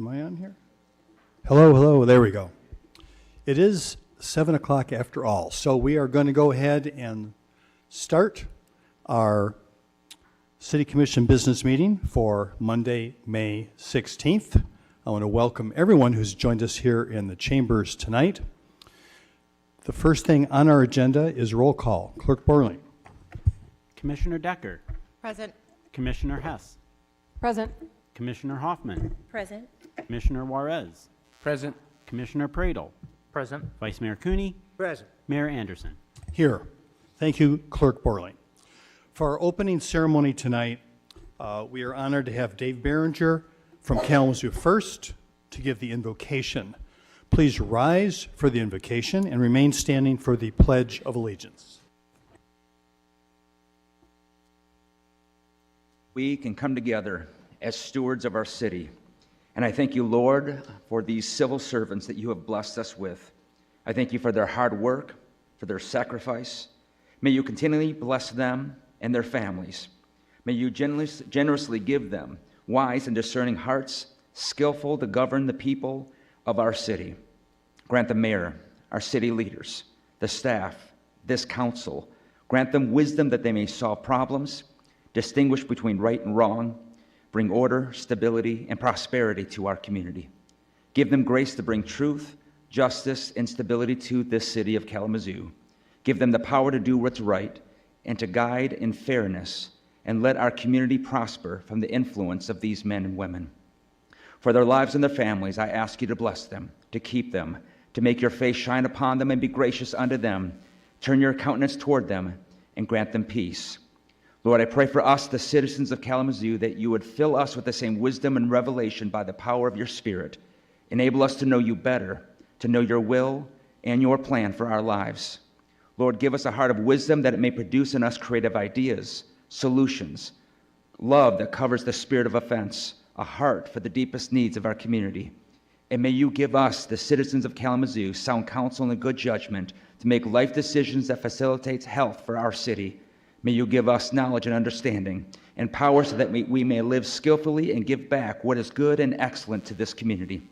Am I on here? Hello, hello, there we go. It is 7 o'clock after all, so we are going to go ahead and start our City Commission business meeting for Monday, May 16th. I want to welcome everyone who's joined us here in the chambers tonight. The first thing on our agenda is roll call. Clerk Borling. Commissioner Decker. Present. Commissioner Hess. Present. Commissioner Hoffman. Present. Commissioner Juarez. Present. Commissioner Pradel. Present. Vice Mayor Cooney. Present. Mayor Anderson. Here. Thank you, Clerk Borling. For our opening ceremony tonight, we are honored to have Dave Behringer from Kalamazoo First to give the invocation. Please rise for the invocation and remain standing for the Pledge of Allegiance. We can come together as stewards of our city. And I thank you, Lord, for these civil servants that you have blessed us with. I thank you for their hard work, for their sacrifice. May you continually bless them and their families. May you generously give them wise and discerning hearts, skillful to govern the people of our city. Grant the mayor, our city leaders, the staff, this council, grant them wisdom that they may solve problems, distinguish between right and wrong, bring order, stability, and prosperity to our community. Give them grace to bring truth, justice, and stability to this city of Kalamazoo. Give them the power to do what's right and to guide in fairness, and let our community prosper from the influence of these men and women. For their lives and their families, I ask you to bless them, to keep them, to make your face shine upon them and be gracious unto them. Turn your countenance toward them and grant them peace. Lord, I pray for us, the citizens of Kalamazoo, that you would fill us with the same wisdom and revelation by the power of your Spirit. Enable us to know you better, to know your will and your plan for our lives. Lord, give us a heart of wisdom that it may produce in us creative ideas, solutions, love that covers the spirit of offense, a heart for the deepest needs of our community. And may you give us, the citizens of Kalamazoo, sound counsel and good judgment to make life decisions that facilitates health for our city. May you give us knowledge and understanding and power so that we may live skillfully and give back what is good and excellent to this community.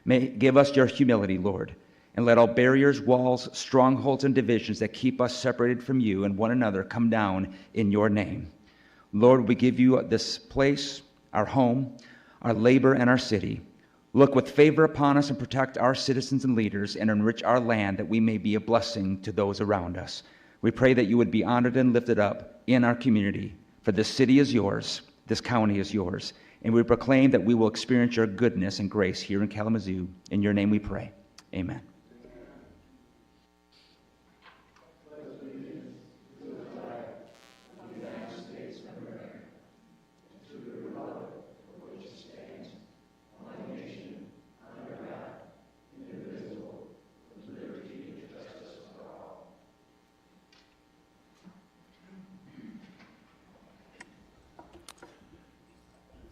May give us your humility, Lord, and let all barriers, walls, strongholds, and divisions that keep us separated from you and one another come down in your name. Lord, we give you this place, our home, our labor, and our city. Look with favor upon us and protect our citizens and leaders and enrich our land that we may be a blessing to those around us. We pray that you would be honored and lifted up in our community, for this city is yours, this county is yours, and we proclaim that we will experience your goodness and grace here in Kalamazoo. In your name we pray. Amen.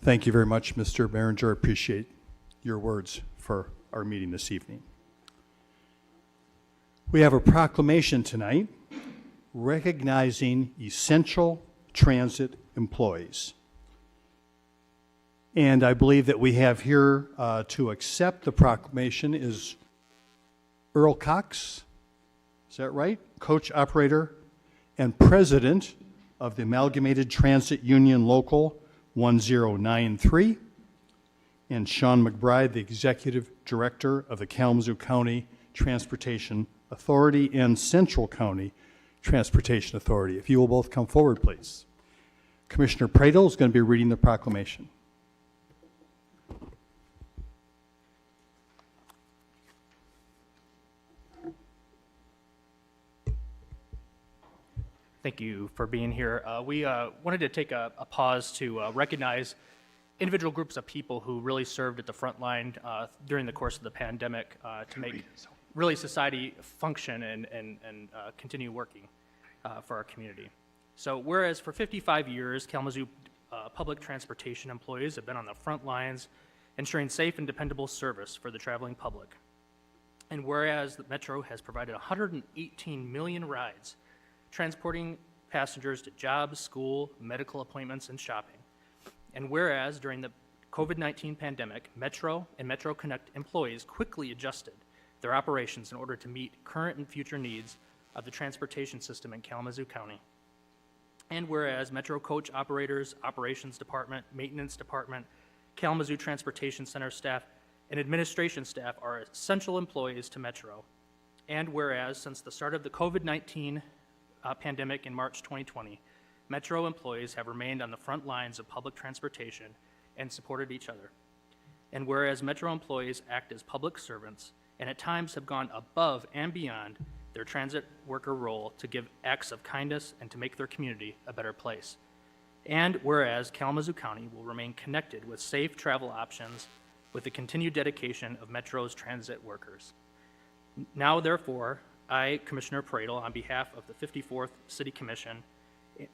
Thank you very much, Mr. Behringer. Appreciate your words for our meeting this evening. We have a proclamation tonight recognizing essential transit employees. And I believe that we have here to accept the proclamation is Earl Cox, is that right? Coach operator and president of the Amalgamated Transit Union Local 1093, and Sean McBride, the Executive Director of the Kalamazoo County Transportation Authority and Central County Transportation Authority. If you will both come forward, please. Commissioner Pradel is going to be reading the proclamation. Thank you for being here. We wanted to take a pause to recognize individual groups of people who really served at the front line during the course of the pandemic to make really society function and continue working for our community. So whereas for 55 years, Kalamazoo public transportation employees have been on the front lines ensuring safe and dependable service for the traveling public. And whereas the Metro has provided 118 million rides transporting passengers to jobs, school, medical appointments, and shopping. And whereas during the COVID-19 pandemic, Metro and Metro Connect employees quickly adjusted their operations in order to meet current and future needs of the transportation system in Kalamazoo County. And whereas Metro Coach operators, operations department, maintenance department, Kalamazoo Transportation Center staff, and administration staff are essential employees to Metro. And whereas since the start of the COVID-19 pandemic in March 2020, Metro employees have remained on the front lines of public transportation and supported each other. And whereas Metro employees act as public servants and at times have gone above and beyond their transit worker role to give acts of kindness and to make their community a better place. And whereas Kalamazoo County will remain connected with safe travel options with the continued dedication of Metro's transit workers. Now, therefore, I, Commissioner Paradle, on behalf of the 54th City Commission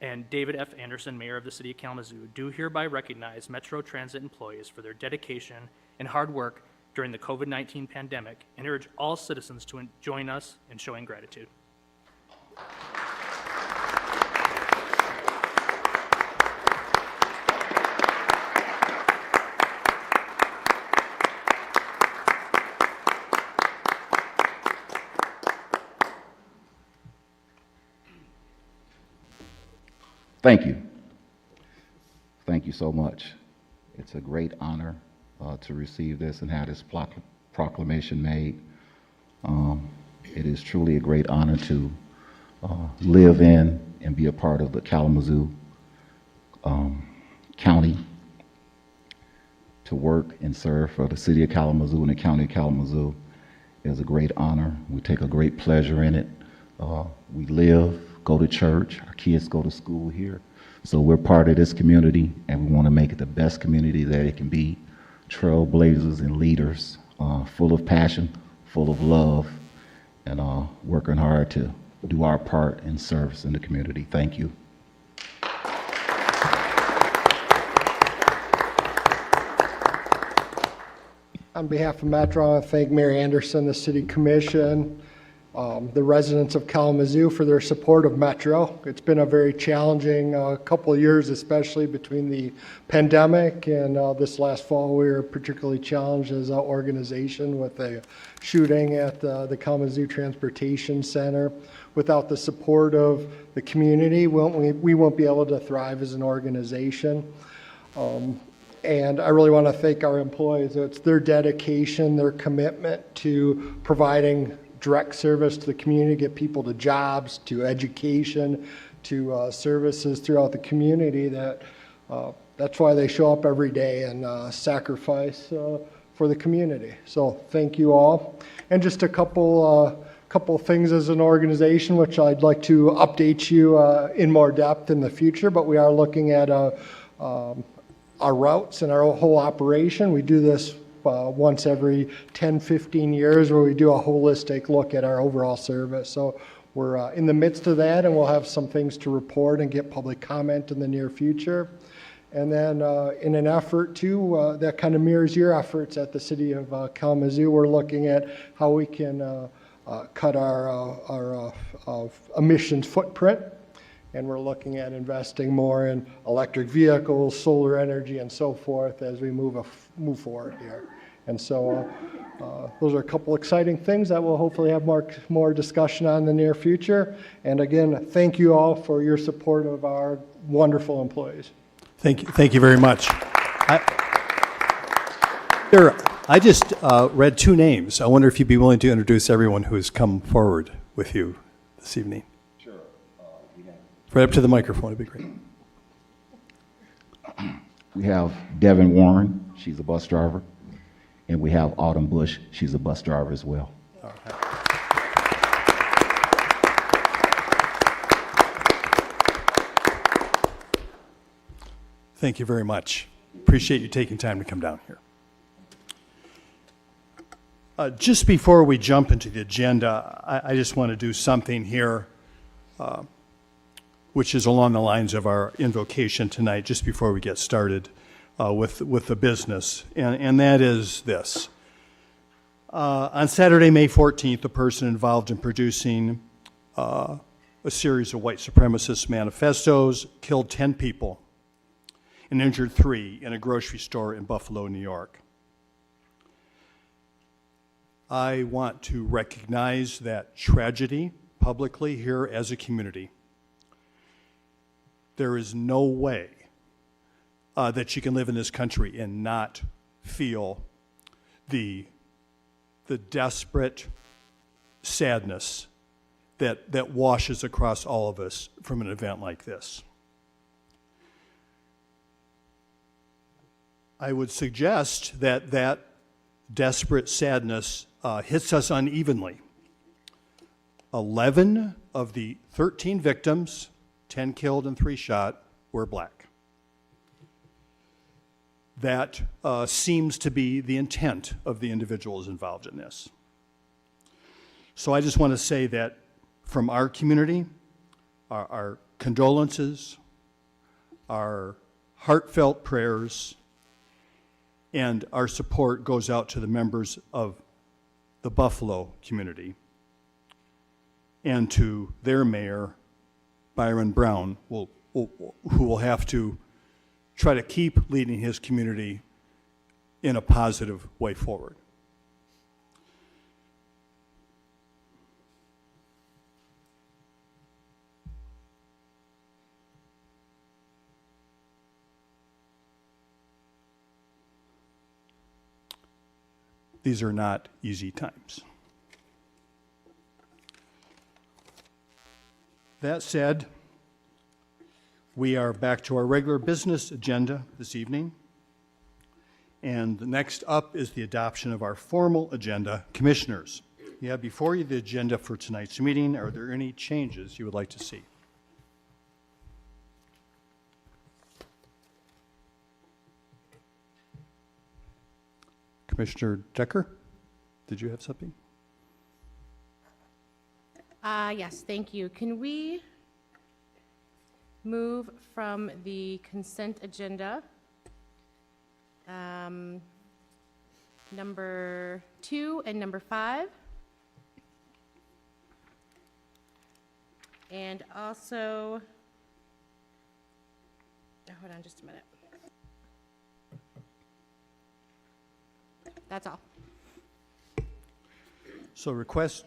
and David F. Anderson, Mayor of the City of Kalamazoo, do hereby recognize Metro Transit employees for their dedication and hard work during the COVID-19 pandemic and urge all citizens to join us in showing gratitude. Thank you. Thank you so much. It's a great honor to receive this and have this proclamation made. It is truly a great honor to live in and be a part of the Kalamazoo County, to work and serve for the City of Kalamazoo and the County of Kalamazoo. It is a great honor. We take a great pleasure in it. We live, go to church, our kids go to school here. So we're part of this community, and we want to make it the best community that it can be. Trailblazers and leaders, full of passion, full of love, and working hard to do our part in service in the community. Thank you. On behalf of Metro, I want to thank Mayor Anderson, the City Commission, the residents of Kalamazoo for their support of Metro. It's been a very challenging couple of years, especially between the pandemic and this last fall. We were particularly challenged as an organization with a shooting at the Kalamazoo Transportation Center. Without the support of the community, we won't be able to thrive as an organization. And I really want to thank our employees. It's their dedication, their commitment to providing direct service to the community, get people to jobs, to education, to services throughout the community. That's why they show up every day and sacrifice for the community. So thank you all. And just a couple things as an organization, which I'd like to update you in more depth in the future. But we are looking at our routes and our whole operation. We do this once every 10, 15 years where we do a holistic look at our overall service. So we're in the midst of that, and we'll have some things to report and get public comment in the near future. And then in an effort to, that kind of mirrors your efforts at the City of Kalamazoo, we're looking at how we can cut our emissions footprint. And we're looking at investing more in electric vehicles, solar energy, and so forth as we move forward here. And so those are a couple exciting things that we'll hopefully have more discussion on in the near future. And again, thank you all for your support of our wonderful employees. Thank you very much. I just read two names. I wonder if you'd be willing to introduce everyone who has come forward with you this evening. Right up to the microphone, it'd be great. We have Devin Warren, she's a bus driver, and we have Autumn Bush, she's a bus driver as well. All right. Thank you very much. Appreciate you taking time to come down here. Just before we jump into the agenda, I just want to do something here which is along the lines of our invocation tonight, just before we get started with the business, and that is this. On Saturday, May 14th, a person involved in producing a series of white supremacist manifestos killed 10 people and injured 3 in a grocery store in Buffalo, New York. I want to recognize that tragedy publicly here as a community. There is no way that you can live in this country and not feel the desperate sadness that washes across all of us from an event like this. I would suggest that desperate sadness hits us unevenly. 11 of the 13 victims, 10 killed and 3 shot, were black. That seems to be the intent of the individuals involved in this. So I just want to say that from our community, our condolences, our heartfelt prayers, and our support goes out to the members of the Buffalo community and to their mayor, Byron Brown, who will have to try to keep leading his community in a positive way forward. These are not easy times. That said, we are back to our regular business agenda this evening. And the next up is the adoption of our formal agenda. Commissioners, you have before you the agenda for tonight's meeting. Are there any changes you would like to see? Commissioner Decker, did you have something? Yes, thank you. Can we move from the consent agenda, number 2 and number 5? And also, hold on just a minute. That's all. So the request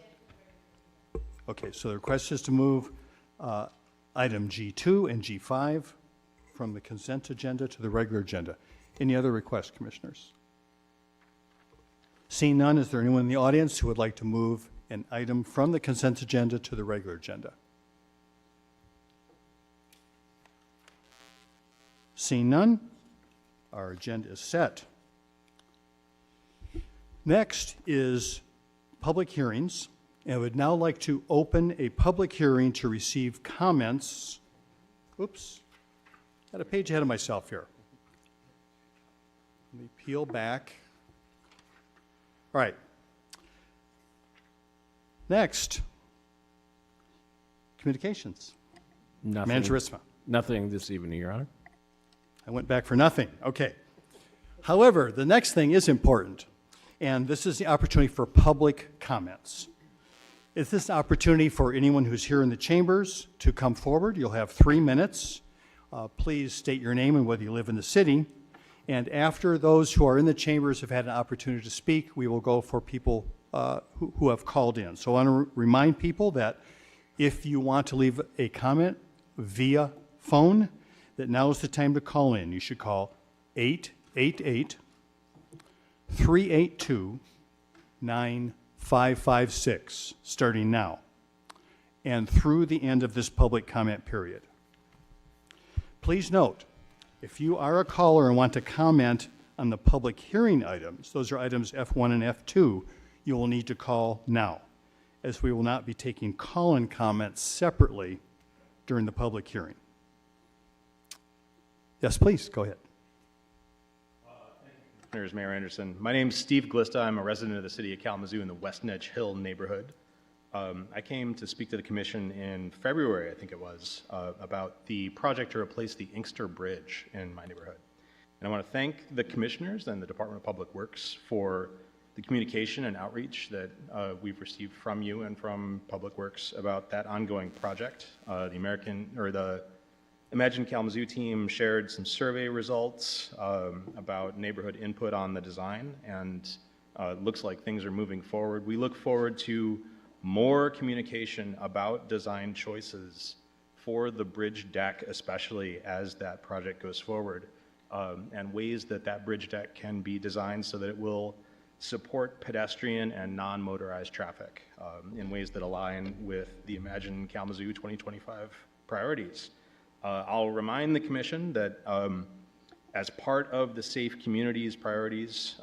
is to move item G2 and G5 from the consent agenda to the regular agenda. Any other requests, commissioners? Seeing none, is there anyone in the audience who would like to move an item from the consent agenda to the regular agenda? Seeing none, our agenda is set. Next is public hearings, and I would now like to open a public hearing to receive comments. Oops, got a page ahead of myself here. Let me peel back. All right. Next, communications. Nothing. Manager Ritzma. Nothing this evening, Your Honor. I went back for nothing. Okay. However, the next thing is important, and this is the opportunity for public comments. Is this an opportunity for anyone who's here in the chambers to come forward? You'll have 3 minutes. Please state your name and whether you live in the city. And after those who are in the chambers have had an opportunity to speak, we will go for people who have called in. So I want to remind people that if you want to leave a comment via phone, that now is the time to call in. You should call 888-382-9556, starting now, and through the end of this public comment period. Please note, if you are a caller and want to comment on the public hearing items, those are items F1 and F2, you will need to call now, as we will not be taking call-in comments separately during the public hearing. Yes, please, go ahead. Commissioners, Mayor Anderson. My name is Steve Glista. I'm a resident of the city of Kalamazoo in the West Nedge Hill neighborhood. I came to speak to the commission in February, I think it was, about the project to replace the Inkster Bridge in my neighborhood. And I want to thank the commissioners and the Department of Public Works for the communication and outreach that we've received from you and from Public Works about that ongoing project. The Imagine Kalamazoo team shared some survey results about neighborhood input on the design, and it looks like things are moving forward. We look forward to more communication about design choices for the bridge deck, especially as that project goes forward, and ways that that bridge deck can be designed so that it will support pedestrian and non-motorized traffic in ways that align with the Imagine Kalamazoo 2025 priorities. I'll remind the Commission that as part of the Safe Communities priorities,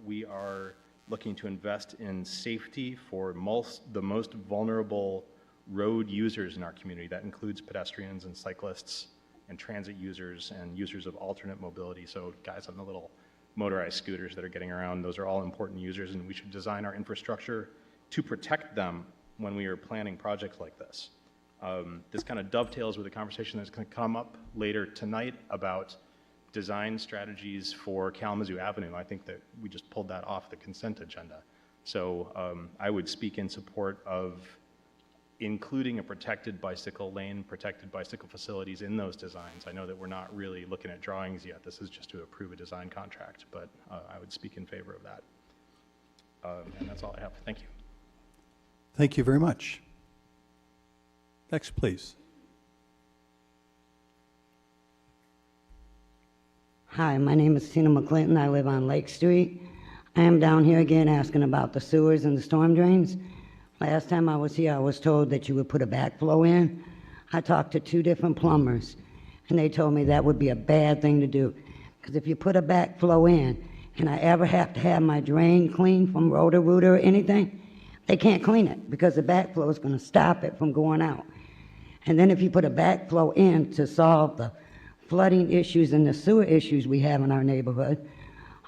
we are looking to invest in safety for the most vulnerable road users in our community. That includes pedestrians and cyclists and transit users and users of alternate mobility. So guys on the little motorized scooters that are getting around, those are all important users, and we should design our infrastructure to protect them when we are planning projects like this. This kind of dovetails with a conversation that's going to come up later tonight about design strategies for Kalamazoo Avenue. I think that we just pulled that off the consent agenda. So I would speak in support of including a protected bicycle lane, protected bicycle facilities in those designs. I know that we're not really looking at drawings yet. This is just to approve a design contract, but I would speak in favor of that. And that's all I have. Thank you. Thank you very much. Next, please. Hi, my name is Tina McClinton. I live on Lake Street. I am down here again asking about the sewers and the storm drains. Last time I was here, I was told that you would put a backflow in. I talked to 2 different plumbers, and they told me that would be a bad thing to do. Because if you put a backflow in, and I ever have to have my drain cleaned from rotor-rooter or anything, they can't clean it because the backflow is going to stop it from going out. And then if you put a backflow in to solve the flooding issues and the sewer issues we have in our neighborhood,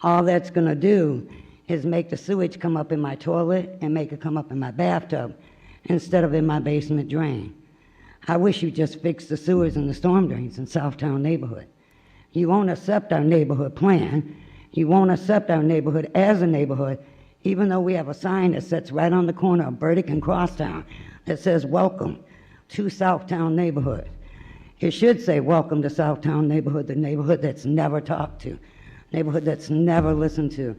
all that's going to do is make the sewage come up in my toilet and make it come up in my bathtub instead of in my basement drain. I wish you'd just fix the sewers and the storm drains in Southtown neighborhood. You won't accept our neighborhood plan. You won't accept our neighborhood as a neighborhood, even though we have a sign that sits right on the corner of Burdick and Crosstown that says, "Welcome to Southtown neighborhood." It should say, "Welcome to Southtown neighborhood," the neighborhood that's never talked to, neighborhood that's never listened to.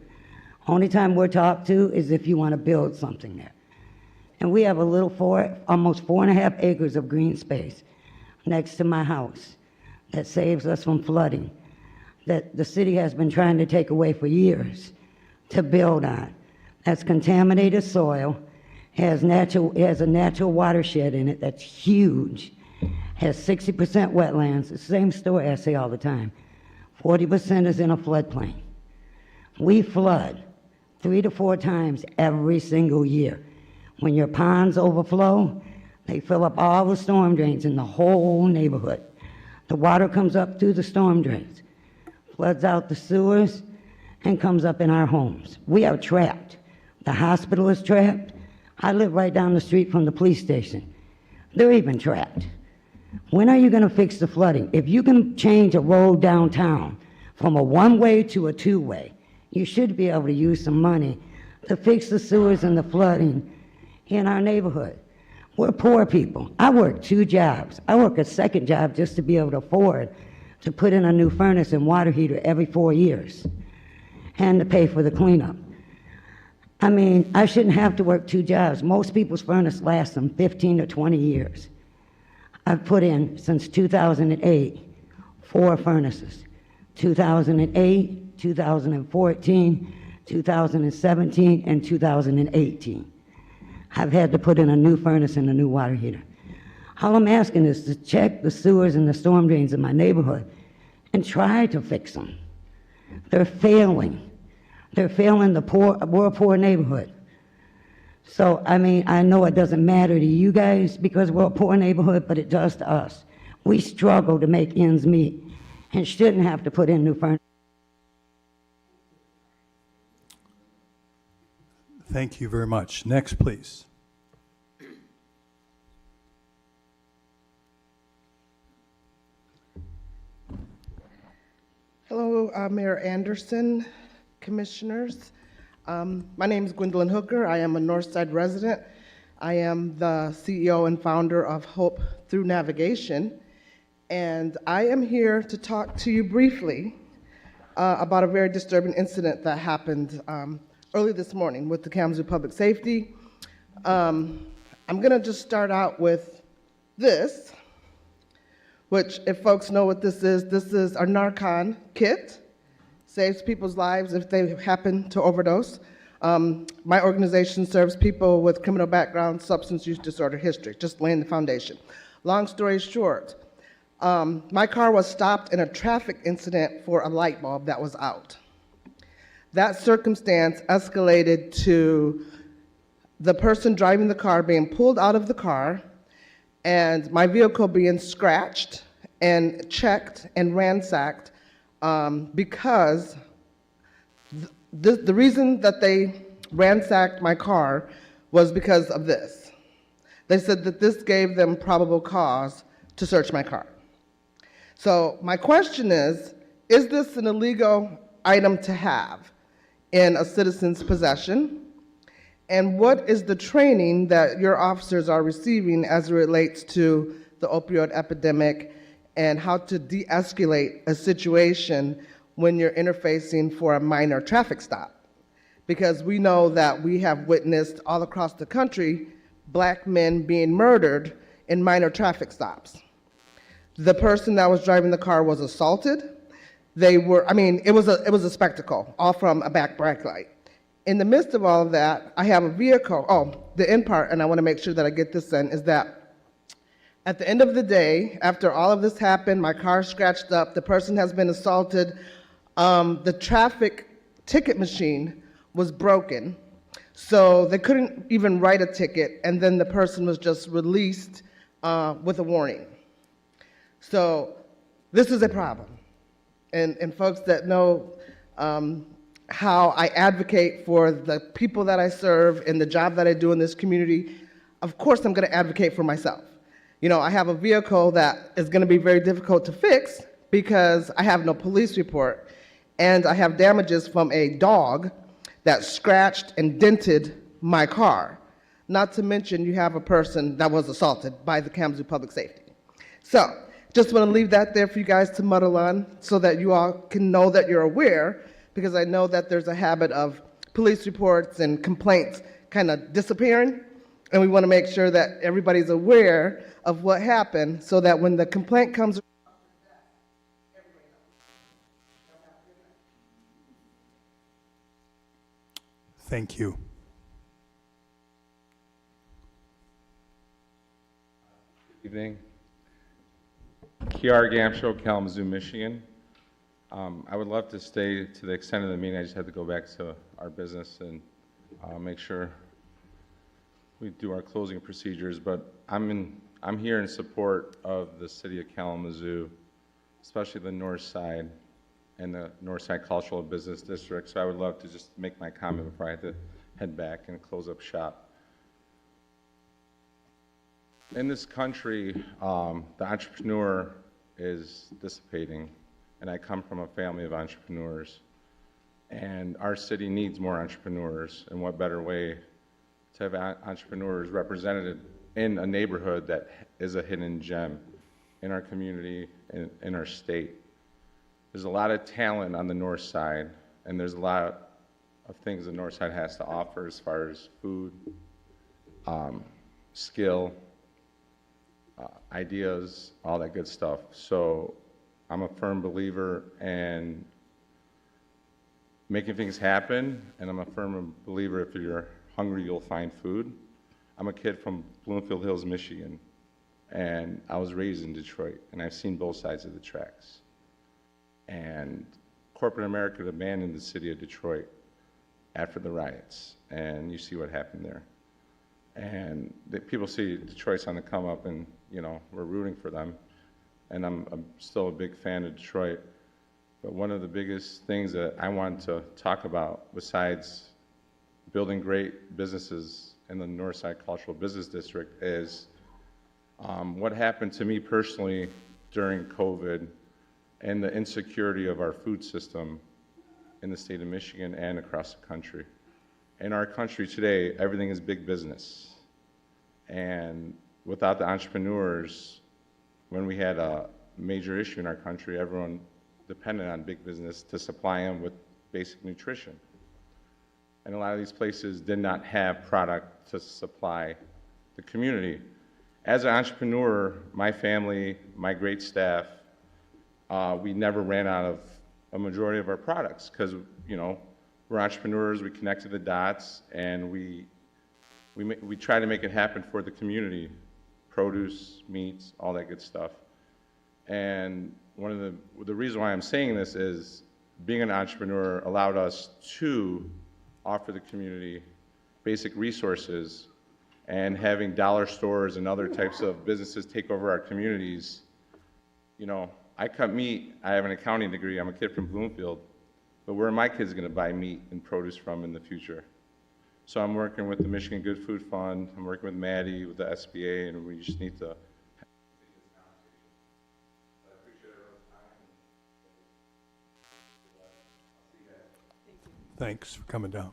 Only time we're talked to is if you want to build something there. And we have a little almost 4.5 acres of green space next to my house that saves us from flooding, that the city has been trying to take away for years to build on. That's contaminated soil, has a natural watershed in it that's huge, has 60% wetlands, the same story I say all the time. 40% is in a floodplain. We flood 3 to 4 times every single year. When your ponds overflow, they fill up all the storm drains in the whole neighborhood. The water comes up through the storm drains, floods out the sewers, and comes up in our homes. We are trapped. The hospital is trapped. I live right down the street from the police station. They're even trapped. When are you going to fix the flooding? If you can change a road downtown from a one-way to a two-way, you should be able to use some money to fix the sewers and the flooding in our neighborhood. We're poor people. I work 2 jobs. I work a second job just to be able to afford to put in a new furnace and water heater every 4 years and to pay for the cleanup. I mean, I shouldn't have to work 2 jobs. Most people's furnace lasts them 15 to 20 years. I've put in, since 2008, 4 furnaces. 2008, 2014, 2017, and 2018. I've had to put in a new furnace and a new water heater. All I'm asking is to check the sewers and the storm drains in my neighborhood and try to fix them. They're failing. They're failing the poor. We're a poor neighborhood. So, I mean, I know it doesn't matter to you guys because we're a poor neighborhood, but it does to us. We struggle to make ends meet and shouldn't have to put in new furniture. Thank you very much. Next, please. Hello, Mayor Anderson, Commissioners. My name is Gwendolyn Hooker. I am a Northside resident. I am the CEO and founder of Hope Through Navigation. and I am here to talk to you briefly about a very disturbing incident that happened early this morning with the Kalamazoo Public Safety. I'm going to just start out with this, which, if folks know what this is our Narcan kit. Saves people's lives if they happen to overdose. My organization serves people with criminal background, substance use disorder history, just laying the foundation. Long story short, my car was stopped in a traffic incident for a light bulb that was out. That circumstance escalated to the person driving the car being pulled out of the car and my vehicle being scratched and checked and ransacked because the reason that they ransacked my car was because of this. They said that this gave them probable cause to search my car. So my question is this an illegal item to have in a citizen's possession? And what is the training that your officers are receiving as it relates to the opioid epidemic and how to de-escalate a situation when you're interfacing for a minor traffic stop? Because we know that we have witnessed all across the country black men being murdered in minor traffic stops. The person that was driving the car was assaulted. It was a spectacle, all from a back brake light. In the midst of all of that, I have a vehicle. The end part, and I want to make sure that I get this in, is that at the end of the day, after all of this happened, my car scratched up, the person has been assaulted, the traffic ticket machine was broken, so they couldn't even write a ticket, and then the person was just released with a warning. So this is a problem. And folks that know how I advocate for the people that I serve and the job that I do in this community, of course I'm going to advocate for myself. You know, I have a vehicle that is going to be very difficult to fix because I have no police report, and I have damages from a dog that scratched and dented my car. Not to mention you have a person that was assaulted by the Kalamazoo Public Safety. So, just want to leave that there for you guys to muddle on so that you all can know that you're aware, because I know that there's a habit of police reports and complaints kind of disappearing, and we want to make sure that everybody's aware of what happened so that when the complaint comes. Thank you. Evening. Kiara Gamshow, Kalamazoo, Michigan. I would love to stay to the extent of the meeting. I just had to go back to our business and make sure we do our closing procedures. But I'm here in support of the city of Kalamazoo, especially the Northside and the Northside Cultural Business District. So I would love to just make my comment before I have to head back and close up shop. In this country, the entrepreneur is dissipating, and I come from a family of entrepreneurs. And our city needs more entrepreneurs, and what better way to have entrepreneurs represented in a neighborhood that is a hidden gem in our community and in our state. There's a lot of talent on the north side, and there's a lot of things the north side has to offer as far as food, skill, ideas, all that good stuff. So I'm a firm believer in making things happen, and I'm a firm believer if you're hungry, you'll find food. I'm a kid from Bloomfield Hills, Michigan, and I was raised in Detroit, and I've seen both sides of the tracks. And corporate America abandoned the city of Detroit after the riots, and you see what happened there. And people see Detroit's on the come up, and we're rooting for them. And I'm still a big fan of Detroit. But one of the biggest things that I want to talk about, besides building great businesses in the Northside Cultural Business District, is what happened to me personally during COVID and the insecurity of our food system in the state of Michigan and across the country. In our country today, everything is big business. And without the entrepreneurs, when we had a major issue in our country. Everyone depended on big business to supply them with basic nutrition. And a lot of these places did not have product to supply the community. As an entrepreneur, my family, my great staff, we never ran out of a majority of our products because, you know, we're entrepreneurs, we connected the dots, and we try to make it happen for the community, produce, meats, all that good stuff. And one of the reason why I'm saying this is being an entrepreneur allowed us to offer the community basic resources, and having dollar stores and other types of businesses take over our communities. You know, I cut meat, I have an accounting degree, I'm a kid from Bloomfield, but where are my kids gonna buy meat and produce from in the future? So I'm working with the Michigan Good Food Fund, I'm working with Maddie, with the SBA, and we just need to. Thanks for coming down.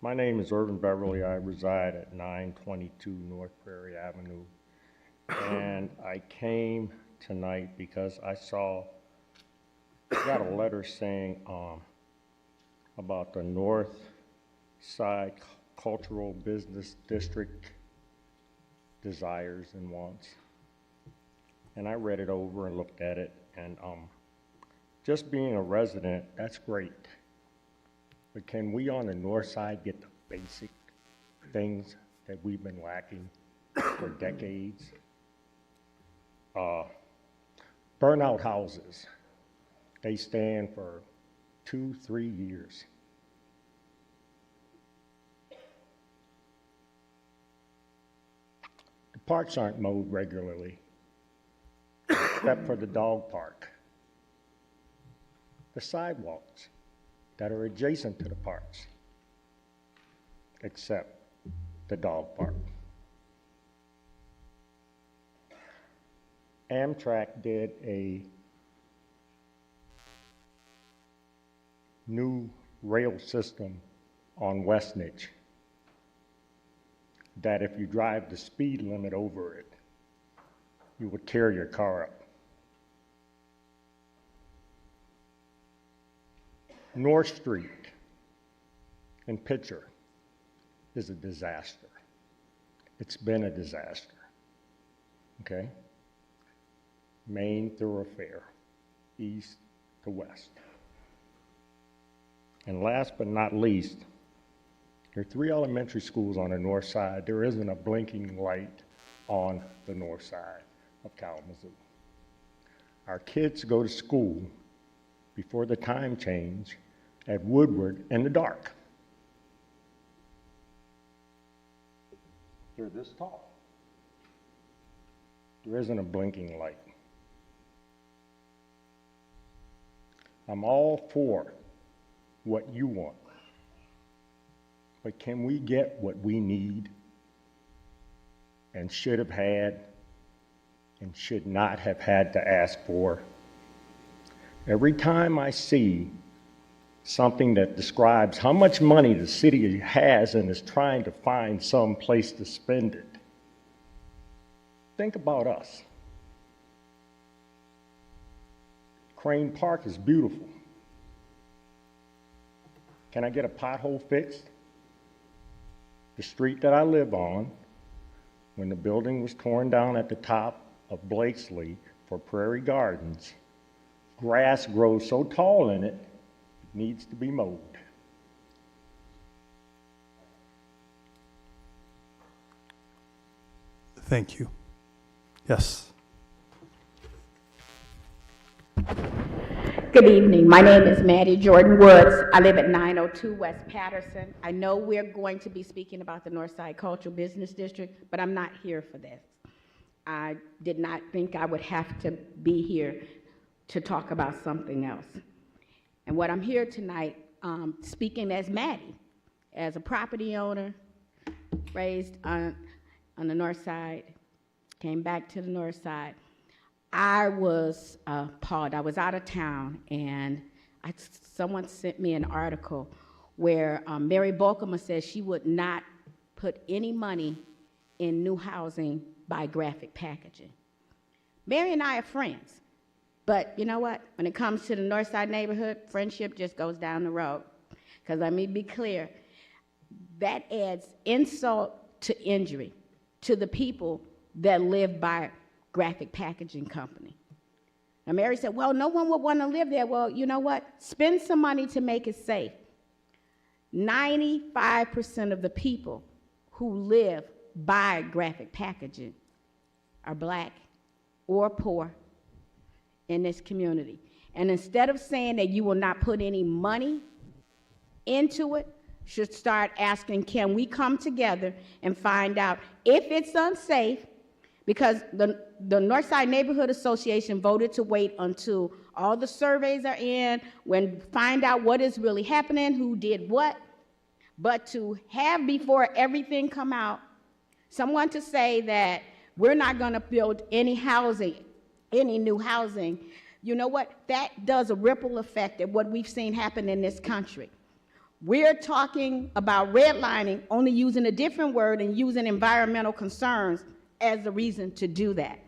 My name is Irvin Beverly. I reside at 922 North Prairie Avenue. And I came tonight because I got a letter saying about the Northside Cultural Business District desires and wants. And I read it over and looked at it, and just being a resident, that's great. But can we on the north side get the basic things that we've been lacking for decades? Burnout houses, they stand for 2-3 years. The parks aren't mowed regularly, except for the dog park. The sidewalks that are adjacent to the parks, except the dog park. Amtrak did a new rail system on Westnedge that if you drive the speed limit over it, you would tear your car up. North Street in Pitcher is a disaster. It's been a disaster, okay? Main thoroughfare, east to west. And last but not least, there are 3 elementary schools on the north side. There isn't a blinking light on the north side of Kalamazoo. Our kids go to school before the time change at Woodward in the dark. They're this tall. There isn't a blinking light. I'm all for what you want, but can we get what we need and should have had and should not have had to ask for? Every time I see something that describes how much money the city has and is trying to find some place to spend it, think about us. Crane Park is beautiful. Can I get a pothole fixed? The street that I live on, when the building was torn down at the top of Blakesley for Prairie Gardens, grass grows so tall in it, it needs to be mowed. Thank you. Yes. Good evening. My name is Maddie Jordan Woods. I live at 902 West Patterson. I know we're going to be speaking about the Northside Cultural Business District, but I'm not here for this. I did not think I would have to be here to talk about something else. And what I'm here tonight, speaking as Maddie, as a property owner, raised on the north side, came back to the north side. I was appalled. I was out of town, and someone sent me an article where Mary Bolkema says she would not put any money in new housing by graphic packaging. Mary and I are friends, but you know what? When it comes to the Northside neighborhood, friendship just goes down the road. Because let me be clear, that adds insult to injury to the people that live by graphic packaging company. Now, Mary said, well, no one would want to live there. Well, you know what? Spend some money to make it safe. 95% of the people who live by graphic packaging are black or poor in this community. And instead of saying that you will not put any money into it, should start asking, can we come together and find out if it's unsafe, because the Northside Neighborhood Association voted to wait until all the surveys are in, when find out what is really happening, who did what, but to have before everything come out, someone to say that we're not going to build any housing, any new housing, you know what? That does a ripple effect at what we've seen happen in this country. We're talking about redlining, only using a different word and using environmental concerns as the reason to do that.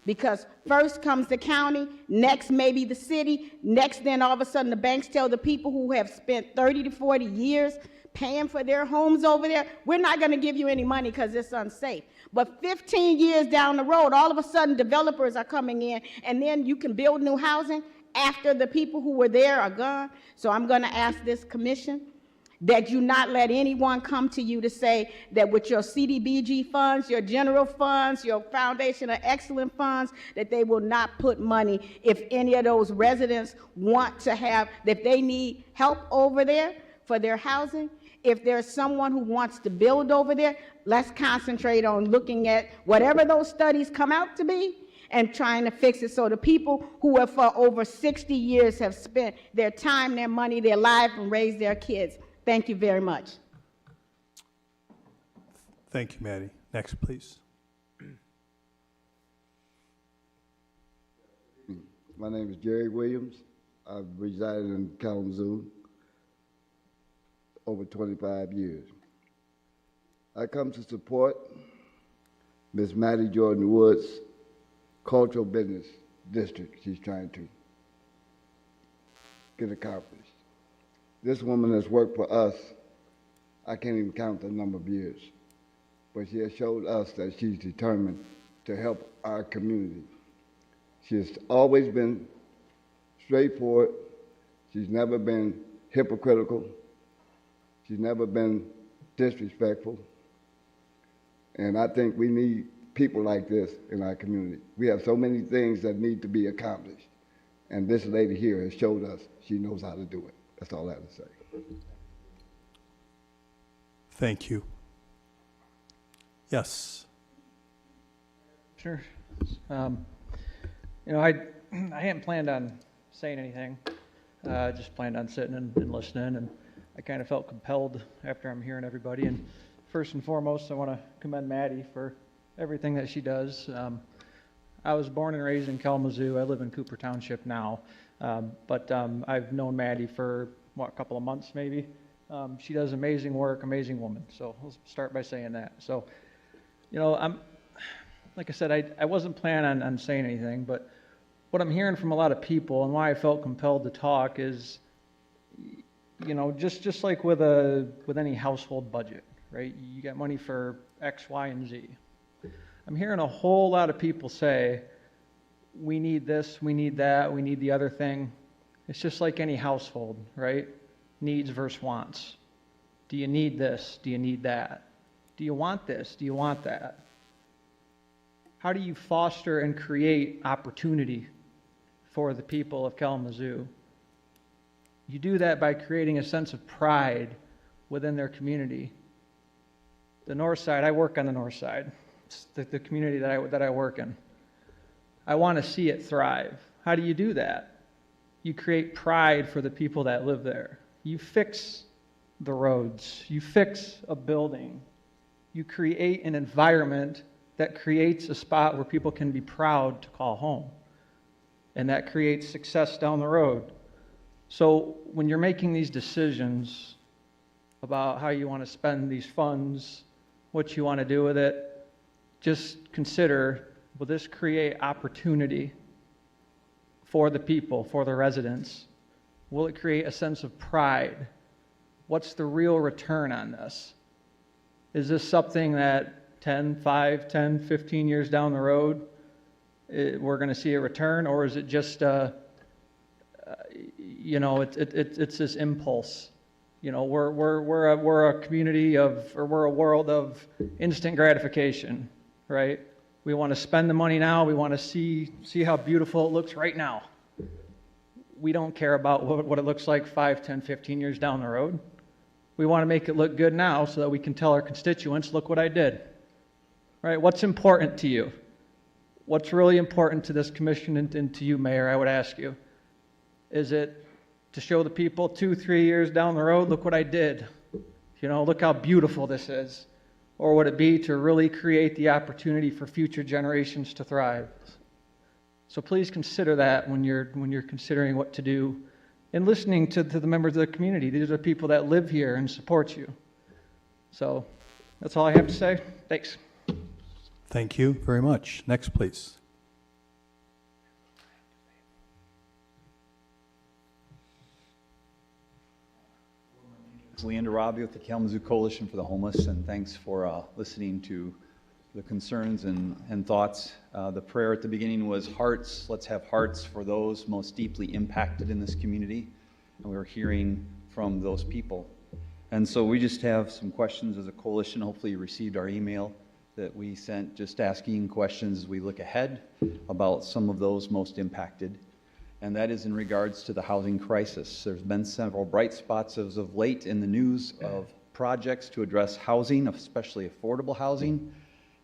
Because first comes the county, next maybe the city, next then all of a sudden the banks tell the people who have spent 30 to 40 years paying for their homes over there, we're not going to give you any money because it's unsafe. But 15 years down the road, all of a sudden developers are coming in, and then you can build new housing after the people who were there are gone. So I'm going to ask this commission that you not let anyone come to you to say that with your CDBG funds, your general funds, your Foundation of Excellence funds, that they will not put money if any of those residents want to have, if they need help over there for their housing. If there's someone who wants to build over there, let's concentrate on looking at whatever those studies come out to be and trying to fix it so the people who have for over 60 years have spent their time, their money, their life, and raised their kids. Thank you very much. Thank you, Maddie. Next, please. My name is Jerry Williams. I've resided in Kalamazoo over 25 years. I come to support Ms. Maddie Jordan Woods' cultural business district she's trying to get accomplished. This woman has worked for us, I can't even count the number of years, but she has showed us that she's determined to help our community. She has always been straightforward. She's never been hypocritical. She's never been disrespectful. And I think we need people like this in our community. We have so many things that need to be accomplished. And this lady here has showed us she knows how to do it. That's all I have to say. Thank you. Yes. Sure. I hadn't planned on saying anything. Just planned on sitting and listening, and I kind of felt compelled after I'm hearing everybody. And first and foremost, I want to commend Maddie for everything that she does. I was born and raised in Kalamazoo. I live in Cooper Township now, but I've known Maddie for, a couple of months maybe. She does amazing work, amazing woman. So let's start by saying that. So, like I said, I wasn't planning on saying anything, but what I'm hearing from a lot of people and why I felt compelled to talk is, just like with any household budget, right? You got money for X, Y, and Z. I'm hearing a whole lot of people say, we need this, we need that, we need the other thing. It's just like any household, right? Needs versus wants. Do you need this? Do you need that? Do you want this? Do you want that? How do you foster and create opportunity for the people of Kalamazoo? You do that by creating a sense of pride within their community. The Northside, I work on the Northside. It's the community that I work in. I want to see it thrive. How do you do that? You create pride for the people that live there. You fix the roads. You fix a building. You create an environment that creates a spot where people can be proud to call home. And that creates success down the road. So when you're making these decisions about how you want to spend these funds, what you want to do with it, just consider, will this create opportunity for the people, for the residents? Will it create a sense of pride? What's the real return on this? Is this something that 5, 10, 15 years down the road, we're going to see a return, or is it just, it's this impulse? We're a community of, or we're a world of instant gratification, right? We want to spend the money now. We want to see how beautiful it looks right now. We don't care about what it looks like 5, 10, 15 years down the road. We want to make it look good now so that we can tell our constituents, look what I did. Right? What's important to you? What's really important to this commission and to you, Mayor, I would ask you? Is it to show the people 2, 3 years down the road, look what I did? Look how beautiful this is. Or would it be to really create the opportunity for future generations to thrive? So please consider that when you're considering what to do and listening to the members of the community. These are people that live here and support you. So that's all I have to say. Thanks. Thank you very much. Next, please. Leander Robbie with the Kalamazoo Coalition for the Homeless, and thanks for listening to the concerns and thoughts. The prayer at the beginning was hearts. Let's have hearts for those most deeply impacted in this community, and we were hearing from those people. And so we just have some questions as a coalition. Hopefully you received our email that we sent just asking questions as we look ahead about some of those most impacted. And that is in regards to the housing crisis. There's been several bright spots as of late in the news of projects to address housing, especially affordable housing,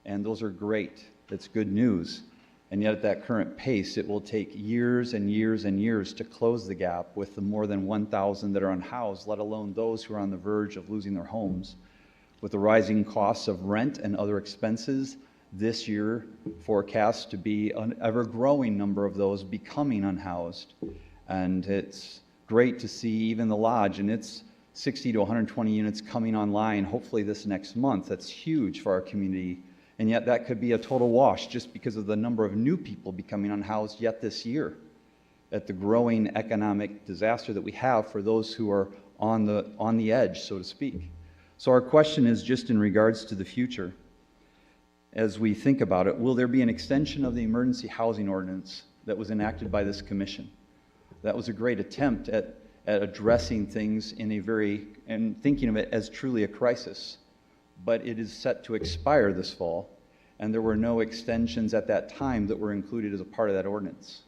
and those are great. That's good news. And yet at that current pace, it will take years and years and years to close the gap with the more than 1,000 that are unhoused, let alone those who are on the verge of losing their homes. With the rising costs of rent and other expenses, this year forecast to be an ever-growing number of those becoming unhoused. And it's great to see even the lodge and its 60 to 120 units coming online, hopefully this next month. That's huge for our community. And yet that could be a total wash just because of the number of new people becoming unhoused yet this year at the growing economic disaster that we have for those who are on the edge, so to speak. So our question is just in regards to the future. As we think about it, will there be an extension of the emergency housing ordinance that was enacted by this commission? That was a great attempt at addressing things and thinking of it as truly a crisis. But it is set to expire this fall, and there were no extensions at that time that were included as a part of that ordinance.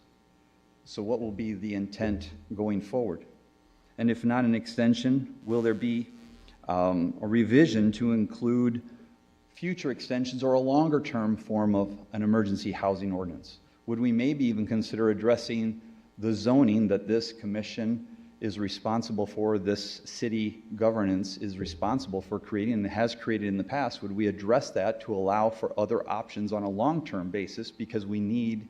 So what will be the intent going forward? And if not an extension, will there be a revision to include future extensions or a longer term form of an emergency housing ordinance? Would we maybe even consider addressing the zoning that this commission is responsible for, this city governance is responsible for creating and has created in the past? Would we address that to allow for other options on a long-term basis, because we need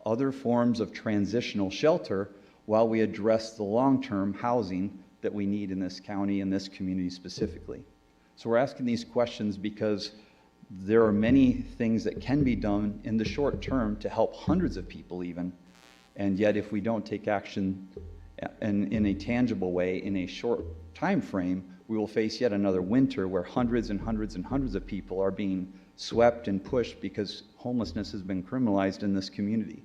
other forms of transitional shelter while we address the long-term housing that we need in this county and this community specifically? So we're asking these questions because there are many things that can be done in the short term to help hundreds of people even, and yet if we don't take action in a tangible way in a short time frame, we will face yet another winter where hundreds and hundreds and hundreds of people are being swept and pushed because homelessness has been criminalized in this community.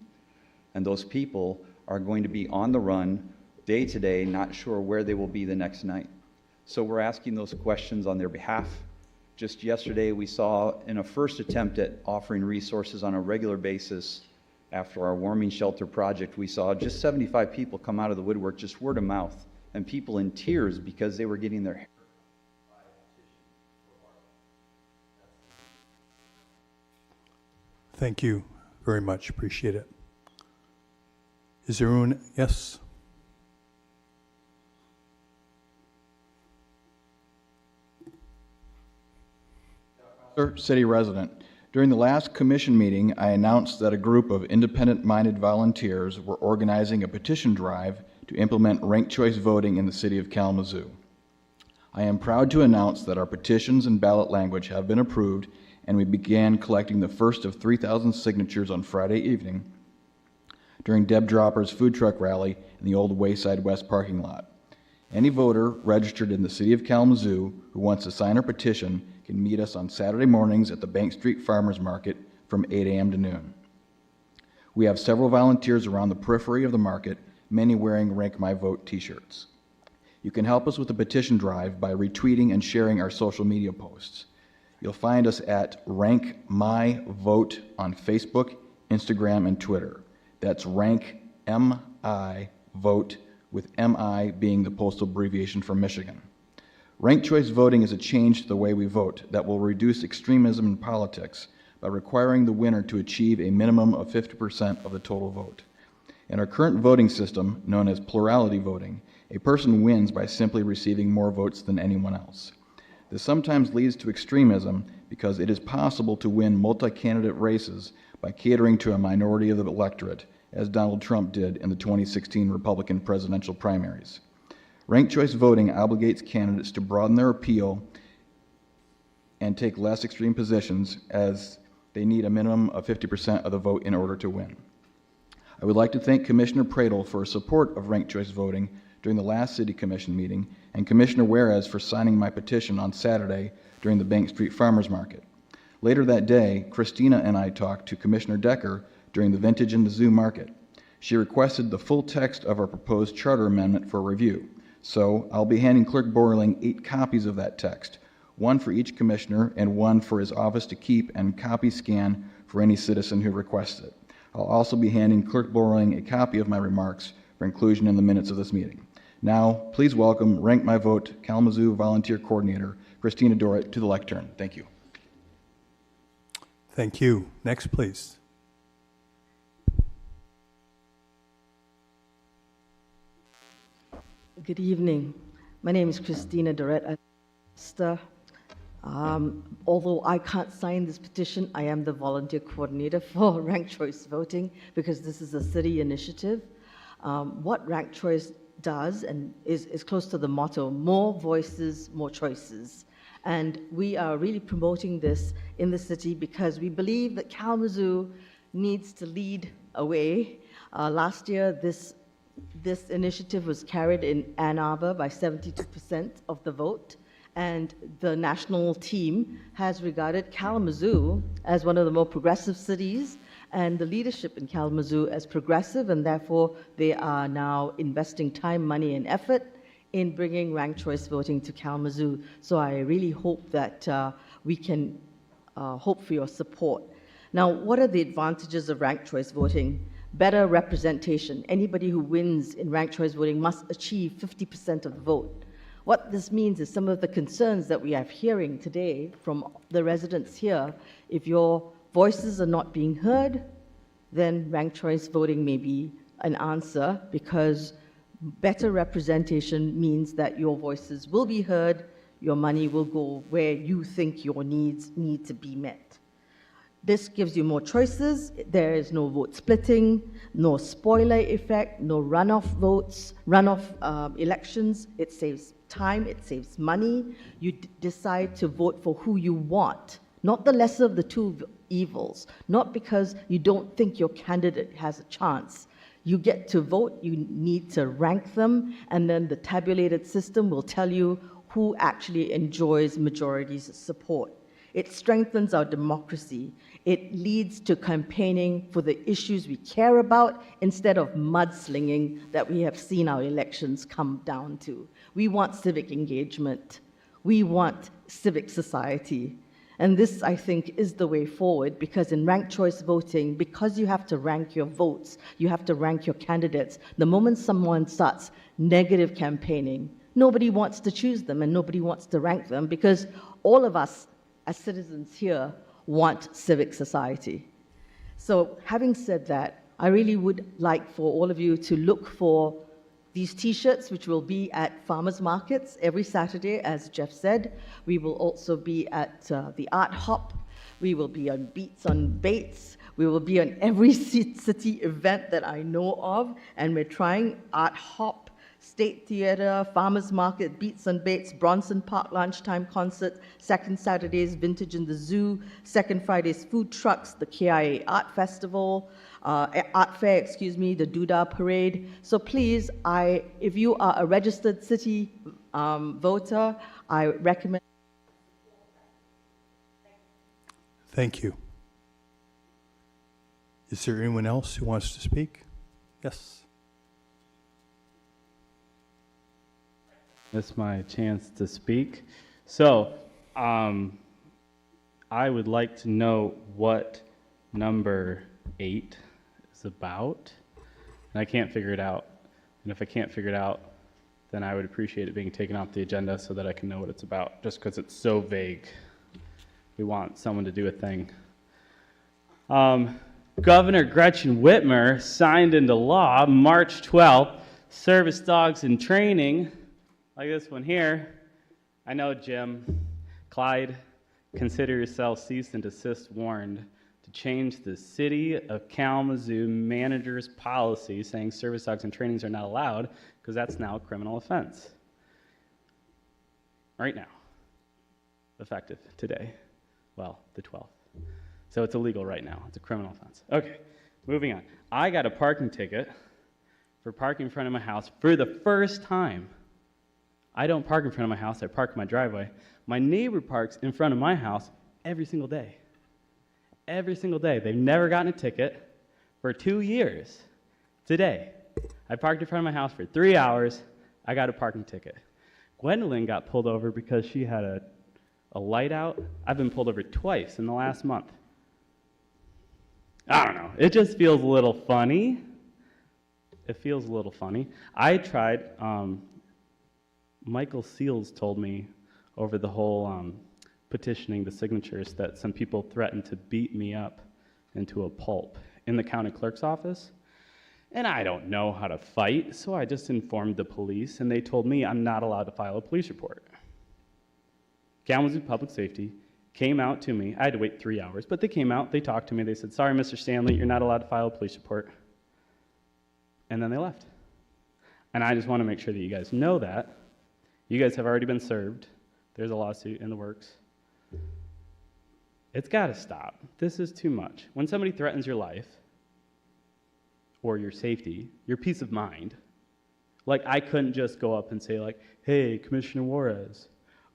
And those people are going to be on the run day to day, not sure where they will be the next night. So we're asking those questions on their behalf. Just yesterday, we saw in a first attempt at offering resources on a regular basis after our warming shelter project, we saw just 75 people come out of the woodwork, just word of mouth, and people in tears because they were getting their hair. Thank you very much. Appreciate it. Is there anyone? Yes? City resident. During the last commission meeting, I announced that a group of independent-minded volunteers were organizing a petition drive to implement ranked choice voting in the city of Kalamazoo. I am proud to announce that our petitions and ballot language have been approved, and we began collecting the first of 3,000 signatures on Friday evening during Deb Dropper's food truck rally in the old Wayside West parking lot. Any voter registered in the city of Kalamazoo who wants to sign our petition can meet us on Saturday mornings at the Bank Street Farmers Market from 8 a.m. to noon. We have several volunteers around the periphery of the market, many wearing Rank My Vote t-shirts. You can help us with the petition drive by retweeting and sharing our social media posts. You'll find us at Rank My Vote on Facebook, Instagram, and Twitter. That's Rank M-I Vote, with M-I being the postal abbreviation for Michigan. Ranked choice voting is a change to the way we vote that will reduce extremism in politics by requiring the winner to achieve a minimum of 50% of the total vote. In our current voting system, known as plurality voting, a person wins by simply receiving more votes than anyone else. This sometimes leads to extremism because it is possible to win multi-candidate races by catering to a minority of the electorate, as Donald Trump did in the 2016 Republican presidential primaries. Ranked choice voting obligates candidates to broaden their appeal and take less extreme positions, as they need a minimum of 50% of the vote in order to win. I would like to thank Commissioner Pradel for his support of ranked choice voting during the last City Commission meeting, and Commissioner Juarez for signing my petition on Saturday during the Bank Street Farmers Market. Later that day, Christina and I talked to Commissioner Decker during the Vintage in the Zoo Market. She requested the full text of our proposed charter amendment for review, so I'll be handing Clerk Borling 8 copies of that text, one for each commissioner and one for his office to keep and copy scan for any citizen who requests it. I'll also be handing Clerk Borling a copy of my remarks for inclusion in the minutes of this meeting. Now, please welcome Rank My Vote Kalamazoo Volunteer Coordinator Christina Dorrit to the lectern. Thank you. Thank you. Next, please. Good evening. My name is Christina Dorrit. Although I can't sign this petition, I am the volunteer coordinator for ranked choice voting because this is a city initiative. What ranked choice does and is close to the motto, more voices, more choices. And we are really promoting this in the city because we believe that Kalamazoo needs to lead away. Last year, this initiative was carried in Ann Arbor by 72% of the vote, and the national team has regarded Kalamazoo as one of the more progressive cities, and the leadership in Kalamazoo as progressive, and therefore they are now investing time, money, and effort in bringing ranked choice voting to Kalamazoo. So I really hope that we can hope for your support. Now, what are the advantages of ranked choice voting? Better representation. Anybody who wins in ranked choice voting must achieve 50% of the vote. What this means is some of the concerns that we have hearing today from the residents here. If your voices are not being heard, then ranked choice voting may be an answer, because better representation means that your voices will be heard, your money will go where you think your needs need to be met. This gives you more choices. There is no vote splitting, no spoiler effect, no runoff votes, elections. It saves time, it saves money. You decide to vote for who you want, not the lesser of the two evils, not because you don't think your candidate has a chance. You get to vote, you need to rank them, and then the tabulated system will tell you who actually enjoys majority's support. It strengthens our democracy. It leads to campaigning for the issues we care about instead of mudslinging that we have seen our elections come down to. We want civic engagement. We want civic society. And this, I think, is the way forward, because in ranked choice voting, because you have to rank your votes, you have to rank your candidates, the moment someone starts negative campaigning, nobody wants to choose them and nobody wants to rank them, because all of us as citizens here want civic society. So having said that, I really would like for all of you to look for these t-shirts, which will be at farmers markets every Saturday, as Jeff said. We will also be at the Art Hop. We will be on Beats on Bates. We will be on every city event that I know of, and we're trying Art Hop State Theatre, Farmers Market, Beats and Baits, Bronson Park Lunchtime Concert, second Saturday's Vintage in the Zoo, second Friday's Food Trucks, the KIA Art Festival, Art Fair, the Duda Parade. So please, if you are a registered city voter, I recommend. Thank you. Is there anyone else who wants to speak? Yes. This is my chance to speak. So, I would like to know what number 8 is about, and I can't figure it out. And if I can't figure it out, then I would appreciate it being taken off the agenda so that I can know what it's about, just because it's so vague. We want someone to do a thing. Governor Gretchen Whitmer signed into law March 12th, service dogs in training, like this one here. I know, Jim. Clyde, consider yourself cease and desist warned to change the city of Kalamazoo manager's policy saying service dogs and trainings are not allowed, because that's now a criminal offense. Right now. Effective today. Well, the 12th. So it's illegal right now. It's a criminal offense. Okay, moving on. I got a parking ticket for parking in front of my house for the first time. I don't park in front of my house, I park in my driveway. My neighbor parks in front of my house every single day. Every single day. They've never gotten a ticket for 2 years. Today, I parked in front of my house for 3 hours, I got a parking ticket. Gwendolyn got pulled over because she had a light out. I've been pulled over twice in the last month. I don't know, it just feels a little funny. It feels a little funny. I tried, Michael Seals told me over the whole petitioning the signatures that some people threatened to beat me up into a pulp in the county clerk's office. And I don't know how to fight, so I just informed the police, and they told me I'm not allowed to file a police report. Kalamazoo Public Safety came out to me. I had to wait 3 hours, but they came out, they talked to me, they said, sorry, Mr. Stanley, you're not allowed to file a police report. And then they left. And I just want to make sure that you guys know that. You guys have already been served. There's a lawsuit in the works. It's got to stop. This is too much. When somebody threatens your life, or your safety, your peace of mind, like I couldn't just go up and say like, hey, Commissioner Juarez,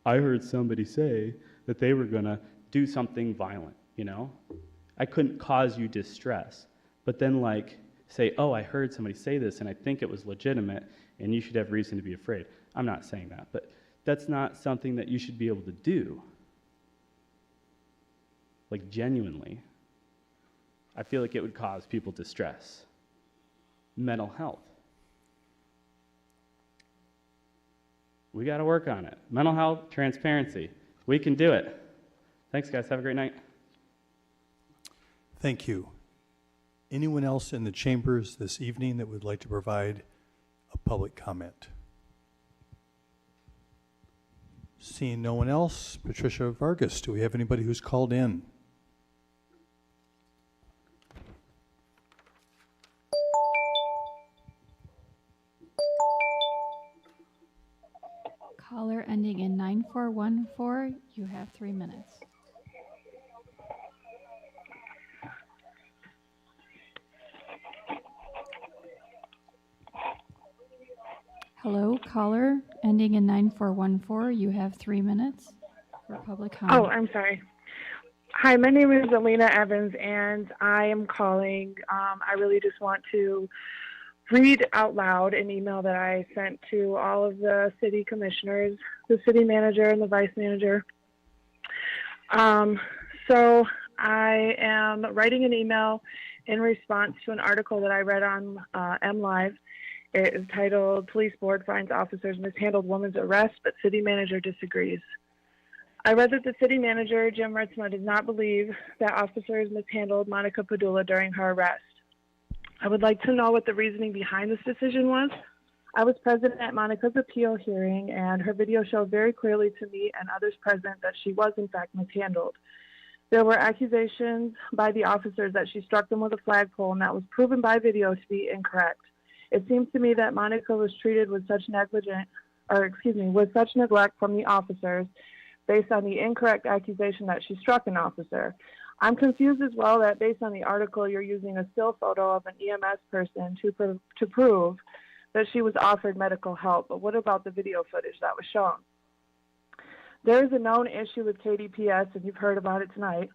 I heard somebody say that they were going to do something violent, you know? I couldn't cause you distress. But then like say, oh, I heard somebody say this and I think it was legitimate and you should have reason to be afraid. I'm not saying that, but that's not something that you should be able to do. Like genuinely. I feel like it would cause people distress. Mental health. We got to work on it. Mental health, transparency. We can do it. Thanks, guys. Have a great night. Thank you. Anyone else in the chambers this evening that would like to provide a public comment? Seeing no one else, Patricia Vargas, do we have anybody who's called in? Caller ending in 9414, you have 3 minutes. Hello, caller ending in 9414, you have 3 minutes for public comment. Oh, I'm sorry. Hi, my name is Alina Evans, and I am calling. I really just want to read out loud an email that I sent to all of the city commissioners, the city manager and the vice manager. So I am writing an email in response to an article that I read on MLive. It is titled, Police Board Finds Officers Mishandled Woman's Arrest, but City Manager Disagrees. I read that the city manager, Jim Ritzma, does not believe that officers mishandled Monica Padula during her arrest. I would like to know what the reasoning behind this decision was. I was present at Monica's appeal hearing, and her video showed very clearly to me and others present that she was in fact mishandled. There were accusations by the officers that she struck them with a flagpole, and that was proven by video to be incorrect. It seems to me that Monica was treated with such with such neglect from the officers based on the incorrect accusation that she struck an officer. I'm confused as well that based on the article, you're using a still photo of an EMS person to prove that she was offered medical help. But what about the video footage that was shown? There is a known issue with KDPS, and you've heard about it tonight,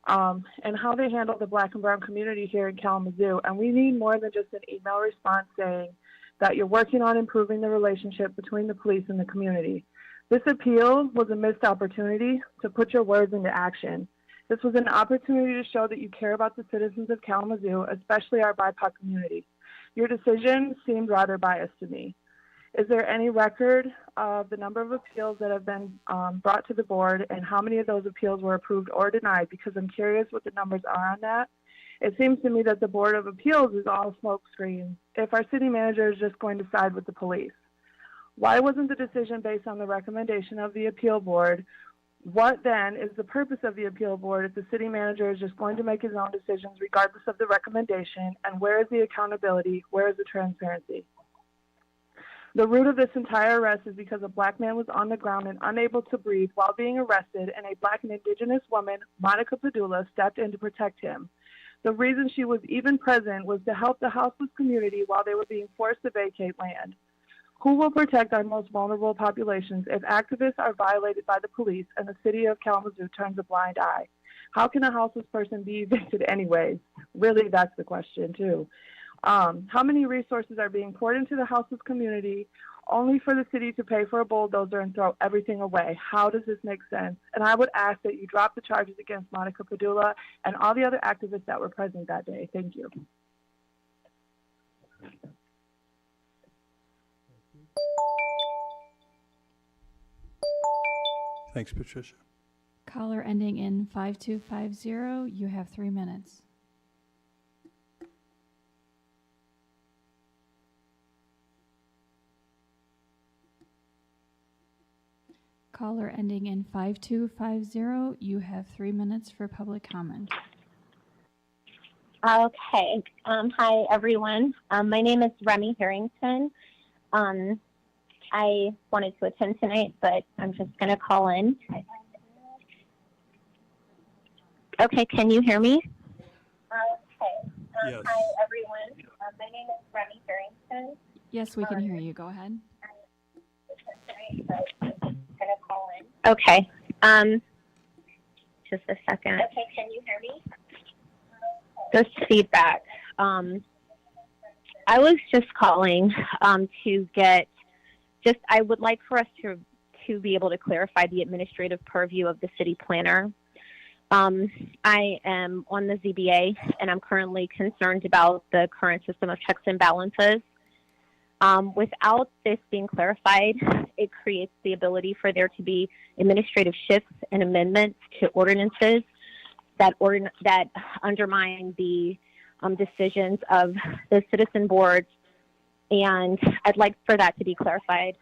and how they handle the Black and brown community here in Kalamazoo. And we need more than just an email response saying that you're working on improving the relationship between the police and the community. This appeal was a missed opportunity to put your words into action. This was an opportunity to show that you care about the citizens of Kalamazoo, especially our BIPOC community. Your decision seemed rather biased to me. Is there any record of the number of appeals that have been brought to the board and how many of those appeals were approved or denied? Because I'm curious what the numbers are on that. It seems to me that the Board of Appeals is all smoke screens if our city manager is just going to side with the police. Why wasn't the decision based on the recommendation of the appeal board? What then is the purpose of the appeal board if the city manager is just going to make his own decisions regardless of the recommendation? And where is the accountability? Where is the transparency? The root of this entire arrest is because a Black man was on the ground and unable to breathe while being arrested, and a Black and Indigenous woman, Monica Padula, stepped in to protect him. The reason she was even present was to help the houseless community while they were being forced to vacate land. Who will protect our most vulnerable populations if activists are violated by the police and the city of Kalamazoo turns a blind eye? How can a houseless person be evicted anyways? Really, that's the question, too. How many resources are being poured into the houseless community only for the city to pay for a bulldozer and throw everything away? How does this make sense? And I would ask that you drop the charges against Monica Padula and all the other activists that were present that day. Thank you. Thanks, Patricia. Caller ending in 5250, you have 3 minutes. Caller ending in 5250, you have 3 minutes for public comment. Okay. Hi, everyone. My name is Remy Harrington. I wanted to attend tonight, but I'm just going to call in. Okay, can you hear me? Okay. Yes. Hi, everyone. My name is Remy Harrington. Yes, we can hear you. Go ahead. Okay. Just a second. Okay, can you hear me? Just feedback. I was just calling to get I would like for us to be able to clarify the administrative purview of the city planner. I am on the ZBA, and I'm currently concerned about the current system of checks and balances. Without this being clarified, it creates the ability for there to be administrative shifts and amendments to ordinances that undermine the decisions of the citizen boards, and I'd like for that to be clarified.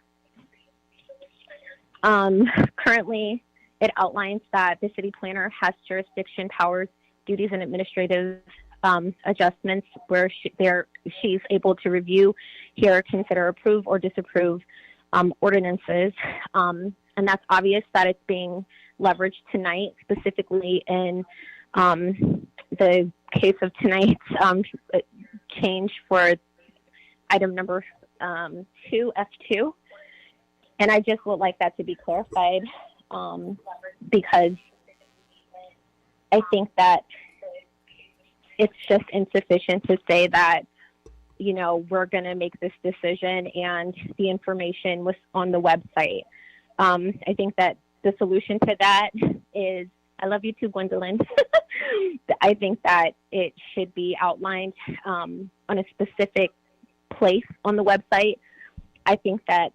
Currently, it outlines that the city planner has jurisdiction, powers, duties, and administrative adjustments where she's able to review, hear, consider, approve, or disapprove ordinances. And that's obvious that it's being leveraged tonight, specifically in the case of tonight's change for item number 2, F2. And I just would like that to be clarified because I think that it's just insufficient to say that, you know, we're going to make this decision and the information was on the website. I think that the solution to that is, I love you too, Gwendolyn. I think that it should be outlined on a specific place on the website. I think that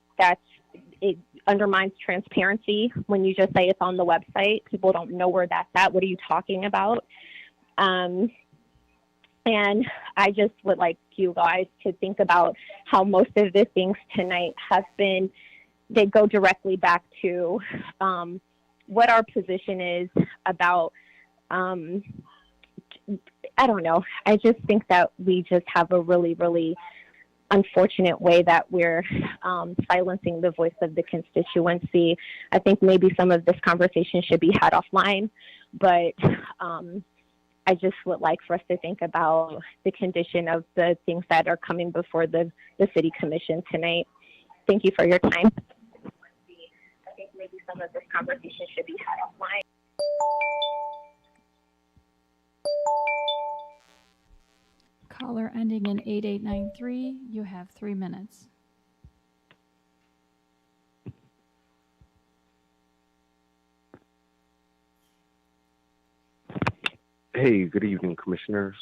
it undermines transparency when you just say it's on the website. People don't know where that's at. What are you talking about? And I just would like you guys to think about how most of the things tonight they go directly back to what our position is about, I don't know. I just think that we just have a really, really unfortunate way that we're silencing the voice of the constituency. I think maybe some of this conversation should be had offline, but I just would like for us to think about the condition of the things that are coming before the city commission tonight. Thank you for your time. I think maybe some of this conversation should be had offline. Caller ending in 8893, you have 3 minutes. Hey, good evening, commissioners.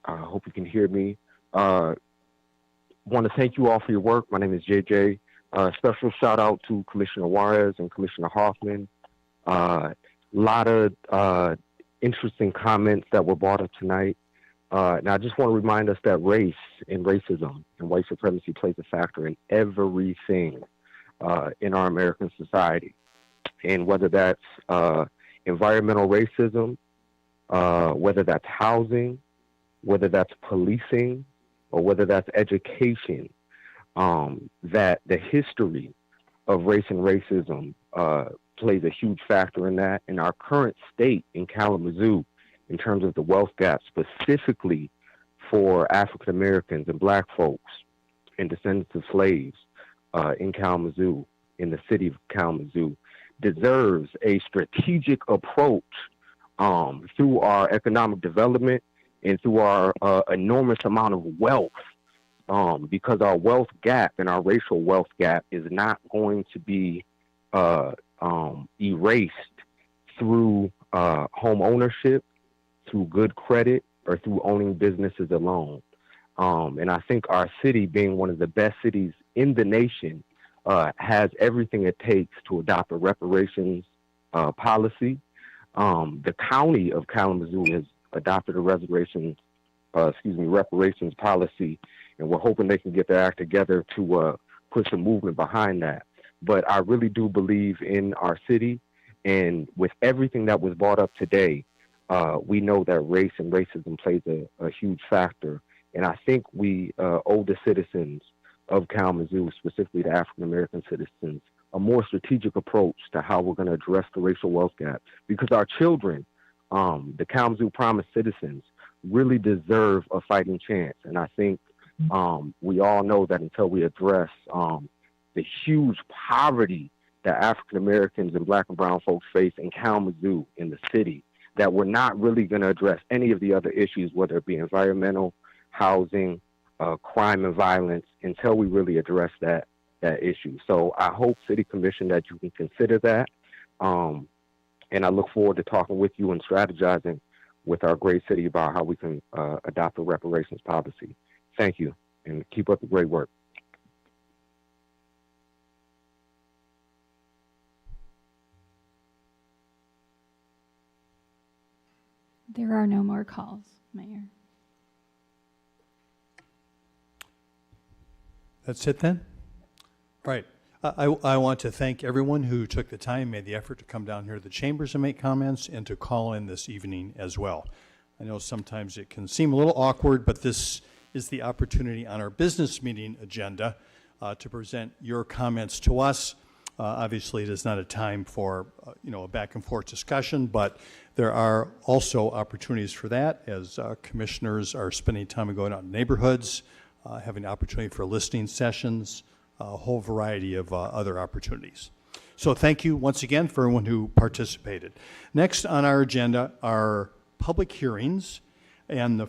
I hope you can hear me. Want to thank you all for your work. My name is JJ. Special shout out to Commissioner Juarez and Commissioner Hoffman. Lot of interesting comments that were brought up tonight. Now, I just want to remind us that race and racism and white supremacy plays a factor in everything in our American society. And whether that's environmental racism, whether that's housing, whether that's policing, or whether that's education, that the history of race and racism plays a huge factor in that. In our current state in Kalamazoo, in terms of the wealth gap, specifically for African Americans and Black folks and descendants of slaves in Kalamazoo, in the city of Kalamazoo, deserves a strategic approach through our economic development and through our enormous amount of wealth, because our wealth gap and our racial wealth gap is not going to be erased through home ownership, through good credit, or through owning businesses alone. And I think our city, being one of the best cities in the nation, has everything it takes to adopt a reparations policy. The county of Kalamazoo has adopted a reparations policy, and we're hoping they can get their act together to put some movement behind that. But I really do believe in our city, and with everything that was brought up today, we know that race and racism plays a huge factor. And I think we owe the citizens of Kalamazoo, specifically the African American citizens, a more strategic approach to how we're going to address the racial wealth gap, because our children, the Kalamazoo Promise citizens, really deserve a fighting chance. And I think we all know that until we address the huge poverty that African Americans and Black and brown folks face in Kalamazoo, in the city, that we're not really going to address any of the other issues, whether it be environmental, housing, crime and violence, until we really address that issue. So I hope, City Commission, that you can consider that. And I look forward to talking with you and strategizing with our great city about how we can adopt a reparations policy. Thank you, and keep up the great work. There are no more calls, Mayor. That's it then? Right. I want to thank everyone who took the time, made the effort to come down here to the chambers and make comments, and to call in this evening as well. I know sometimes it can seem a little awkward, but this is the opportunity on our business meeting agenda to present your comments to us. Obviously, it is not a time for a back and forth discussion, but there are also opportunities for that as commissioners are spending time going out in neighborhoods, having opportunity for listening sessions, a whole variety of other opportunities. So thank you once again for everyone who participated. Next on our agenda are public hearings, and the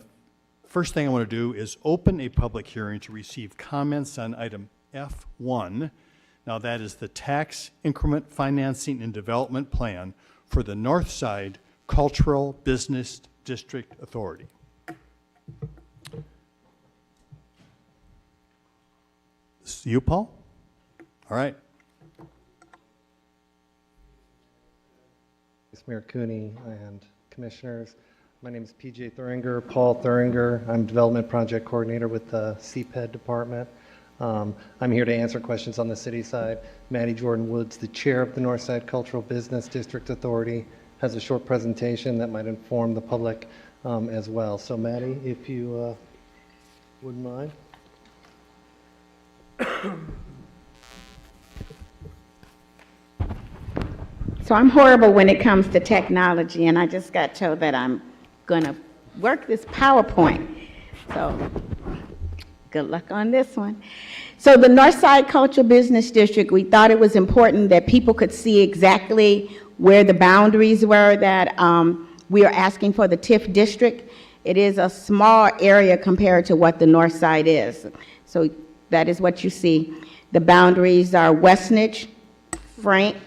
first thing I want to do is open a public hearing to receive comments on item F1. Now that is the Tax Increment Financing and Development Plan for the Northside Cultural Business District Authority. This is you, Paul? All right. Mayor Cooney and commissioners. My name is PJ Thuringer, Paul Thuringer. I'm Development Project Coordinator with the CPED Department. I'm here to answer questions on the city side. Maddie Jordan Woods, the chair of the Northside Cultural Business District Authority, has a short presentation that might inform the public as well. So Maddie, if you wouldn't mind. So I'm horrible when it comes to technology, and I just got told that I'm going to work this PowerPoint. So good luck on this one. So the Northside Cultural Business District, we thought it was important that people could see exactly where the boundaries were that we are asking for the TIF district. It is a small area compared to what the Northside is. So that is what you see. The boundaries are Westnedge, Frank,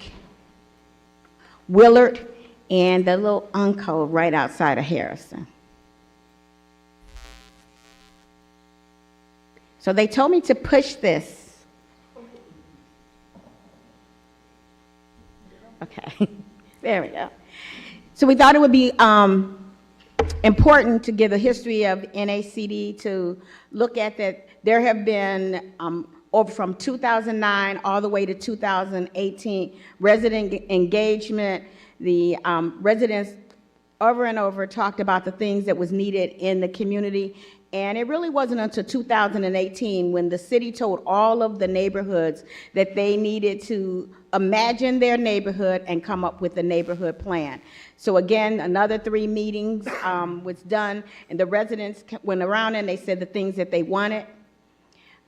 Willard, and the little Uncove right outside of Harrison. So they told me to push this. Okay, there we go. So we thought it would be important to give a history of NACD, to look at that there have been over from 2009 all the way to 2018, resident engagement. The residents over and over talked about the things that was needed in the community. And it really wasn't until 2018 when the city told all of the neighborhoods that they needed to imagine their neighborhood and come up with a neighborhood plan. So again, another 3 meetings was done, and the residents went around and they said the things that they wanted.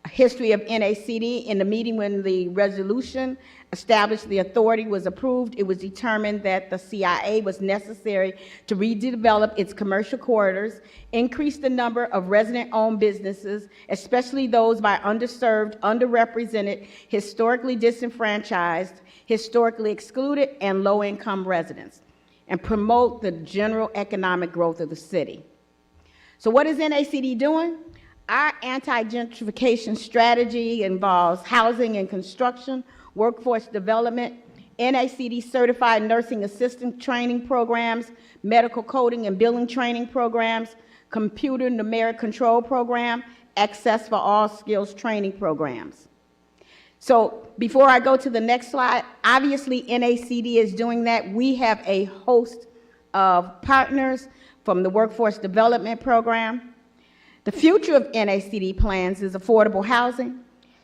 A history of NACD. In the meeting when the resolution established the authority was approved, it was determined that the CIA was necessary to redevelop its commercial corridors, increase the number of resident-owned businesses, especially those by underserved, underrepresented, historically disenfranchised, historically excluded, and low-income residents, and promote the general economic growth of the city. So what is NACD doing? Our anti-gentrification strategy involves housing and construction, workforce development, NACD certified nursing assistant training programs, medical coding and billing training programs, computer numeric control program, access for all skills training programs. So before I go to the next slide, obviously NACD is doing that. We have a host of partners from the workforce development program. The future of NACD plans is affordable housing,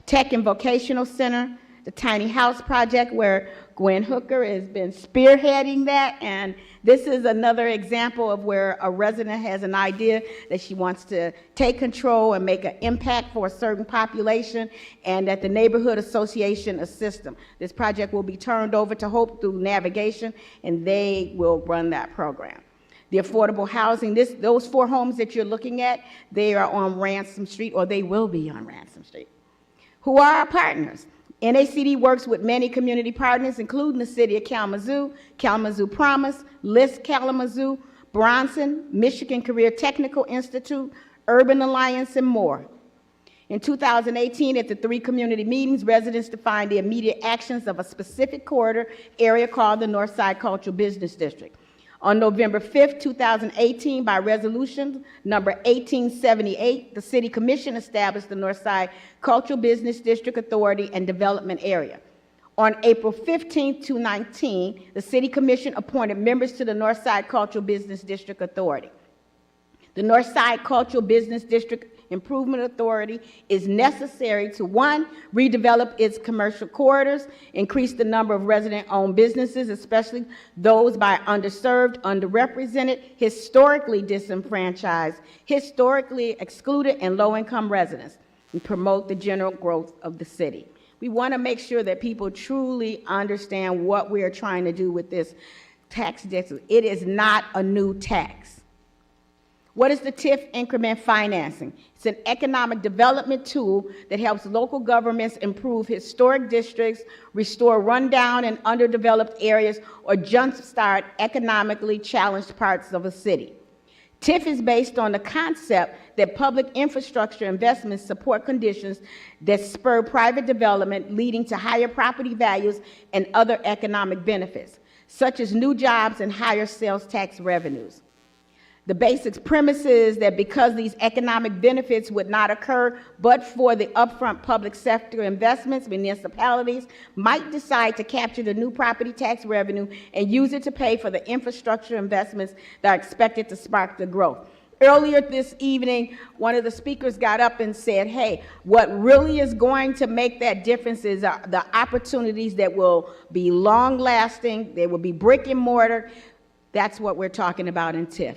tech and vocational center, the tiny house project where Gwen Hooker has been spearheading that, and this is another example of where a resident has an idea that she wants to take control and make an impact for a certain population, and that the neighborhood association assists them. This project will be turned over to Hope through navigation, and they will run that program. The affordable housing, those 4 homes that you're looking at, they are on Ransom Street, or they will be on Ransom Street. Who are our partners? NACD works with many community partners, including the City of Kalamazoo, Kalamazoo Promise, LIST Kalamazoo, Bronson, Michigan Career Technical Institute, Urban Alliance, and more. In 2018, at the 3 community meetings, residents defined the immediate actions of a specific corridor area called the Northside Cultural Business District. On November 5th, 2018, by resolution number 1878, the City Commission established the Northside Cultural Business District Authority and Development Area. On April 15th to 19, the City Commission appointed members to the Northside Cultural Business District Authority. The Northside Cultural Business District Improvement Authority is necessary to, 1, redevelop its commercial corridors, increase the number of resident-owned businesses, especially those by underserved, underrepresented, historically disenfranchised, historically excluded, and low-income residents, and promote the general growth of the city. We want to make sure that people truly understand what we are trying to do with this tax district. It is not a new tax. What is the TIF increment financing? It's an economic development tool that helps local governments improve historic districts, restore rundown and underdeveloped areas, or jumpstart economically challenged parts of a city. TIF is based on the concept that public infrastructure investments support conditions that spur private development, leading to higher property values and other economic benefits, such as new jobs and higher sales tax revenues. The basic premise is that because these economic benefits would not occur but for the upfront public sector investments, municipalities might decide to capture the new property tax revenue and use it to pay for the infrastructure investments that are expected to spark the growth. Earlier this evening, one of the speakers got up and said, hey, what really is going to make that difference is the opportunities that will be long-lasting, they will be brick and mortar. That's what we're talking about in TIF.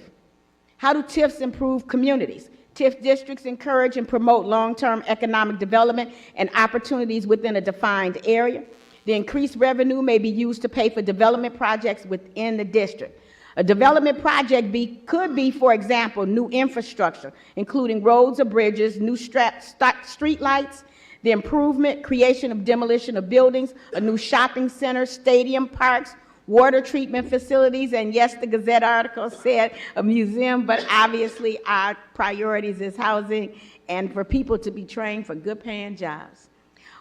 How do TIFs improve communities? TIF districts encourage and promote long-term economic development and opportunities within a defined area. The increased revenue may be used to pay for development projects within the district. A development project could be, for example, new infrastructure, including roads or bridges, new street lights, the improvement, creation of demolition of buildings, a new shopping center, stadium, parks, water treatment facilities, and yes, the Gazette article said a museum, but obviously our priorities is housing and for people to be trained for good paying jobs.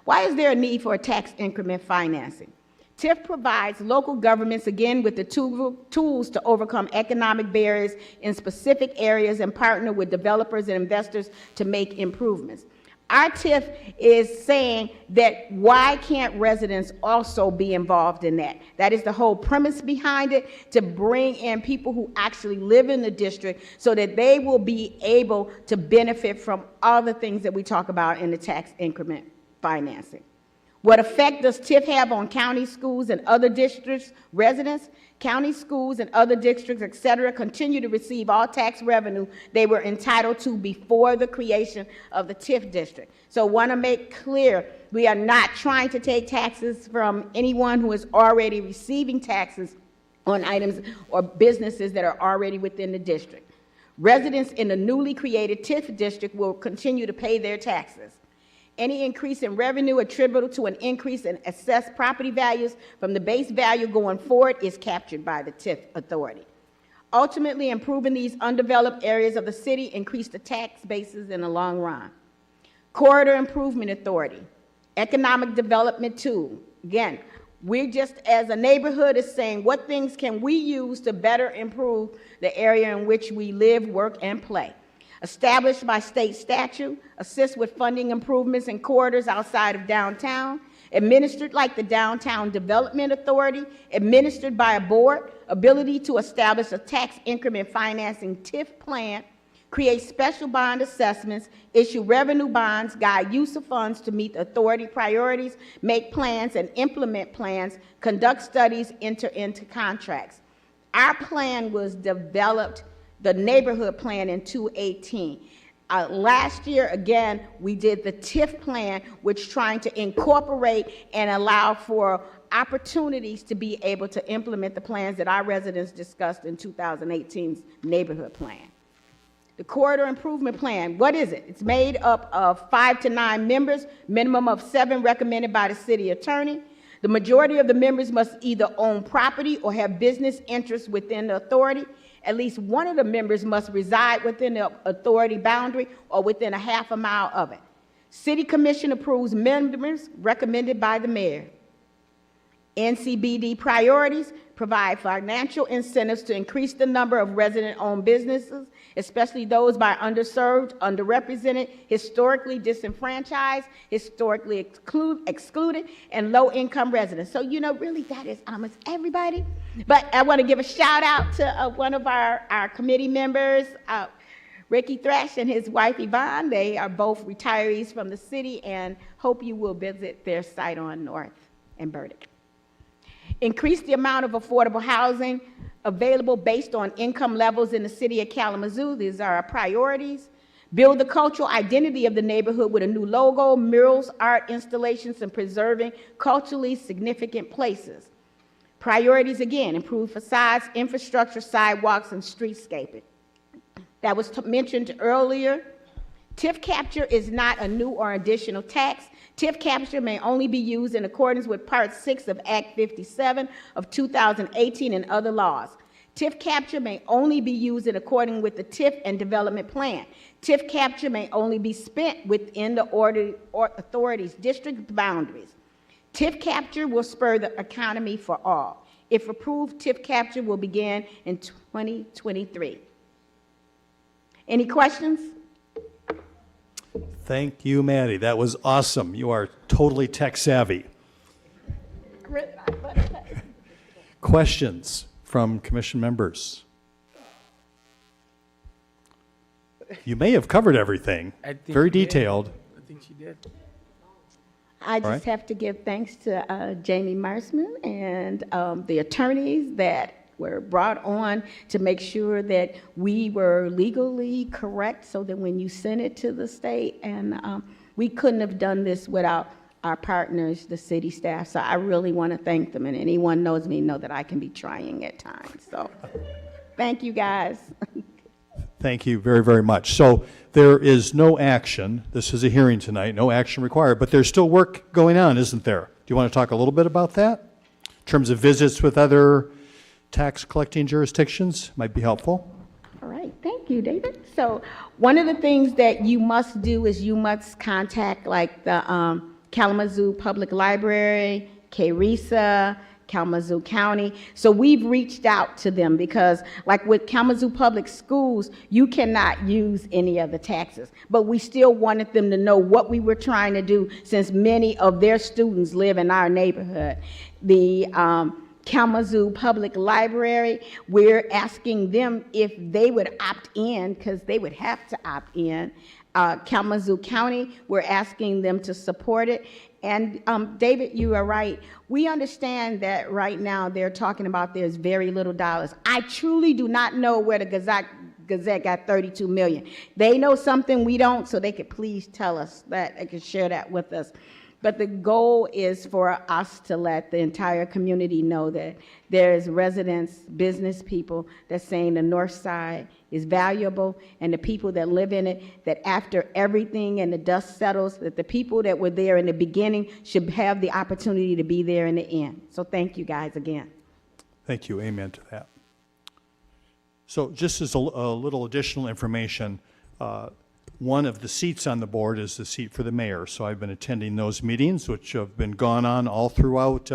Why is there a need for a tax increment financing? TIF provides local governments, again, with the tools to overcome economic barriers in specific areas and partner with developers and investors to make improvements. Our TIF is saying that why can't residents also be involved in that? That is the whole premise behind it, to bring in people who actually live in the district so that they will be able to benefit from all the things that we talk about in the tax increment financing. What effect does TIF have on county schools and other districts' residents? County schools and other districts, et cetera, continue to receive all tax revenue they were entitled to before the creation of the TIF district. So I want to make clear, we are not trying to take taxes from anyone who is already receiving taxes on items or businesses that are already within the district. Residents in the newly created TIF district will continue to pay their taxes. Any increase in revenue attributable to an increase in assessed property values from the base value going forward is captured by the TIF authority. Ultimately, improving these undeveloped areas of the city increase the tax bases in the long run. Corridor Improvement Authority, economic development tool. Again, we're just, as a neighborhood, is saying what things can we use to better improve the area in which we live, work, and play. Established by state statute, assist with funding improvements in corridors outside of downtown, administered like the Downtown Development Authority, administered by a board, ability to establish a tax increment financing TIF plan, create special bond assessments, issue revenue bonds, guide use of funds to meet authority priorities, make plans and implement plans, conduct studies, enter into contracts. Our plan was developed, the neighborhood plan, in 2018. Last year, again, we did the TIF plan, which trying to incorporate and allow for opportunities to be able to implement the plans that our residents discussed in 2018's neighborhood plan. The Corridor Improvement Plan, what is it? It's made up of 5 to 9 members, minimum of 7 recommended by the city attorney. The majority of the members must either own property or have business interests within the authority. At least one of the members must reside within the authority boundary or within a half a mile of it. City Commission approves members recommended by the mayor. NCBD priorities provide financial incentives to increase the number of resident-owned businesses, especially those by underserved, underrepresented, historically disenfranchised, historically excluded, and low-income residents. So, you know, really that is almost everybody. But I want to give a shout out to one of our committee members, Ricky Thrash and his wife Yvonne. They are both retirees from the city, and hope you will visit their site on North and Burdick. Increase the amount of affordable housing available based on income levels in the city of Kalamazoo. These are our priorities. Build the cultural identity of the neighborhood with a new logo, murals, art installations, and preserving culturally significant places. Priorities, again, improve facades, infrastructure, sidewalks, and streetscaping. That was mentioned earlier. TIF capture is not a new or additional tax. TIF capture may only be used in accordance with Part 6 of Act 57 of 2018 and other laws. TIF capture may only be used in accordance with the TIF and development plan. TIF capture may only be spent within the authority's district boundaries. TIF capture will spur the economy for all. If approved, TIF capture will begin in 2023. Any questions? Thank you, Maddie. That was awesome. You are totally tech savvy. Questions from commission members? You may have covered everything. Very detailed. I think she did. I right. just have to give thanks to Jamie Marsman and the attorneys that were brought on to make sure that we were legally correct so that when you send it to the state, and we couldn't have done this without our partners, the city staff. So I really want to thank them, and anyone knows me know that I can be trying at times. So thank you, guys. Thank you very, very much. So there is no action. This is a hearing tonight, no action required, but there's still work going on, isn't there? Do you want to talk a little bit about that? In terms of visits with other tax collecting jurisdictions, might be helpful. All right, thank you, David. So one of the things that you must do is you must contact like the Kalamazoo Public Library, KRESA, Kalamazoo County. So we've reached out to them because like with Kalamazoo Public Schools, you cannot use any of the taxes, but we still wanted them to know what we were trying to do since many of their students live in our neighborhood. The Kalamazoo Public Library, we're asking them if they would opt in, because they would have to opt in. Kalamazoo County, we're asking them to support it. And David, you are right. We understand that right now they're talking about there's very little dollars. I truly do not know where the Gazette got 32 million. They know something we don't, so they could please tell us that, they could share that with us. But the goal is for us to let the entire community know that there's residents, business people that's saying the Northside is valuable, and the people that live in it, that after everything and the dust settles, that the people that were there in the beginning should have the opportunity to be there in the end. So thank you guys again. Thank you. Amen to that. So just as a little additional information, one of the seats on the board is the seat for the mayor. So I've been attending those meetings, which have been gone on all throughout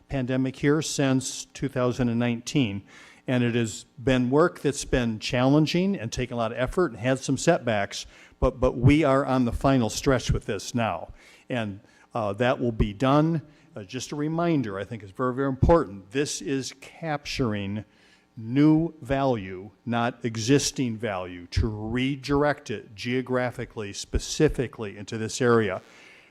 pandemic here since 2019. And it has been work that's been challenging and taken a lot of effort and had some setbacks, but we are on the final stretch with this now. And that will be done. Just a reminder, I think it's very, very important. This is capturing new value, not existing value, to redirect it geographically, specifically into this area.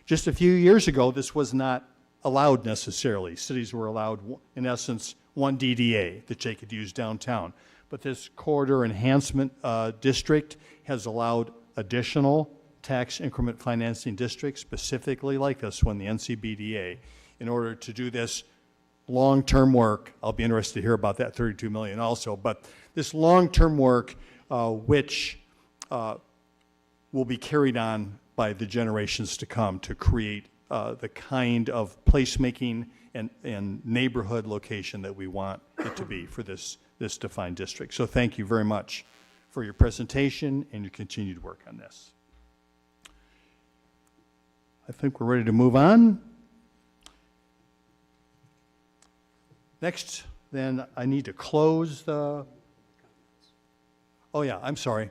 Just a few years ago, this was not allowed necessarily. Cities were allowed, in essence, one DDA that they could use downtown. But this corridor enhancement district has allowed additional tax increment financing districts, specifically like this one, the NCBDA, in order to do this long-term work. I'll be interested to hear about that 32 million also, but this long-term work which will be carried on by the generations to come to create the kind of placemaking and neighborhood location that we want it to be for this defined district. So thank you very much for your presentation and your continued work on this. I think we're ready to move on. Next, then, I need to close the, oh yeah, I'm sorry.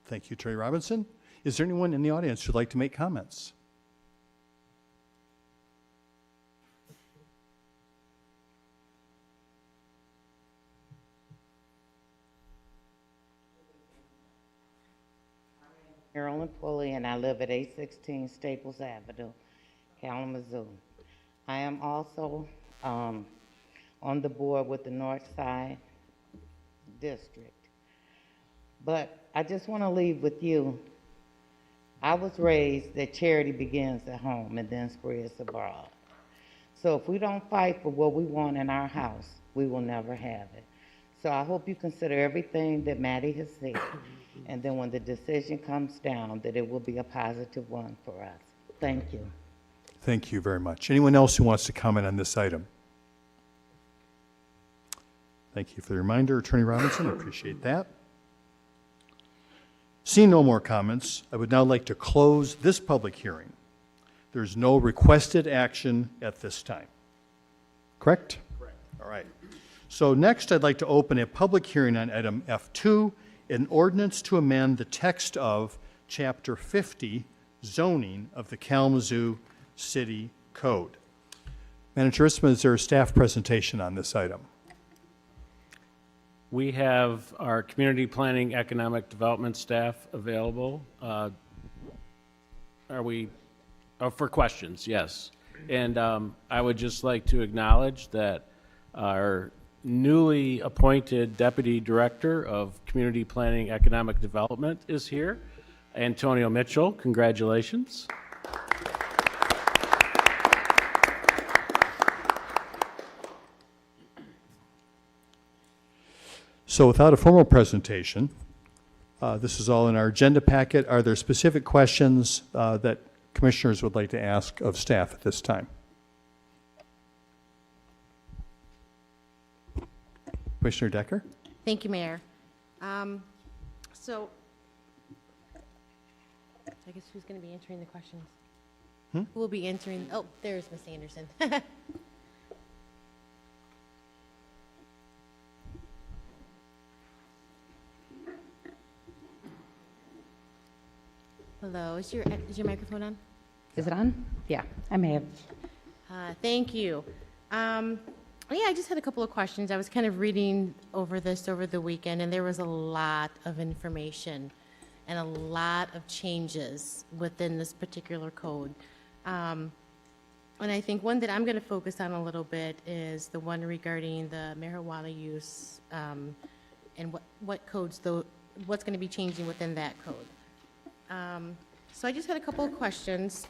Thank you, Attorney Robinson. Is there anyone in the audience who'd like to make comments? Carolyn Pulley, and I live at 816 Staples Avenue, Kalamazoo. I am also on the board with the Northside District. But I just want to leave with you, I was raised that charity begins at home and then spreads abroad. So if we don't fight for what we want in our house, we will never have it. So I hope you consider everything that Maddie has said, and then when the decision comes down, that it will be a positive one for us. Thank you. Thank you very much. Anyone else who wants to comment on this item? Thank you for the reminder, Attorney Robinson. I appreciate that. Seeing no more comments, I would now like to close this public hearing. There's no requested action at this time. Correct? Correct. All right. So next, I'd like to open a public hearing on item F2, an ordinance to amend the text of Chapter 50, zoning of the Kalamazoo City Code. Manager Isma, is there a staff presentation on this item? We have our community planning economic development staff available. Are we, oh, for questions, yes. And I would just like to acknowledge that our newly appointed Deputy Director of Community Planning Economic Development is here, Antonio Mitchell. Congratulations. So without a formal presentation, this is all in our agenda packet. Are there specific questions that commissioners would like to ask of staff at this time? Commissioner Decker? Thank you, Mayor. So, I guess who's going to be answering the questions? Who will be answering? Oh, there's Ms. Anderson. Hello, is your microphone on? Is it on? Yeah, I may have. Thank you. Yeah, I just had a couple of questions. I was kind of reading over this over the weekend, and there was a lot of information and a lot of changes within this particular code. And I think one that I'm going to focus on a little bit is the one regarding the marijuana use and what codes, what's going to be changing within that code. So I just had a couple of questions.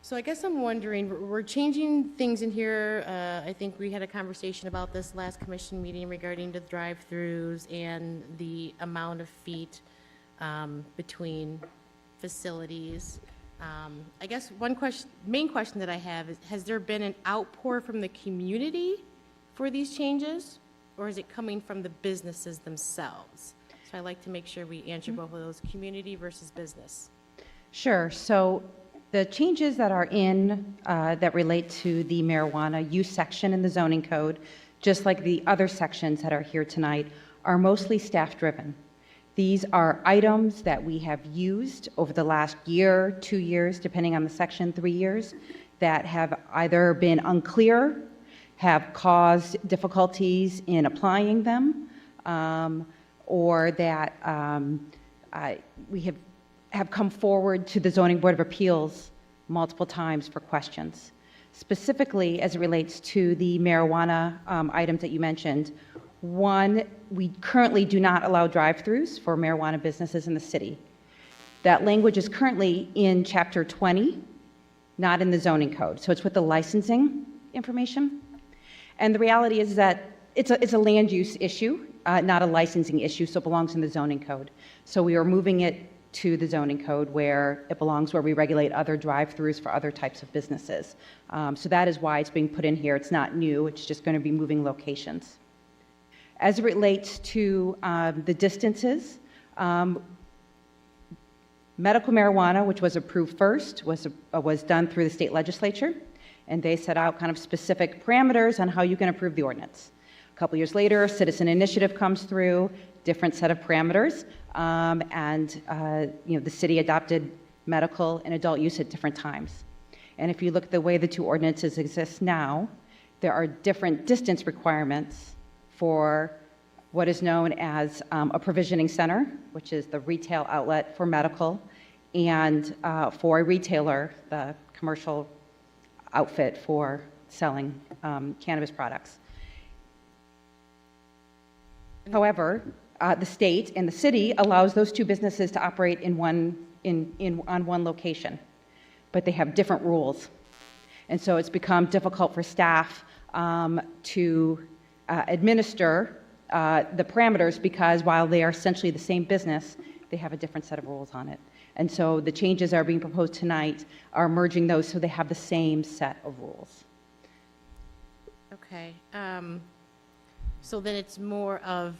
So I guess I'm wondering, we're changing things in here. I think we had a conversation about this last commission meeting regarding the drive-throughs and the amount of feet between facilities. I guess one main question that I have is, has there been an outpour from the community for these changes, or is it coming from the businesses themselves? So I'd like to make sure we answer both of those, community versus business. Sure. So the changes that are in that relate to the marijuana use section in the zoning code, just like the other sections that are here tonight, are mostly staff-driven. These are items that we have used over the last year, 2 years, depending on the section, 3 years, that have either been unclear, have caused difficulties in applying them, or that we have come forward to the Zoning Board of Appeals multiple times for questions. Specifically, as it relates to the marijuana items that you mentioned, one, we currently do not allow drive-throughs for marijuana businesses in the city. That language is currently in Chapter 20, not in the zoning code. So it's with the licensing information. And the reality is that it's a land use issue, not a licensing issue, so it belongs in the zoning code. So we are moving it to the zoning code where it belongs, where we regulate other drive-throughs for other types of businesses. So that is why it's being put in here. It's not new, it's just going to be moving locations. As it relates to the distances, medical marijuana, which was approved first, was done through the state legislature, and they set out kind of specific parameters on how you can approve the ordinance. A couple years later, citizen initiative comes through, different set of parameters, the city adopted medical and adult use at different times. And if you look at the way the two ordinances exist now, there are different distance requirements for what is known as a provisioning center, which is the retail outlet for medical, and for a retailer, the commercial outfit for selling cannabis products. However, the state and the city allows those two businesses to operate on one location, but they have different rules. And so it's become difficult for staff to administer the parameters because while they are essentially the same business, they have a different set of rules on it. And so the changes that are being proposed tonight are merging those so they have the same set of rules. Okay. So then it's more of,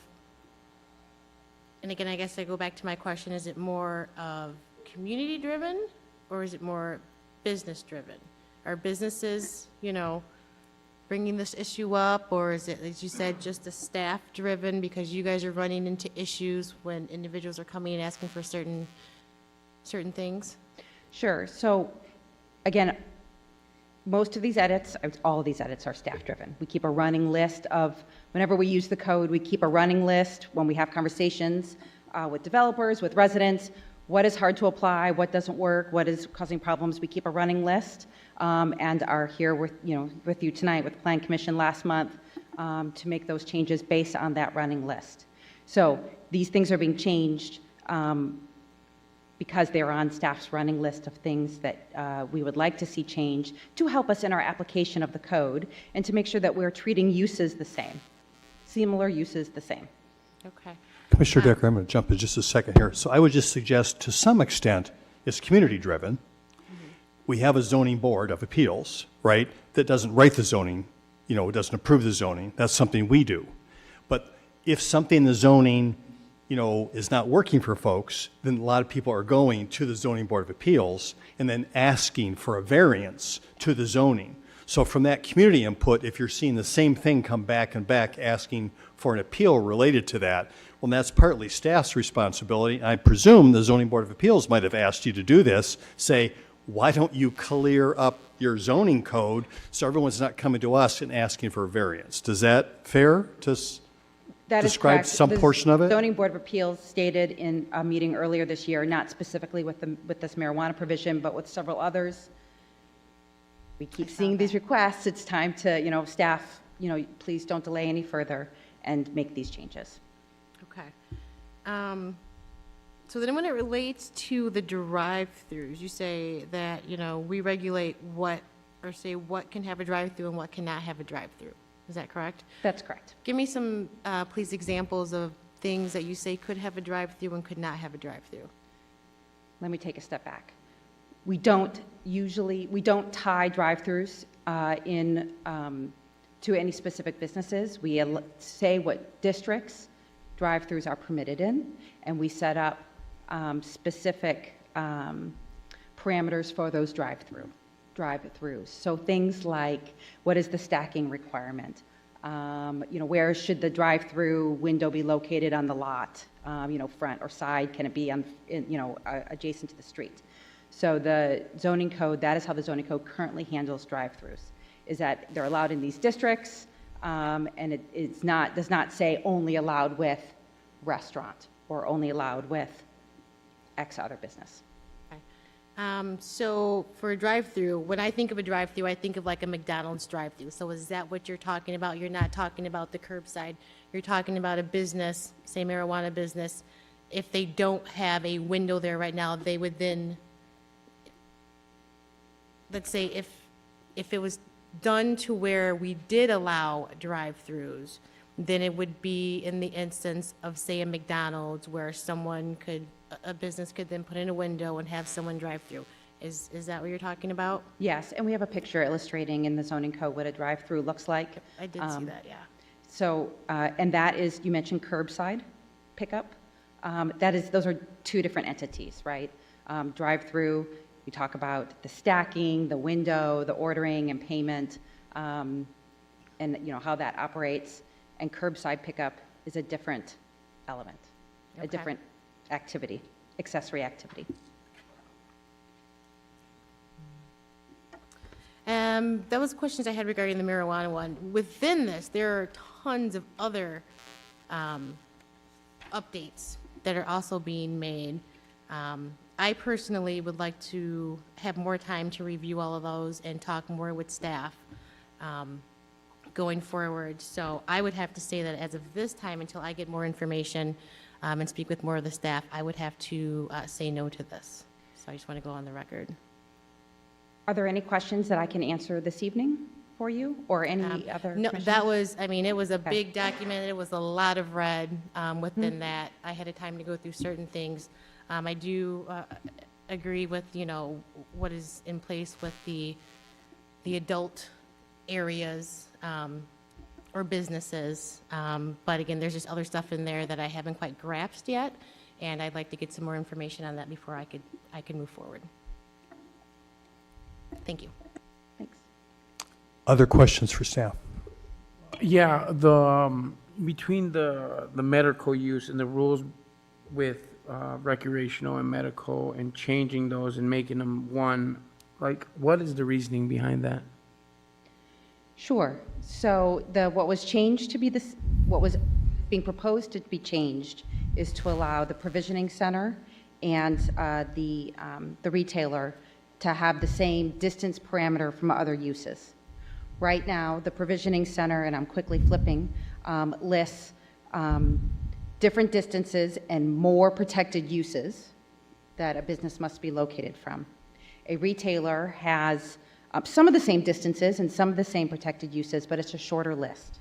and again, I guess I go back to my question, is it more of community-driven or is it more business-driven? Are businesses, bringing this issue up, or is it, as you said, just a staff-driven because you guys are running into issues when individuals are coming and asking for certain things? Sure. So, again, most of these edits, all of these edits are staff-driven. We keep a running list of, whenever we use the code, we keep a running list when we have conversations with developers, with residents, what is hard to apply, what doesn't work, what is causing problems. We keep a running list and are here with you tonight, with the Plan Commission last month, to make those changes based on that running list. So these things are being changed because they're on staff's running list of things that we would like to see change to help us in our application of the code and to make sure that we're treating uses the same, similar uses the same. Okay. Commissioner Decker, I'm going to jump in just a second here. So I would just suggest, to some extent, it's community-driven. We have a zoning board of appeals, right, that doesn't write the zoning, it doesn't approve the zoning. That's something we do. But if something in the zoning, is not working for folks, then a lot of people are going to the zoning board of appeals and then asking for a variance to the zoning. So from that community input, if you're seeing the same thing come back and back asking for an appeal related to that, well, that's partly staff's responsibility. I presume the zoning board of appeals might have asked you to do this, say, why don't you clear up your zoning code so everyone's not coming to us and asking for a variance? Does that fair to That is describe correct. some The portion of it? Zoning Board of Appeals stated in a meeting earlier this year, not specifically with this marijuana provision, but with several others. We keep seeing these requests. It's time to, staff, please don't delay any further and make these changes. Okay. So then when it relates to the drive-throughs, you say that, we regulate what can have a drive-through and what cannot have a drive-through. Is that correct? That's correct. Give me some, please, examples of things that you say could have a drive-through and could not have a drive-through. Let me take a step back. We don't tie drive-throughs to any specific businesses. We say what districts drive-throughs are permitted in, and we set up specific parameters for those drive-throughs. So things like, what is the stacking requirement? Where should the drive-through window be located on the lot? Front or side? Can it be adjacent to the street? So the zoning code, that is how the zoning code currently handles drive-throughs, is that they're allowed in these districts, and it does not say only allowed with restaurant or only allowed with X other business. So for a drive-through, when I think of a drive-through, I think of like a McDonald's drive-through. So is that what you're talking about? You're not talking about the curbside. You're talking about a business, say marijuana business. If they don't have a window there right now, they would then, let's say if it was done to where we did allow drive-throughs, then it would be in the instance of, say, a McDonald's where a business could then put in a window and have someone drive through. Is that what you're talking about? Yes, and we have a picture illustrating in the zoning code what a drive-through looks like. I did see that, yeah. So, and that is, you mentioned curbside pickup. Those are two different entities, right? Drive-through, we talk about the stacking, the window, the ordering and payment, and how that operates. And curbside pickup is a different element, a different activity, accessory activity. That was questions I had regarding the marijuana one. Within this, there are tons of other updates that are also being made. I personally would like to have more time to review all of those and talk more with staff going forward. So I would have to say that as of this time, until I get more information and speak with more of the staff, I would have to say no to this. So I just want to go on the record. Are there any questions that I can answer this evening for you, or any other? No, commissioners? that was, it was a Okay. big document. It was a lot of red within that. I had a time to go through certain things. I do agree with, what is in place with the adult areas or businesses. But again, there's just other stuff in there that I haven't quite grasped yet, and I'd like to get some more information on that before I can move forward. Thank you. Thanks. Other questions for staff? Yeah, between the medical use and the rules with recreational and medical and changing those and making them one, like, what is the reasoning behind that? Sure. So what was changed to be this, what was being proposed to be changed is to allow the provisioning center and the retailer to have the same distance parameter from other uses. Right now, the provisioning center, and I'm quickly flipping, lists different distances and more protected uses that a business must be located from. A retailer has some of the same distances and some of the same protected uses, but it's a shorter list.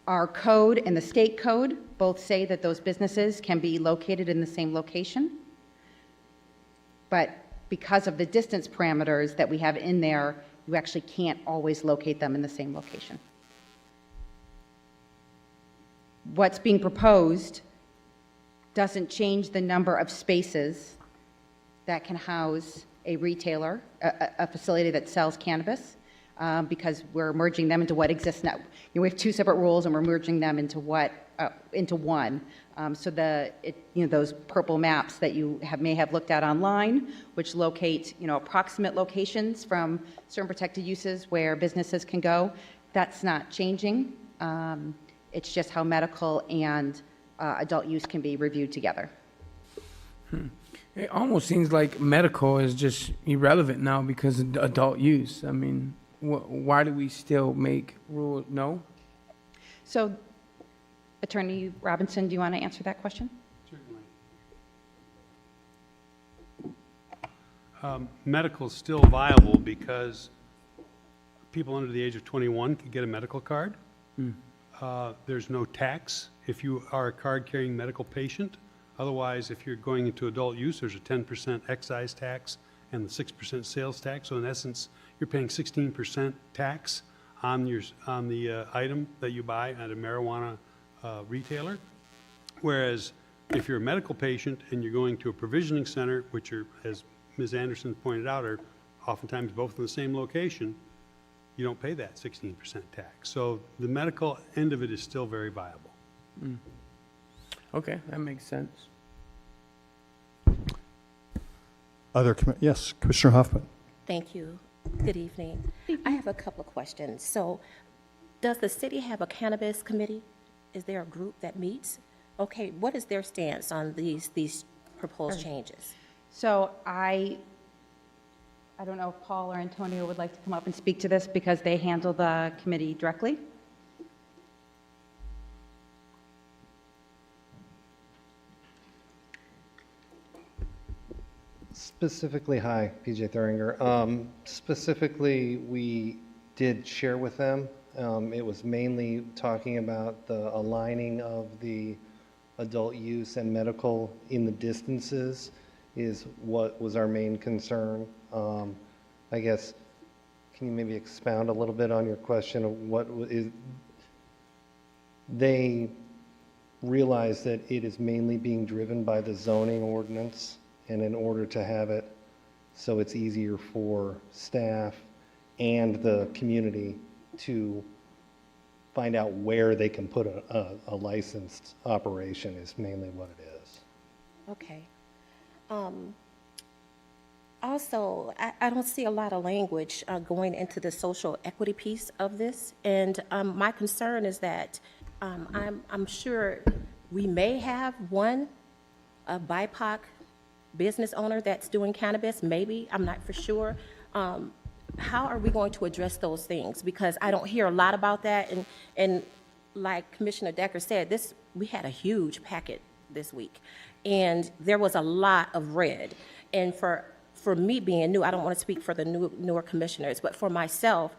Our code and the state code both say that those businesses can be located in the same location, but because of the distance parameters that we have in there, you actually can't always locate them in the same location. What's being proposed doesn't change the number of spaces that can house a retailer, a facility that sells cannabis, because we're merging them into what exists now. We have two separate rules, and we're merging them into into one. So those purple maps that you may have looked at online, which locate approximate locations from certain protected uses where businesses can go, that's not changing. It's just how medical and adult use can be reviewed together. It almost seems like medical is just irrelevant now because of adult use. I mean, why do we still make rules? No? So, Attorney Robinson, do you want to answer that question? Certainly. Medical is still viable because people under the age of 21 can get a medical card. There's no tax if you are a card-carrying medical patient. Otherwise, if you're going into adult use, there's a 10% excise tax and the 6% sales tax. So in essence, you're paying 16% tax on the item that you buy at a marijuana retailer. Whereas if you're a medical patient and you're going to a provisioning center, which are, as Ms. Anderson pointed out, are oftentimes both in the same location, you don't pay that 16% tax. So the medical end of it is still very viable. Okay, that makes sense. Yes, Commissioner Hoffman. Thank you. Good evening. I have a couple of questions. So, does the city have a cannabis committee? Is there a group that meets? Okay, what is their stance on these proposed changes? So I don't know if Paul or Antonio would like to come up and speak to this because they handle the committee directly. Specifically, hi, PJ Thuringer. Specifically, we did share with them. It was mainly talking about the aligning of the adult use and medical in the distances is what was our main concern. I guess, can you maybe expound a little bit on your question of what is, they realize that it is mainly being driven by the zoning ordinance, and in order to have it so it's easier for staff and the community to find out where they can put a licensed operation is mainly what it is. Okay. Also, I don't see a lot of language going into the social equity piece of this, and my concern is that I'm sure we may have a BIPOC business owner that's doing cannabis, maybe, I'm not for sure. How are we going to address those things? Because I don't hear a lot about that, and like Commissioner Decker said, we had a huge packet this week, and there was a lot of red. And for me being new, I don't want to speak for the newer commissioners, but for myself,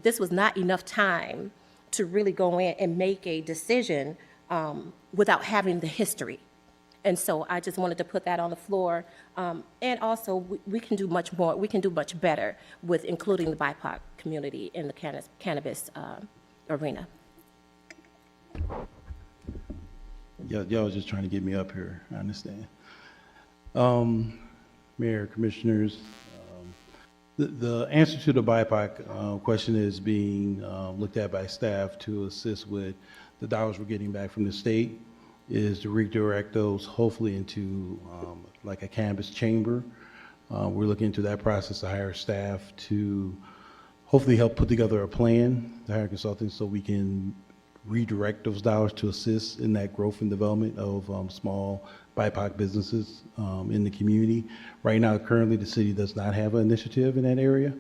this was not enough time to really go in and make a decision without having the history. And so I just wanted to put that on the floor. And also, we can do much more, we can do much better with including the BIPOC community in the cannabis arena. Y'all was just trying to get me up here, I understand. Mayor, Commissioners, the answer to the BIPOC question is being looked at by staff to assist with the dollars we're getting back from the state, is to redirect those hopefully into like a cannabis chamber. We're looking into that process to hire staff to hopefully help put together a plan to hire consultants so we can redirect those dollars to assist in that growth and development of small BIPOC businesses in the community. Right now, currently, the city does not have an initiative in that area,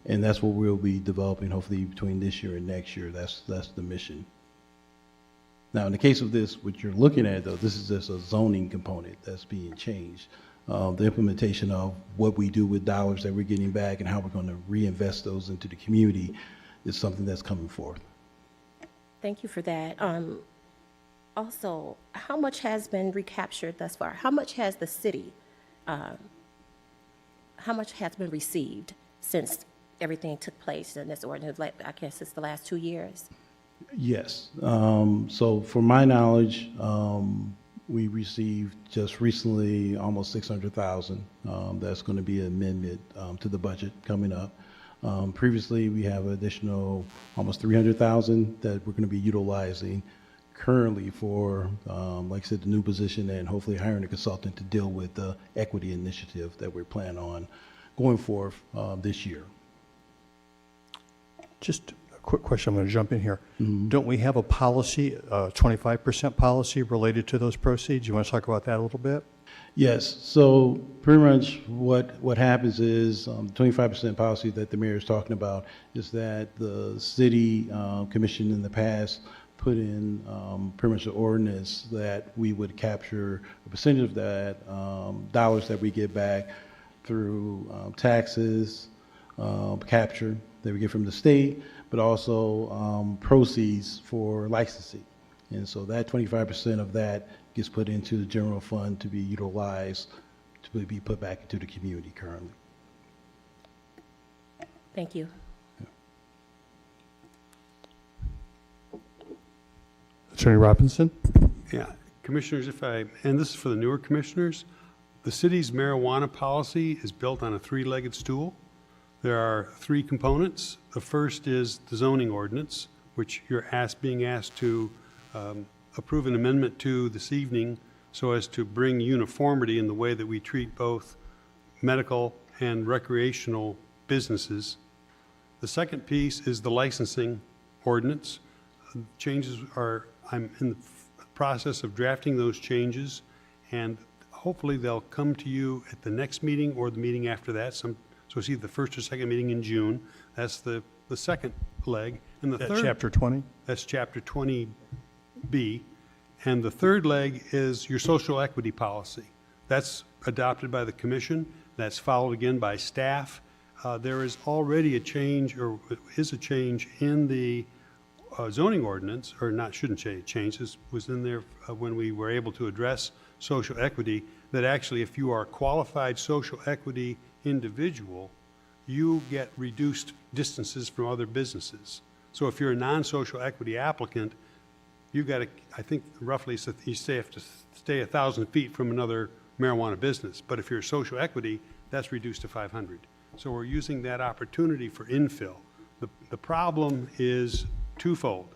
and that's what we'll be developing hopefully between this year and next year. That's the mission. Now, in the case of this, what you're looking at, though, this is just a zoning component that's being changed. The implementation of what we do with dollars that we're getting back and how we're going to reinvest those into the community is something that's coming forth. Thank you for that. Also, how much has been recaptured thus far? How much has the city, how much has been received since everything took place in this ordinance? Like, I guess it's the last 2 years. Yes. So from my knowledge, we received just recently almost 600,000. That's going to be an amendment to the budget coming up. Previously, we have additional almost 300,000 that we're going to be utilizing currently for, like I said, the new position and hopefully hiring a consultant to deal with the equity initiative that we're planning on going forth this year. Just a quick question, I'm going to jump in here. Don't we have a policy, a 25% policy related to those proceeds? You want to talk about that a little bit? Yes. So pretty much what happens is 25% policy that the mayor is talking about is that the city commission in the past put in pretty much an ordinance that we would capture a percentage of that dollars that we get back through taxes, capture that we get from the state, but also proceeds for licensing. And so that 25% of that gets put into the general fund to be utilized to be put back into the community currently. Thank you. Attorney Robinson? Yeah, commissioners, and this is for the newer commissioners, the city's marijuana policy is built on a three-legged stool. There are three components. The first is the zoning ordinance, which you're being asked to approve an amendment to this evening so as to bring uniformity in the way that we treat both medical and recreational businesses. The second piece is the licensing ordinance. Changes are, I'm in the process of drafting those changes, and hopefully they'll come to you at the next meeting or the meeting after that. So it's either the first or second meeting in June. That's the second leg. And the third, Chapter 20? That's Chapter 20B. And the third leg is your social equity policy. That's adopted by the commission. That's followed again by staff. There is already a change, or is a change in the zoning ordinance, or not, shouldn't change, this was in there when we were able to address social equity, that actually if you are a qualified social equity individual, you get reduced distances from other businesses. So if you're a non-social equity applicant, you've got to, I think roughly you have to stay 1,000 feet from another marijuana business. But if you're social equity, that's reduced to 500. So we're using that opportunity for infill. The problem is twofold.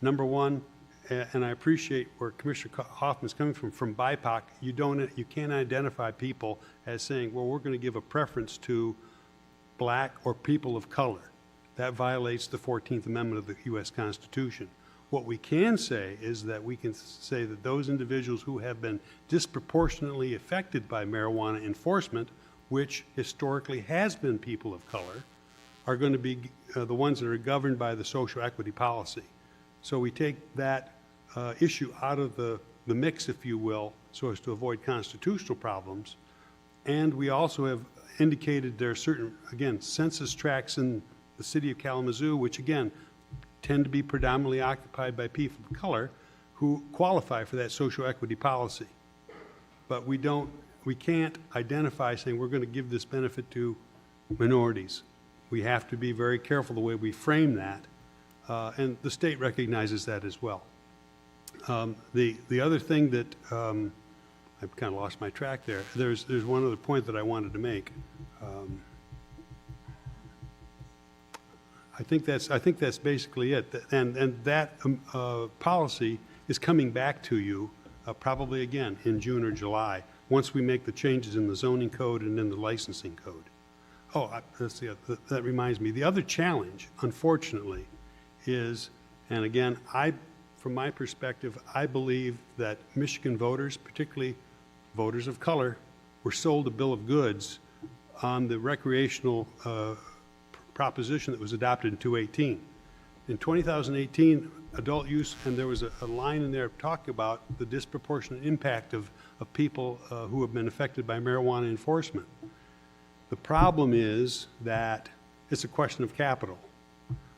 Number one, and I appreciate where Commissioner Hoffman's coming from BIPOC, you can't identify people as saying, well, we're going to give a preference to black or people of color. That violates the 14th Amendment of the U.S. Constitution. What we can say is that we can say that those individuals who have been disproportionately affected by marijuana enforcement, which historically has been people of color, are going to be the ones that are governed by the social equity policy. So we take that issue out of the mix, if you will, so as to avoid constitutional problems. And we also have indicated there are certain, again, census tracts in the city of Kalamazoo, which again, tend to be predominantly occupied by people of color who qualify for that social equity policy. But we can't identify saying we're going to give this benefit to minorities. We have to be very careful the way we frame that, and the state recognizes that as well. The other thing that I've kind of lost my track there. There's one other point that I wanted to make. I think that's basically it. And that policy is coming back to you probably again in June or July once we make the changes in the zoning code and in the licensing code. let's see, that reminds me. The other challenge, unfortunately, is, and again, from my perspective, I believe that Michigan voters, particularly voters of color, were sold a bill of goods on the recreational proposition that was adopted in 2018. In 2018, adult use, and there was a line in there talking about the disproportionate impact of people who have been affected by marijuana enforcement. The problem is that it's a question of capital.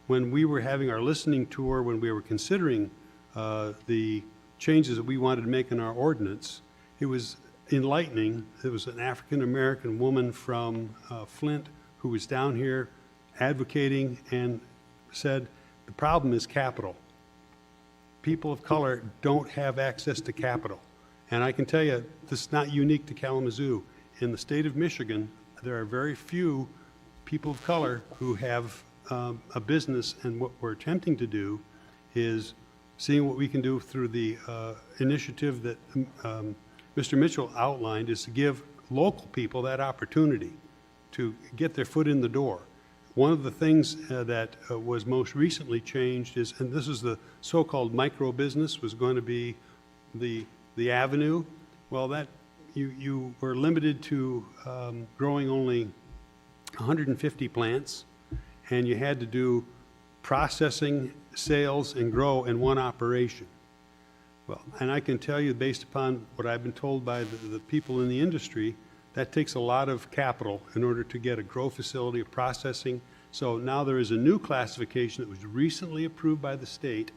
When we were having our listening tour, when we were considering the changes that we wanted to make in our ordinance, it was enlightening. There was an African-American woman from Flint who was down here advocating and said, the problem is capital. People of color don't have access to capital. And I can tell you, this is not unique to Kalamazoo. In the state of Michigan, there are very few people of color who have a business, and what we're attempting to do is seeing what we can do through the initiative that Mr. Mitchell outlined, is to give local people that opportunity to get their foot in the door. One of the things that was most recently changed is, and this is the so-called micro business was going to be the avenue. Well, that you were limited to growing only 150 plants, and you had to do processing, sales, and grow in one operation. Well, and I can tell you, based upon what I've been told by the people in the industry, that takes a lot of capital in order to get a grow facility, a processing. So now there is a new classification that was recently approved by the state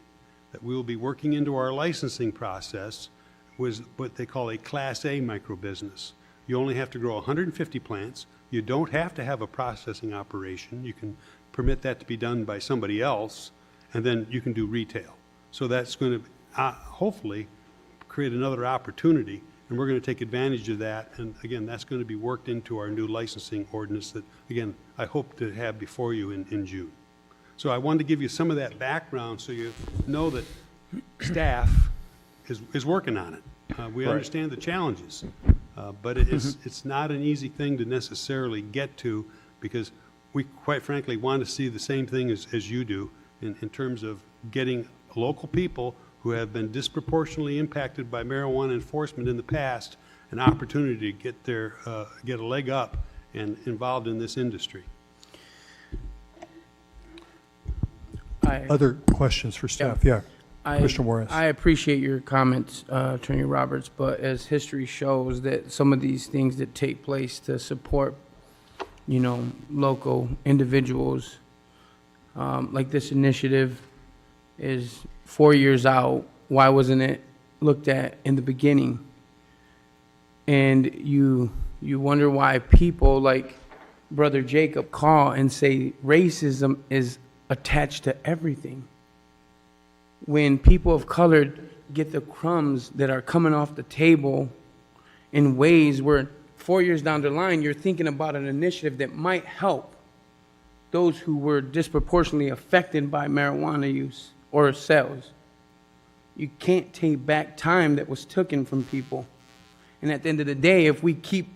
that we will be working into our licensing process, was what they call a Class A microbusiness. You only have to grow 150 plants. You don't have to have a processing operation. You can permit that to be done by somebody else, and then you can do retail. So that's going to hopefully create another opportunity, and we're going to take advantage of that. And again, that's going to be worked into our new licensing ordinance that, again, I hope to have before you in June. So I wanted to give you some of that background so you know that staff is working on it. We understand the challenges, but it's not an easy thing to necessarily get to, because we quite frankly want to see the same thing as you do in terms of getting local people who have been disproportionately impacted by marijuana enforcement in the past an opportunity to get a leg up and involved in this industry. Other questions for staff? Yeah. Commissioner Morris. I appreciate your comments, Attorney Roberts, but as history shows that some of these things that take place to support, local individuals, like this initiative is 4 years out. Why wasn't it looked at in the beginning? And you wonder why people like Brother Jacob call and say racism is attached to everything. When people of color get the crumbs that are coming off the table in ways where 4 years down the line, you're thinking about an initiative that might help those who were disproportionately affected by marijuana use or sales. You can't take back time that was taken from people. And at the end of the day, if we keep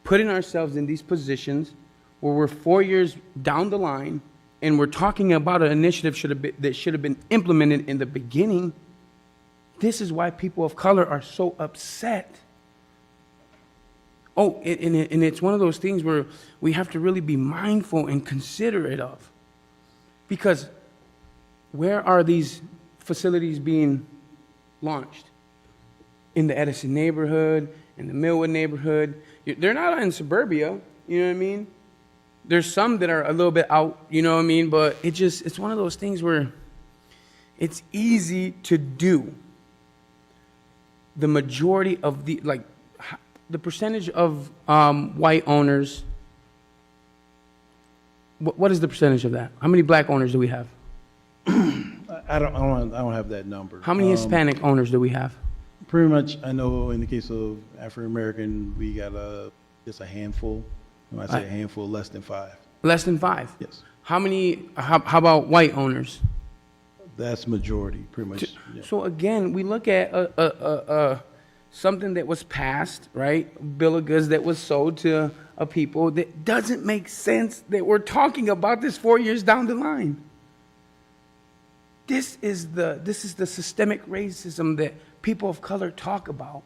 putting ourselves in these positions where we're 4 years down the line and we're talking about an initiative that should have been implemented in the beginning, this is why people of color are so upset. Oh, and it's one of those things where we have to really be mindful and considerate of. Because where are these facilities being launched? In the Edison neighborhood, in the Millwood neighborhood. They're not in suburbia, you know what I mean? There's some that are a little bit out, you know what I mean? But it's one of those things where it's easy to do. The majority of the percentage of white owners, what is the percentage of that? How many black owners do we have? I don't have that number. How many Hispanic owners do we have? Pretty much, I know in the case of African American, we got just a handful. When I say a handful, less than 5. Less than 5? Yes. How about white owners? That's majority, pretty much. Yeah. So again, we look at something that was passed, right? Bill of goods that was sold to of people that doesn't make sense that we're talking about this 4 years down the line. This is the systemic racism that people of color talk about.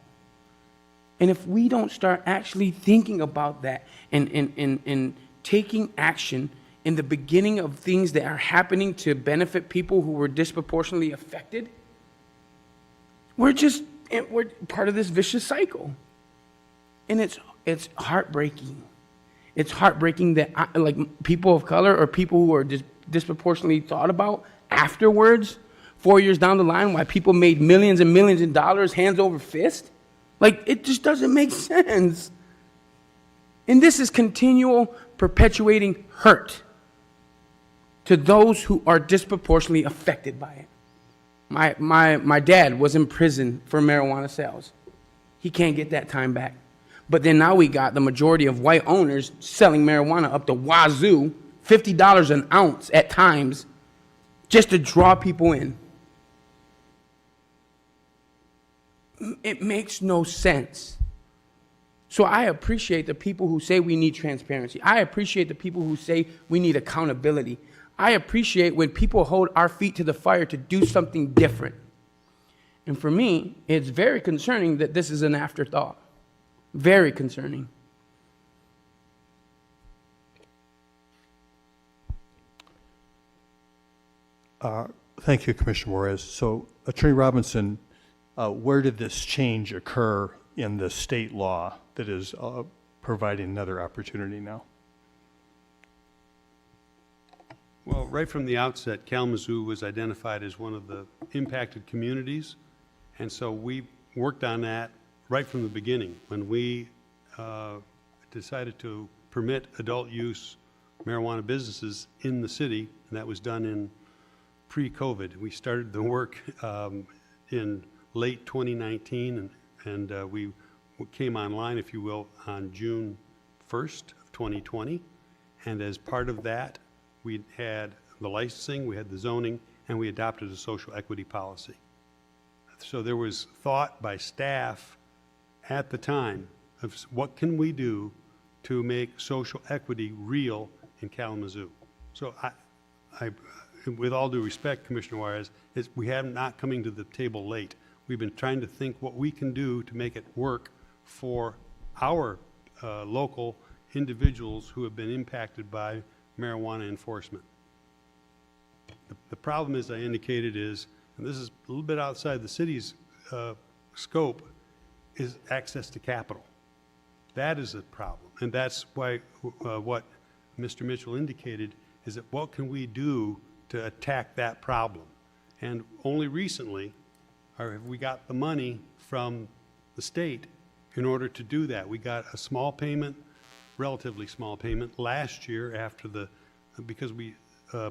And if we don't start actually thinking about that and taking action in the beginning of things that are happening to benefit people who were disproportionately affected, we're part of this vicious cycle. And it's heartbreaking. It's heartbreaking that people of color or people who are disproportionately thought about afterwards, 4 years down the line, why people made millions and millions of dollars hands over fist. It just doesn't make sense. And this is continual perpetuating hurt to those who are disproportionately affected by it. My dad was in prison for marijuana sales. He can't get that time back. But then now we got the majority of white owners selling marijuana up the wazoo, $50 an ounce at times, just to draw people in. It makes no sense. So I appreciate the people who say we need transparency. I appreciate the people who say we need accountability. I appreciate when people hold our feet to the fire to do something different. And for me, it's very concerning that this is an afterthought. Very concerning. Thank you, Commissioner Juarez. So, Attorney Robinson, where did this change occur in the state law that is providing another opportunity now? Well, right from the outset, Kalamazoo was identified as one of the impacted communities, and so we worked on that right from the beginning. When we decided to permit adult use marijuana businesses in the city, and that was done in pre-COVID. We started the work in late 2019, and we came online, if you will, on June 1st of 2020. And as part of that, we had the licensing, we had the zoning, and we adopted a social equity policy. So there was thought by staff at the time of what can we do to make social equity real in Kalamazoo. So I with all due respect, Commissioner Juarez, we have not coming to the table late. We've been trying to think what we can do to make it work for our local individuals who have been impacted by marijuana enforcement. The problem, as I indicated, is, and this is a little bit outside the city's scope, is access to capital. That is a problem, and that's why what Mr. Mitchell indicated is that what can we do to attack that problem? And only recently have we got the money from the state in order to do that. We got a small payment, relatively small payment, last year because we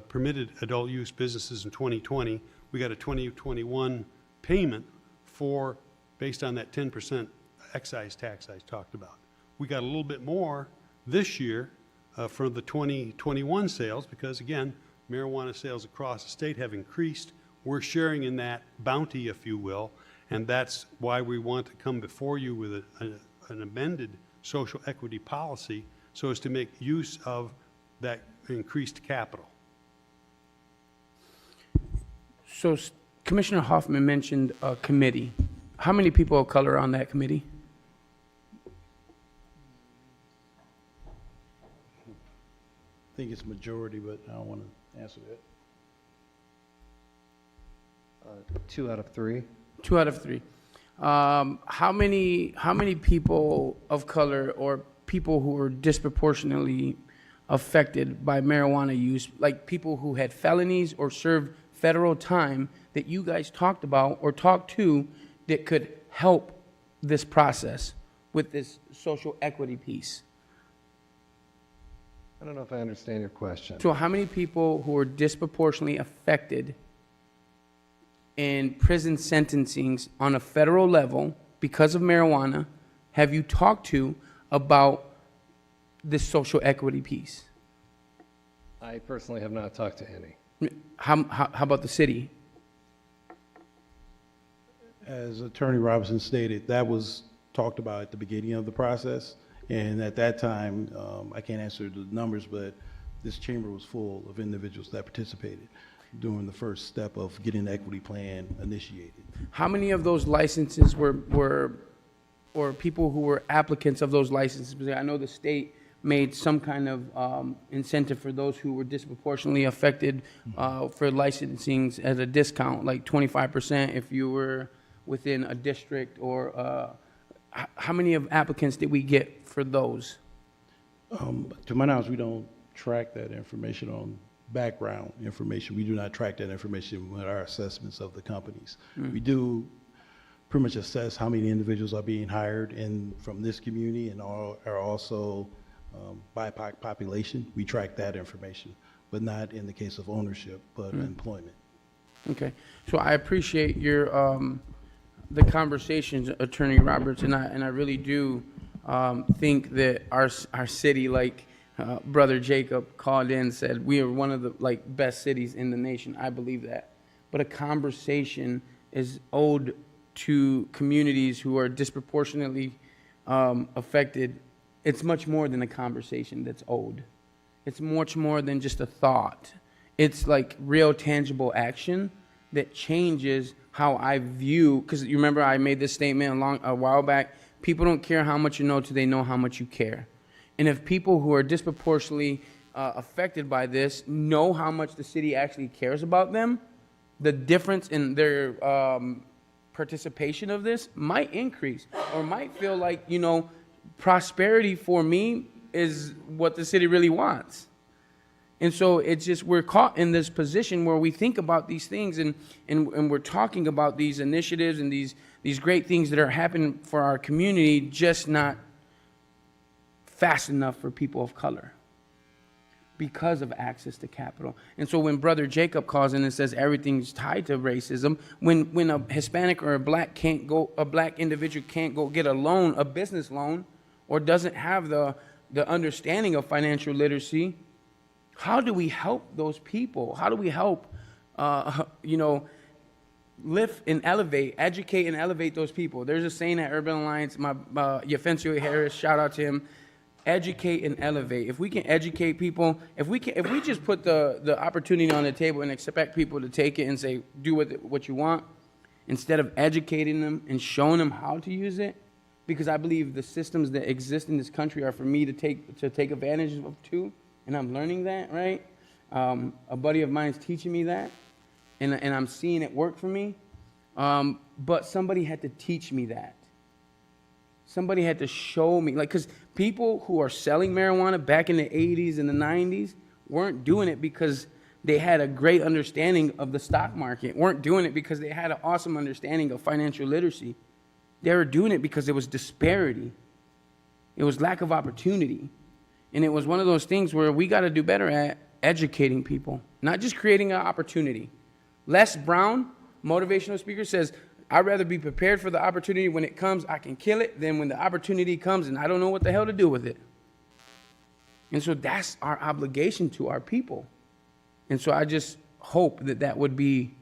permitted adult use businesses in 2020. We got a 2021 payment based on that 10% excise tax I talked about. We got a little bit more this year for the 2021 sales because, again, marijuana sales across the state have increased. We're sharing in that bounty, if you will, and that's why we want to come before you with an amended social equity policy so as to make use of that increased capital. So Commissioner Hoffman mentioned a committee. How many people of color are on that committee? I think it's majority, but I don't want to answer that. 2 out of 3. 2 out of 3. How many people of color or people who were disproportionately affected by marijuana use, like people who had felonies or served federal time that you guys talked about or talked to that could help this process with this social equity piece? I don't know if I understand your question. So how many people who are disproportionately affected in prison sentencings on a federal level because of marijuana have you talked to about this social equity piece? I personally have not talked to any. How about the city? As Attorney Robinson stated, that was talked about at the beginning of the process. And at that time, I can't answer the numbers, but this chamber was full of individuals that participated during the first step of getting the equity plan initiated. How many of those licenses were or people who were applicants of those licenses? Because I know the state made some kind of incentive for those who were disproportionately affected for licensings as a discount, like 25% if you were within a district, or how many of applicants did we get for those? To my knowledge, we don't track that information on background information. We do not track that information with our assessments of the companies. We do pretty much assess how many individuals are being hired from this community and are also BIPOC population. We track that information, but not in the case of ownership, but employment. Okay, so I appreciate your the conversations, Attorney Roberts, and I really do think that our city, like Brother Jacob called in and said, we are one of the best cities in the nation. I believe that, but a conversation is owed to communities who are disproportionately affected. It's much more than a conversation that's owed. It's much more than just a thought. It's like real tangible action that changes how I view, because you remember I made this statement a while back, people don't care how much you know till they know how much you care. And if people who are disproportionately affected by this know how much the city actually cares about them, the difference in their participation of this might increase, or might feel like, prosperity for me is what the city really wants. And so it's just, we're caught in this position where we think about these things and we're talking about these initiatives and these great things that are happening for our community, just not fast enough for people of color because of access to capital. And so when Brother Jacob calls in and says everything's tied to racism, when a Hispanic or a black individual can't go get a loan, a business loan, or doesn't have the understanding of financial literacy, how do we help those people? How do we help, lift and elevate, educate and elevate those people? There's a saying at Urban Alliance, Yafencio Harris, shout out to him, educate and elevate. If we can educate people, if we just put the opportunity on the table and expect people to take it and say, do what you want, instead of educating them and showing them how to use it, because I believe the systems that exist in this country are for me to take advantage of too. And I'm learning that, right? A buddy of mine is teaching me that, and I'm seeing it work for me. But somebody had to teach me that. Somebody had to show me, because people who are selling marijuana back in the 80s and the 90s weren't doing it because they had a great understanding of the stock market, weren't doing it because they had an awesome understanding of financial literacy. They were doing it because there was disparity. It was lack of opportunity. And it was one of those things where we got to do better at educating people, not just creating an opportunity. Les Brown, motivational speaker, says, I'd rather be prepared for the opportunity when it comes, I can kill it, than when the opportunity comes and I don't know what the hell to do with it. And so that's our obligation to our people. And so I just hope that would be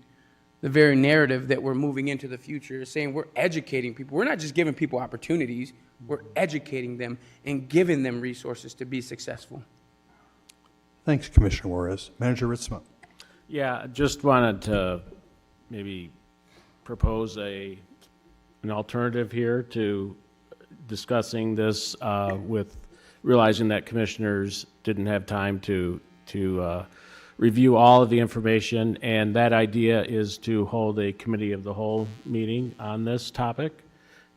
the very narrative that we're moving into the future, saying we're educating people. We're not just giving people opportunities, we're educating them and giving them resources to be successful. Thanks, Commissioner Juarez. Manager Ritzma. Yeah, just wanted to maybe propose an alternative here to discussing this with realizing that commissioners didn't have time to review all of the information, and that idea is to hold a committee of the whole meeting on this topic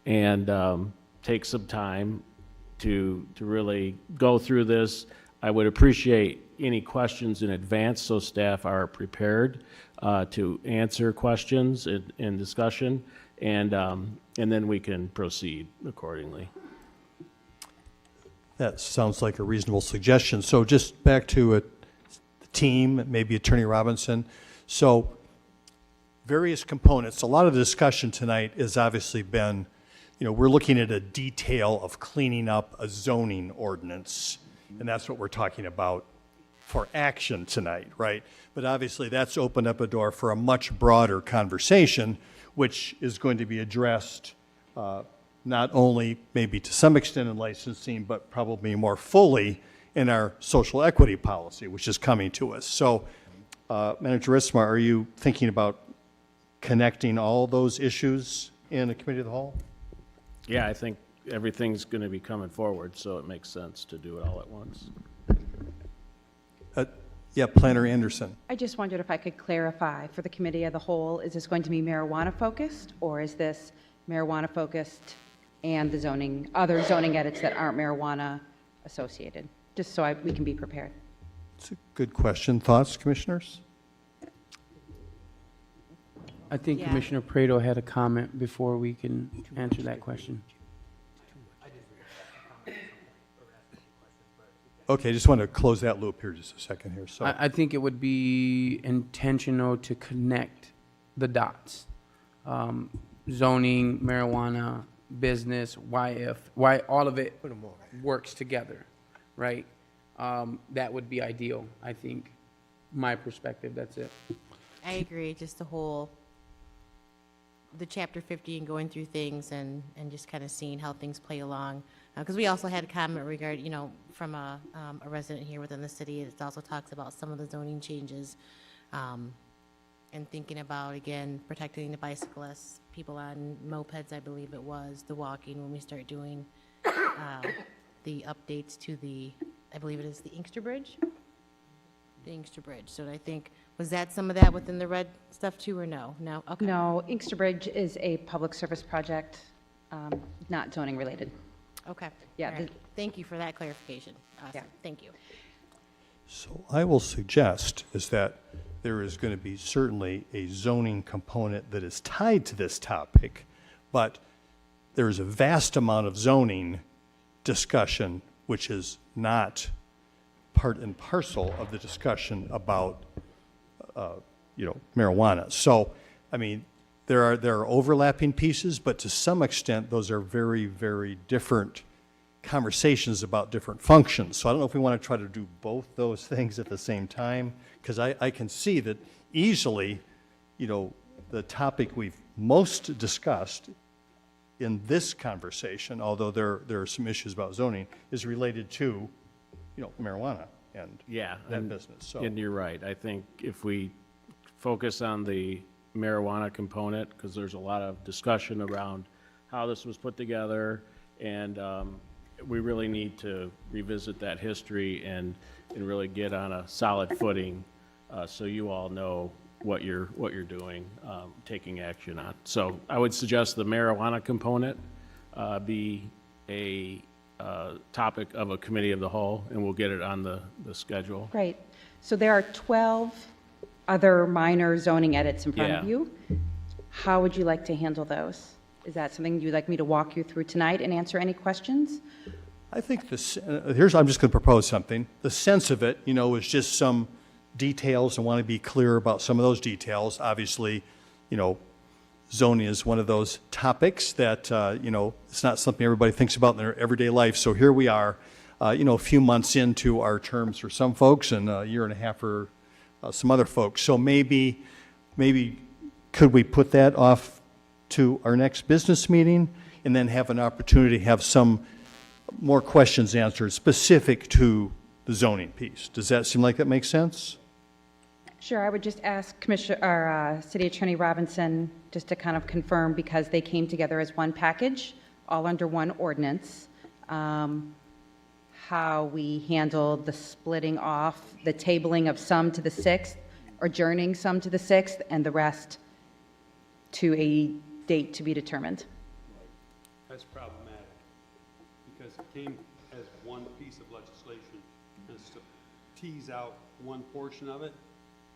and take some time to really go through this. I would appreciate any questions in advance so staff are prepared to answer questions in discussion, and then we can proceed accordingly. That sounds like a reasonable suggestion. So just back to the team, maybe Attorney Robinson. So various components. A lot of the discussion tonight has obviously been, we're looking at a detail of cleaning up a zoning ordinance, and that's what we're talking about for action tonight, right? But obviously that's opened up a door for a much broader conversation, which is going to be addressed not only maybe to some extent in licensing, but probably more fully in our social equity policy, which is coming to us. So, Manager Ritzmar, are you thinking about connecting all those issues in a committee of the whole? Yeah, I think everything's going to be coming forward, so it makes sense to do it all at once. Yeah, Planner Anderson. I just wondered if I could clarify for the committee of the whole, is this going to be marijuana focused, or is this marijuana focused and the zoning, other zoning edits that aren't marijuana associated? Just so we can be prepared. It's a good question. Thoughts, commissioners? I think Yeah. Commissioner Prado had a comment before we can answer that question. Okay, just want to close that loop here just a second here. So, I think it would be intentional to connect the dots. Zoning, marijuana, business, why all of it works together, right? That would be ideal, I think. My perspective, that's it. I agree, just the chapter 50 and going through things and just kind of seeing how things play along. Because we also had a comment regarding, from a resident here within the city. It also talks about some of the zoning changes and thinking about, again, protecting the bicyclists, people on mopeds, I believe it was, the walking, when we start doing the updates to I believe it is the Inkster Bridge? The Inkster Bridge. So I think, was that some of that within the red stuff too, or no? No? Okay. No, Inkster Bridge is a public service project, not zoning related. Okay. Yeah, All right. Thank you for that clarification. Awesome. Yeah. Thank you. so I will suggest is that there is going to be certainly a zoning component that is tied to this topic, but there is a vast amount of zoning discussion which is not part and parcel of the discussion about marijuana. So, I mean, there are overlapping pieces, but to some extent, those are very, very different conversations about different functions. So I don't know if we want to try to do both those things at the same time, because I can see that easily, the topic we've most discussed in this conversation, although there are some issues about zoning, is related to, marijuana and that business. So. And you're right. I think if we focus on the marijuana component, because there's a lot of discussion around how this was put together, and we really need to revisit that history and really get on a solid footing, so you all know what you're doing, taking action on. So I would suggest the marijuana component be a topic of a committee of the whole, and we'll get it on the schedule. Great. So there are 12 other minor zoning edits in front of Yeah. you. How would you like to handle those? Is that something you'd like me to walk you through tonight and answer any questions? I think I'm just going to propose something. The sense of it, is just some details. I want to be clear about some of those details. Obviously, zoning is one of those topics that, it's not something everybody thinks about in their everyday life. So here we are, a few months into our terms for some folks and a year and a half for some other folks. So maybe could we put that off to our next business meeting and then have an opportunity to have some more questions answered specific to the zoning piece? Does that seem like that makes sense? Sure, I would just ask City Attorney Robinson just to kind of confirm, because they came together as one package, all under one ordinance, how we handled the splitting off, the tabling of some to the 6th, or adjourning some to the 6th, and the rest to a date to be determined. That's problematic, because it came as one piece of legislation, and to tease out one portion of it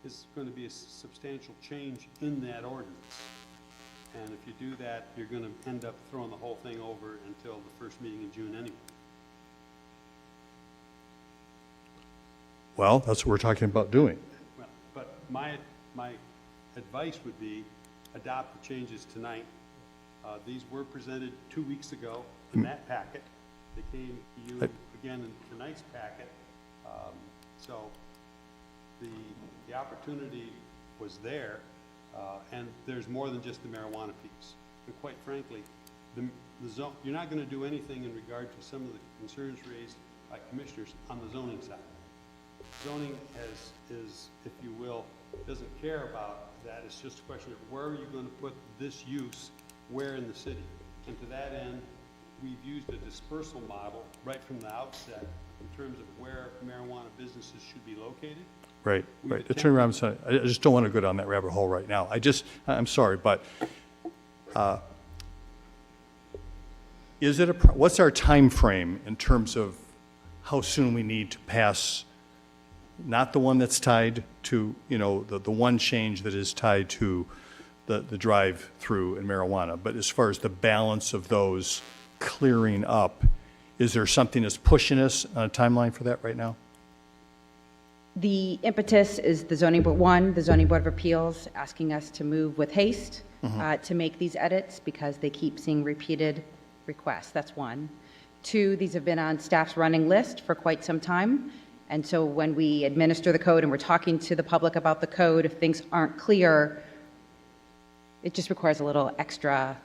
is going to be a substantial change in that ordinance. And if you do that, you're going to end up throwing the whole thing over until the first meeting in June anyway. Well, that's what we're talking about doing. Well, but my advice would be adopt the changes tonight. These were presented 2 weeks ago in that packet. They came to you again in tonight's packet. So the opportunity was there, and there's more than just the marijuana piece. And quite frankly, the zone, you're not gonna do anything in regard to some of the concerns raised by commissioners on the zoning side. Zoning is, if you will, doesn't care about that. It's just a question of where are you gonna put this use, where in the city? And to that end, we've used a dispersal model right from the outset in terms of where marijuana businesses should be located. Right, We've right. attempted- Attorney Robinson, I just don't want to go down that rabbit hole right now. I'm sorry, but is it what's our time frame in terms of how soon we need to pass, not the one that's tied to, the one change that is tied to the drive-through and marijuana, but as far as the balance of those clearing up, is there something that's pushing us on a timeline for that right now? The impetus is the zoning board, the zoning board of appeals asking us to move with haste to make these edits because they keep seeing repeated requests. That's one. Two, these have been on staff's running list for quite some time. And so when we administer the code and we're talking to the public about the code, if things aren't clear, it just requires a little extra,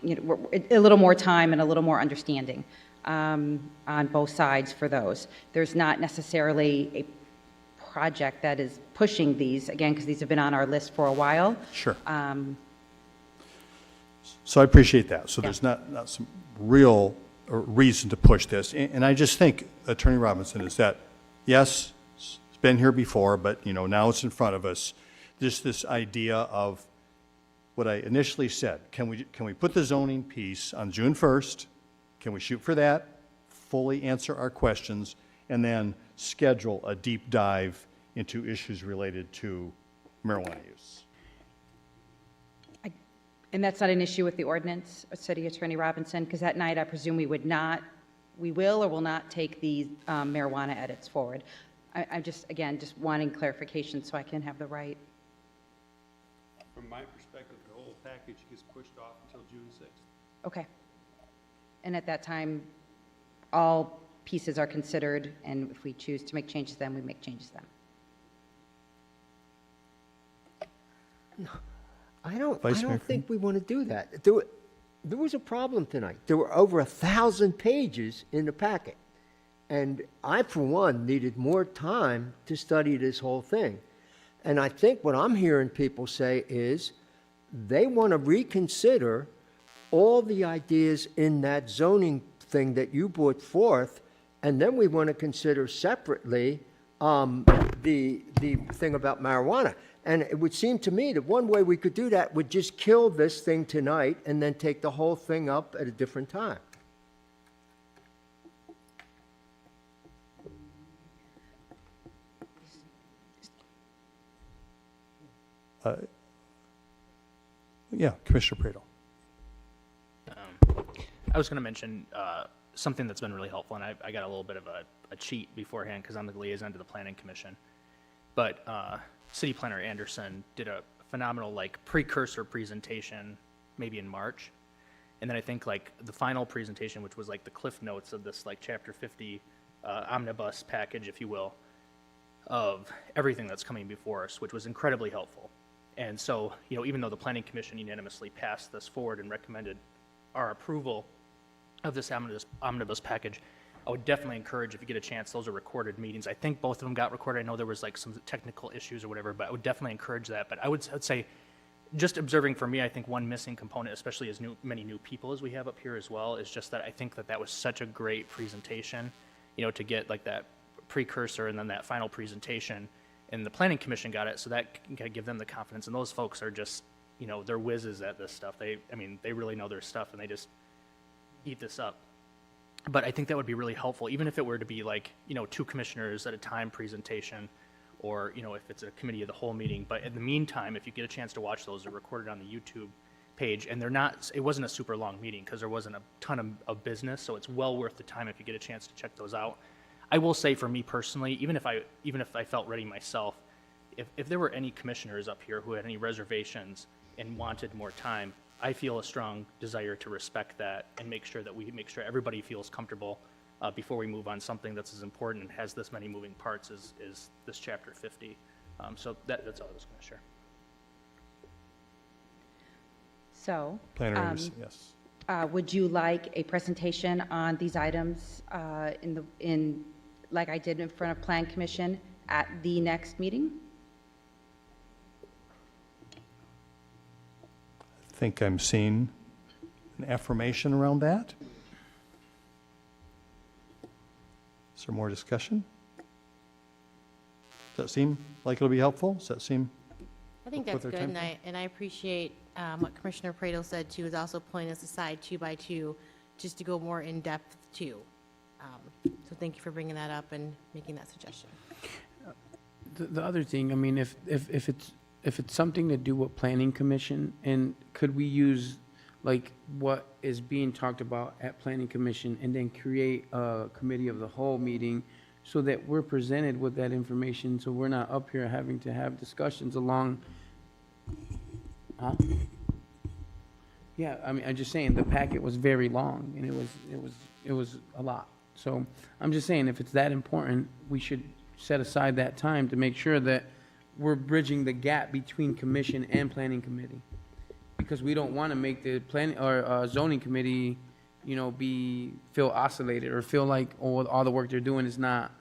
a little more time and a little more understanding on both sides for those. There's not necessarily a project that is pushing these, again, because these have been on our list for a while. Sure. So I appreciate that. So there's not some real reason to push this. And I just think, Attorney Robinson, is that, yes, it's been here before, but, now it's in front of us. Just this idea of what I initially said. Can we put the zoning piece on June 1st? Can we shoot for that, fully answer our questions, and then schedule a deep dive into issues related to marijuana use? And that's not an issue with the ordinance, City Attorney Robinson, because that night I presume we will or will not take these marijuana edits forward. I'm just wanting clarification so I can have the right. From my perspective, the whole package gets pushed off until June 6th. Okay. And at that time, all pieces are considered, and if we choose to make changes then, we make changes then. I don't Vice Mayor think we want to do that. There was a problem tonight. There were over 1,000 pages in the packet. And I, for one, needed more time to study this whole thing. And I think what I'm hearing people say is they want to reconsider all the ideas in that zoning thing that you brought forth, and then we want to consider separately the thing about marijuana. And it would seem to me that one way we could do that would just kill this thing tonight and then take the whole thing up at a different time. Yeah, Commissioner Prado. I was going to mention something that's been really helpful, and I got a little bit of a cheat beforehand because I'm the liaison to the Planning Commission. But City Planner Anderson did a phenomenal precursor presentation maybe in March. And then I think the final presentation, which was the cliff notes of this Chapter 50 omnibus package, if you will, of everything that's coming before us, which was incredibly helpful. And so, even though the Planning Commission unanimously passed this forward and recommended our approval of this omnibus package, I would definitely encourage, if you get a chance, those are recorded meetings. I think both of them got recorded. I know there was some technical issues or whatever, but I would definitely encourage that. But I'd say, just observing for me, I think one missing component, especially as many new people as we have up here as well, is just that I think that was such a great presentation, to get that precursor and then that final presentation. And the Planning Commission got it, so that can give them the confidence. And those folks are just, they're whizzes at this stuff. They really know their stuff, and they just eat this up. But I think that would be really helpful, even if it were to be 2 commissioners at a time presentation, or, if it's a committee of the whole meeting. But in the meantime, if you get a chance to watch those, they're recorded on the YouTube page, and it wasn't a super long meeting because there wasn't a ton of business, so it's well worth the time if you get a chance to check those out. I will say, for me personally, even if I felt ready myself, if there were any commissioners up here who had any reservations and wanted more time, I feel a strong desire to respect that and make sure that we make sure everybody feels comfortable before we move on something that's as important and has this many moving parts as this Chapter 50. So that's all I was going to share. So, Planner Anderson, yes. Would you like a presentation on these items like I did in front of Plan Commission at the next meeting? I think I'm seeing an affirmation around that. Is there more discussion? Does that seem like it'll be helpful? Does that seem? I think With that's our good, time and I appreciate what Commissioner Prado said too, is also pulling us aside 2 by 2, just to go more in depth too. So thank you for bringing that up and making that suggestion. The other thing, I mean, if it's something to do with planning commission, and could we use like what is being talked about at planning commission and then create a committee of the whole meeting so that we're presented with that information, so we're not up here having to have discussions along, huh? Yeah, I mean, I'm just saying, the packet was very long, and it was a lot. So I'm just saying, if it's that important, we should set aside that time to make sure that we're bridging the gap between commission and planning committee. Because we don't want to make the planning or zoning committee, you know, feel oscillated or feel like all the work they're doing is not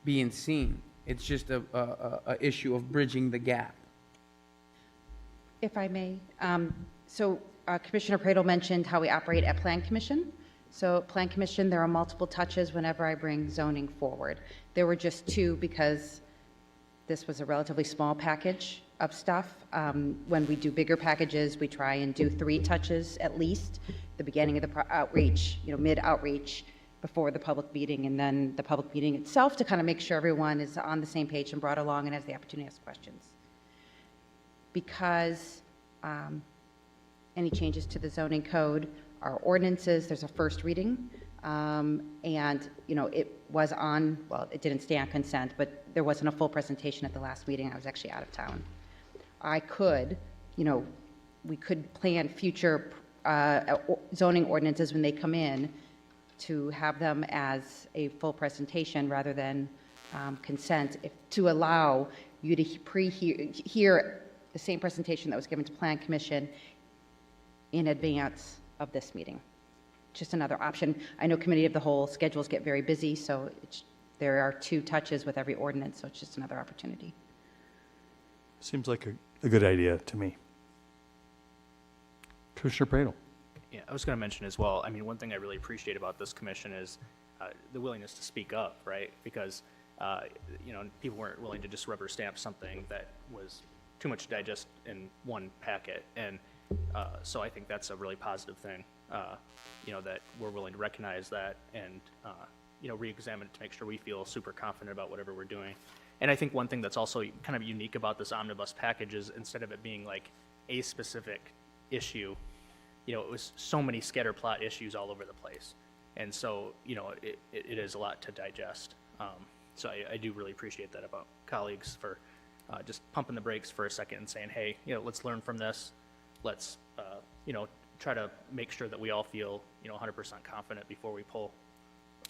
being seen. It's just a issue of bridging the gap. If I may, Commissioner Prado mentioned how we operate at Plan Commission. So Plan Commission, there are multiple touches whenever I bring zoning forward. There were just 2 because this was a relatively small package of stuff. When we do bigger packages, we try and do 3 touches at least, the beginning of the outreach, mid-outreach, before the public meeting, and then the public meeting itself to kind of make sure everyone is on the same page and brought along and has the opportunity to ask questions. Because any changes to the zoning code are ordinances, there's a first reading, and, it was on, well, it didn't stay on consent, but there wasn't a full presentation at the last meeting. I was actually out of town. I could, we could plan future zoning ordinances when they come in to have them as a full presentation rather than consent, to allow you to hear the same presentation that was given to Plan Commission in advance of this meeting. Just another option. I know Committee of the Whole schedules get very busy, so there are 2 touches with every ordinance, so it's just another opportunity. Seems like a good idea to me. Commissioner Prado. Yeah, I was going to mention as well, I mean, one thing I really appreciate about this commission is the willingness to speak up, right? Because, people weren't willing to just rubber stamp something that was too much to digest in one packet. And so I think that's a really positive thing, that we're willing to recognize that and, re-examine it to make sure we feel super confident about whatever we're doing. And I think one thing that's also kind of unique about this omnibus package is instead of it being like a specific issue, it was so many scatter plot issues all over the place. And so, it is a lot to digest. So I do really appreciate that about colleagues for just pumping the brakes for a second and saying, hey, let's learn from this. Let's, try to make sure that we all feel, 100% confident before we pull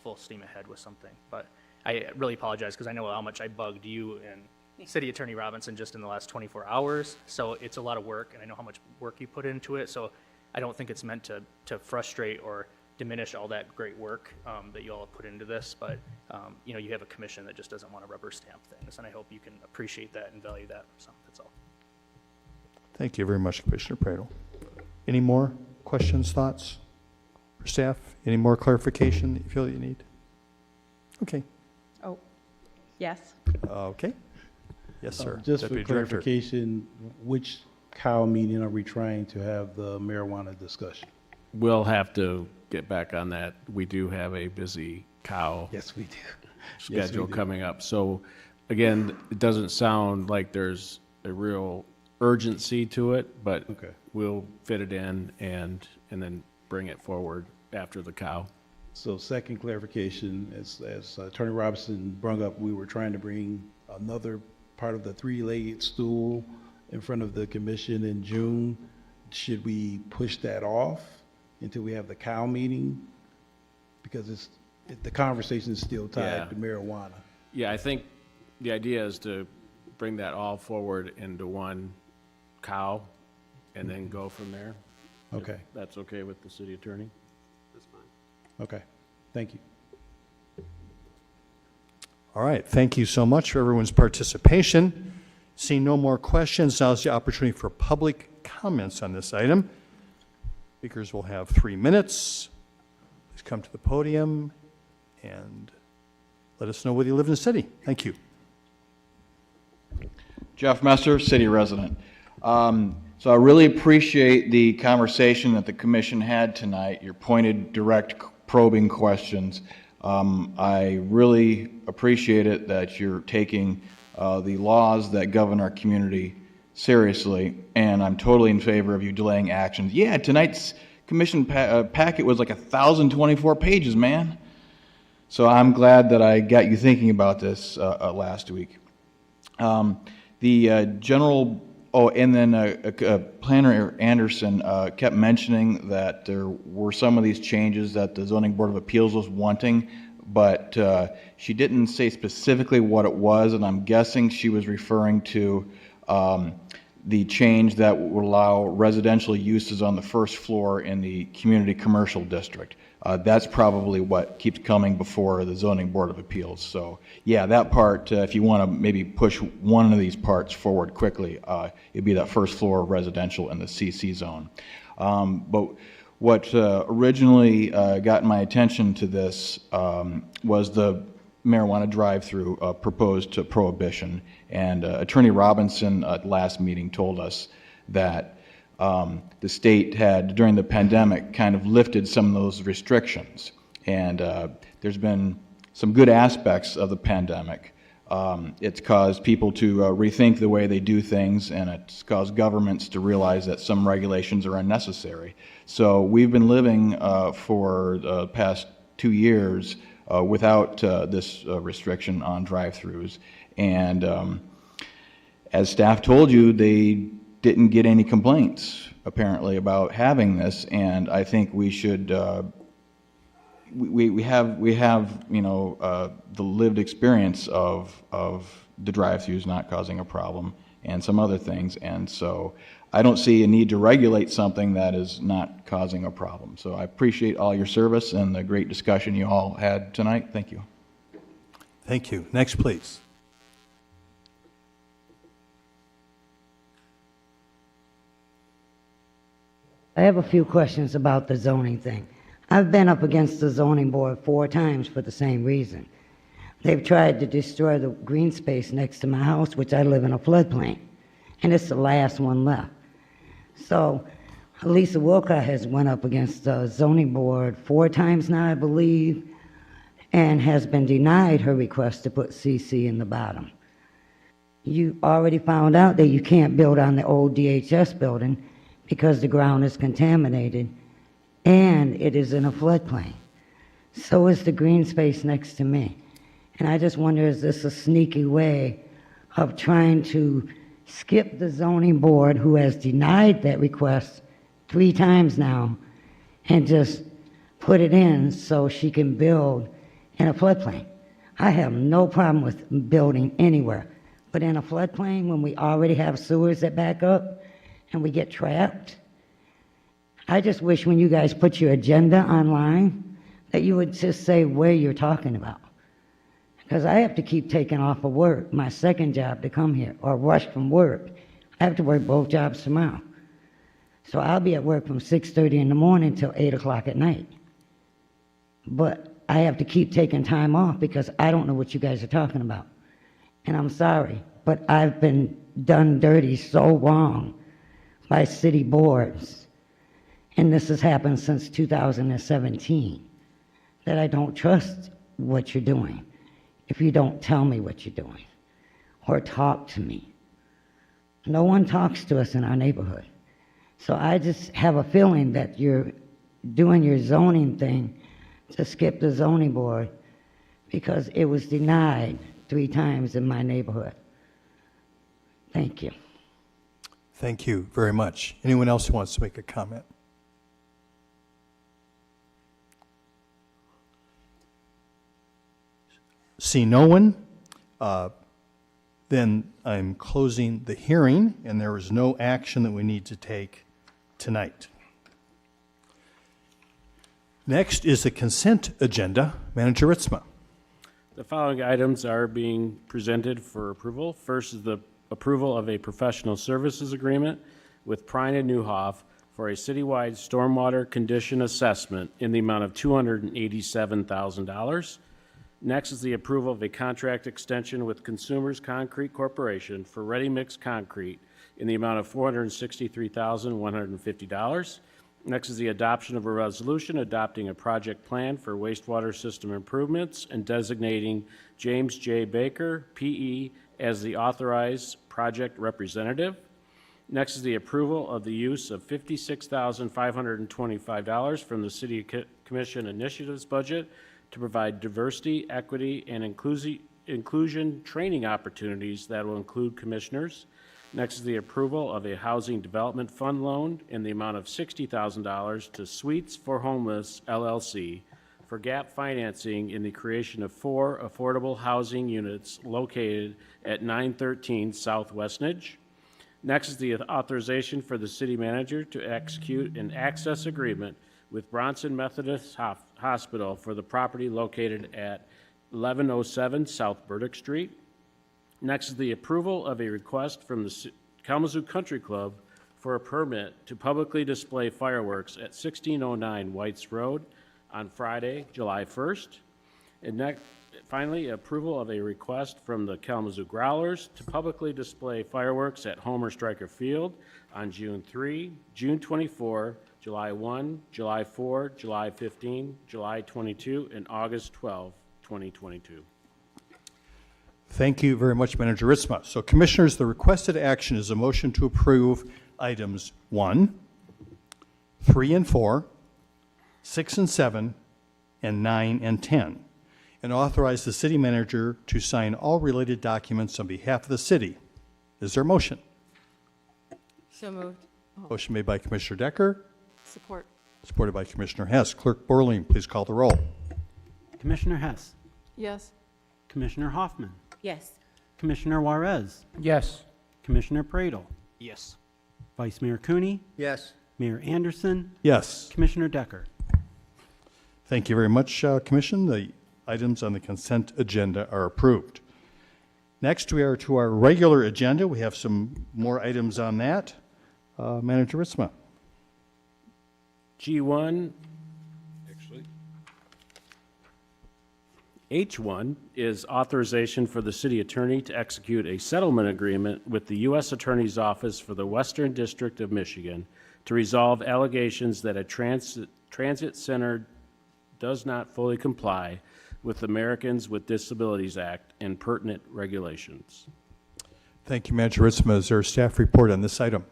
full steam ahead with something. But I really apologize because I know how much I bugged you and City Attorney Robinson just in the last 24 hours. So it's a lot of work, and I know how much work you put into it. So I don't think it's meant to frustrate or diminish all that great work that you all have put into this. But, you have a commission that just doesn't want to rubber stamp things, and I hope you can appreciate that and value that. So that's all. Thank you very much, Commissioner Prado. Any more questions, thoughts for staff? Any more clarification that you feel that you need? Okay. Oh, yes. Okay. Yes, sir. Just for Deputy Director. clarification, which cow meeting are we trying to have the marijuana discussion? We'll have to get back on that. We do have a busy cow Yes, we do. schedule coming up. So again, it doesn't sound like there's a real urgency to it, but Okay. we'll fit it in and then bring it forward after the cow. So second clarification, as Attorney Robinson brought up, we were trying to bring another part of the 3-legged stool in front of the commission in June. Should we push that off until we have the cow meeting? Because the conversation is still tied to marijuana. Yeah, I think the idea is to bring that all forward into one cow and then go from there. if Okay, that's okay with the city attorney. okay. Thank you. All right, thank you so much for everyone's participation. Seeing no more questions, now is the opportunity for public comments on this item. Speakers will have 3 minutes. Please come to the podium and let us know whether you live in the city. Thank you. Jeff Messer, city resident. So I really appreciate the conversation that the commission had tonight, your pointed, direct, probing questions. I really appreciate it that you're taking the laws that govern our community seriously, and I'm totally in favor of you delaying actions. Yeah, tonight's commission packet was like 1,024 pages, man. So I'm glad that I got you thinking about this last week. And then Planner Anderson kept mentioning that there were some of these changes that the Zoning Board of Appeals was wanting, but she didn't say specifically what it was, and I'm guessing she was referring to the change that would allow residential uses on the first floor in the community commercial district. That's probably what keeps coming before the Zoning Board of Appeals. So yeah, that part, if you want to maybe push one of these parts forward quickly, it'd be that first floor residential in the CC zone. But what originally got my attention to this was the marijuana drive-through proposed to prohibition. And Attorney Robinson at last meeting told us that the state had, during the pandemic, kind of lifted some of those restrictions. And there's been some good aspects of the pandemic. It's caused people to rethink the way they do things, and it's caused governments to realize that some regulations are unnecessary. So we've been living for the past 2 years without this restriction on drive-throughs. And as staff told you, they didn't get any complaints, apparently, about having this, and I think we should, we have you know, the lived experience of the drive-throughs not causing a problem and some other things, and so I don't see a need to regulate something that is not causing a problem. So I appreciate all your service and the great discussion you all had tonight. Thank you. Thank you. Next, please. I have a few questions about the zoning thing. I've been up against the zoning board 4 times for the same reason. They've tried to destroy the green space next to my house, which I live in a floodplain, and it's the last one left. So Lisa Wilcott has went up against the zoning board 4 times now, I believe, and has been denied her request to put CC in the bottom. You already found out that you can't build on the old DHS building because the ground is contaminated and it is in a floodplain. So is the green space next to me. And I just wonder, is this a sneaky way of trying to skip the zoning board, who has denied that request 3 times now, and just put it in so she can build in a floodplain? I have no problem with building anywhere, but in a floodplain, when we already have sewers that back up and we get trapped, I just wish when you guys put your agenda online that you would just say where you're talking about. Because I have to keep taking off of work, my second job, to come here, or rush from work. I have to work both jobs tomorrow. So I'll be at work from 6:30 in the morning till 8 o'clock at night. But I have to keep taking time off because I don't know what you guys are talking about. And I'm sorry, but I've been done dirty so wrong by city boards, and this has happened since 2017, that I don't trust what you're doing if you don't tell me what you're doing or talk to me. No one talks to us in our neighborhood. So I just have a feeling that you're doing your zoning thing to skip the zoning board because it was denied 3 times in my neighborhood. Thank you. Thank you very much. Anyone else who wants to make a comment? See no one, then I'm closing the hearing, and there is no action that we need to take tonight. Next is the consent agenda. Manager Ritzma. The following items are being presented for approval. First is the approval of a professional services agreement with Prine and Newhoff for a citywide stormwater condition assessment in the amount of $287,000. Next is the approval of a contract extension with Consumers Concrete Corporation for ready-mix concrete in the amount of $463,150. Next is the adoption of a resolution adopting a project plan for wastewater system improvements and designating James J. Baker, P.E., as the authorized project representative. Next is the approval of the use of $56,525 from the City Commission Initiatives budget to provide diversity, equity, and inclusion training opportunities that will include commissioners. Next is the approval of a housing development fund loan in the amount of $60,000 to Suites for Homeless LLC for gap financing in the creation of 4 affordable housing units located at 913 South Westnedge. Next is the authorization for the city manager to execute an access agreement with Bronson Methodist Hospital for the property located at 1107 South Burdick Street. Next is the approval of a request from the Kalamazoo Country Club for a permit to publicly display fireworks at 1609 Whites Road on Friday, July 1st. And finally, approval of a request from the Kalamazoo Growlers to publicly display fireworks at Homer Stryker Field on June 3, June 24, July 1, July 4, July 15, July 22, and August 12, 2022. Thank you very much, Manager Ritzma. So, Commissioners, the requested action is a motion to approve items 1, 3 and 4, 6 and 7, and 9 and 10, and authorize the city manager to sign all related documents on behalf of the city. Is there a motion? So moved. Motion made by Commissioner Decker, Support. supported by Commissioner Hess. Clerk Borling, please call the roll. Commissioner Hess, Yes. Commissioner Hoffman, Yes. Commissioner Juarez, Yes. Commissioner Pradel, Yes. Vice Mayor Cooney, Yes. Mayor Anderson, Yes. Commissioner Decker. Thank you very much, Commission. The items on the consent agenda are approved. Next, we are to our regular agenda. We have some more items on that. Manager Ritzma. G1, H1 is authorization for the city attorney to execute a settlement agreement with the U.S. Attorney's Office for the Western District of Michigan to resolve allegations that a transit center does not fully comply with Americans with Disabilities Act and pertinent regulations. Thank you, Manager Ritzma. Is there a staff report on this item?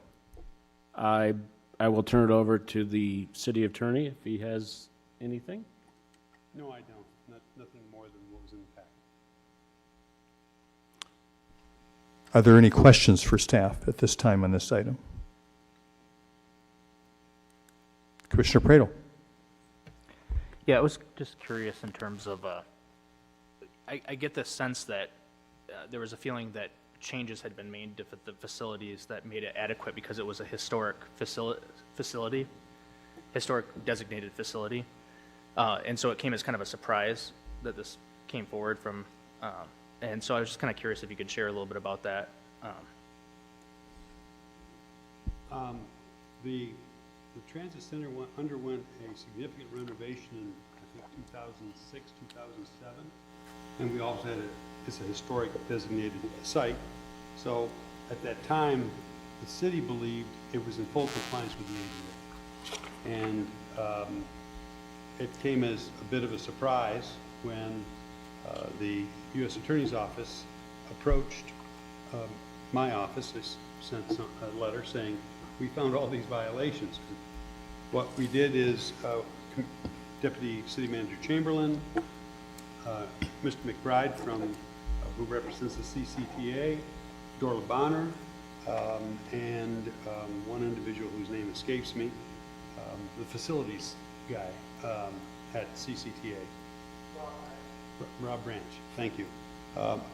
I will turn it over to the city attorney if he has anything. No, I don't. Nothing more than what was in the packet. Are there any questions for staff at this time on this item? Commissioner Pradel. Yeah, I was just curious in terms of, I get the sense that there was a feeling that changes had been made to the facilities that made it adequate because it was a historic facility, historic designated facility. And so it came as kind of a surprise that this came forward from, and so I was just kind of curious if you could share a little bit about that. The transit center underwent a significant renovation in, I think, 2006, 2007. And we also had it's a historic designated site. So at that time, the city believed it was in full compliance with the ADA. And it came as a bit of a surprise when the U.S. Attorney's Office approached my office. They sent a letter saying, we found all these violations. What we did is Deputy City Manager Chamberlain, Mr. McBride who represents the CCTA, Dorla Bonner, and one individual whose name escapes me, the facilities guy at CCTA. Rob Branch, thank you.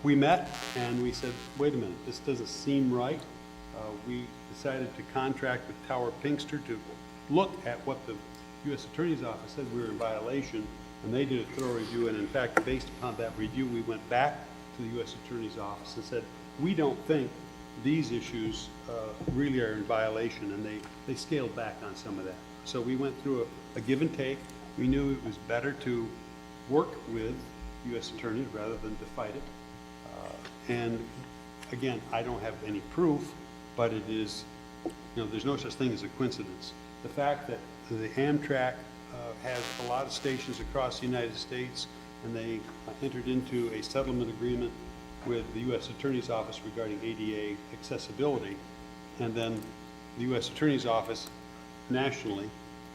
We met and we said, wait a minute, this doesn't seem right. We decided to contract with Tower Pinkster to look at what the U.S. Attorney's Office said we were in violation, and they did a thorough review, and in fact, based upon that review, we went back to the U.S. Attorney's Office and said, we don't think these issues really are in violation, and they scaled back on some of that. So we went through a give and take. We knew it was better to work with U.S. attorneys rather than to fight it. And again, I don't have any proof, but it is, there's no such thing as a coincidence. The fact that the Amtrak has a lot of stations across the United States, and they entered into a settlement agreement with the U.S. Attorney's Office regarding ADA accessibility, and then the U.S. Attorney's Office nationally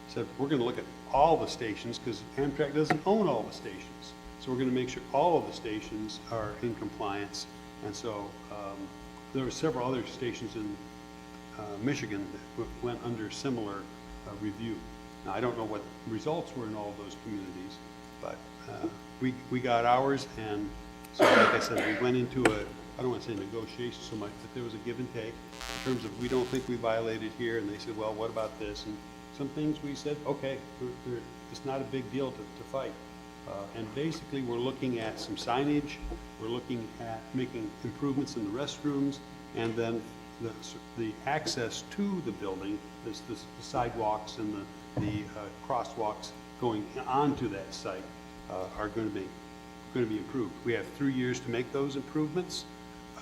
said, we're going to look at all the stations because Amtrak doesn't own all the stations. So we're going to make sure all of the stations are in compliance. And so there were several other stations in Michigan that went under similar review. Now, I don't know what results were in all of those communities, but we got ours, and so like I said, we went into I don't want to say negotiation so much, but there was a give and take in terms of we don't think we violated here, and they said, well, what about this? And some things we said, okay, it's not a big deal to fight. And basically, we're looking at some signage, we're looking at making improvements in the restrooms, and then the access to the building, the sidewalks and the crosswalks going onto that site are going to be improved. We have 3 years to make those improvements,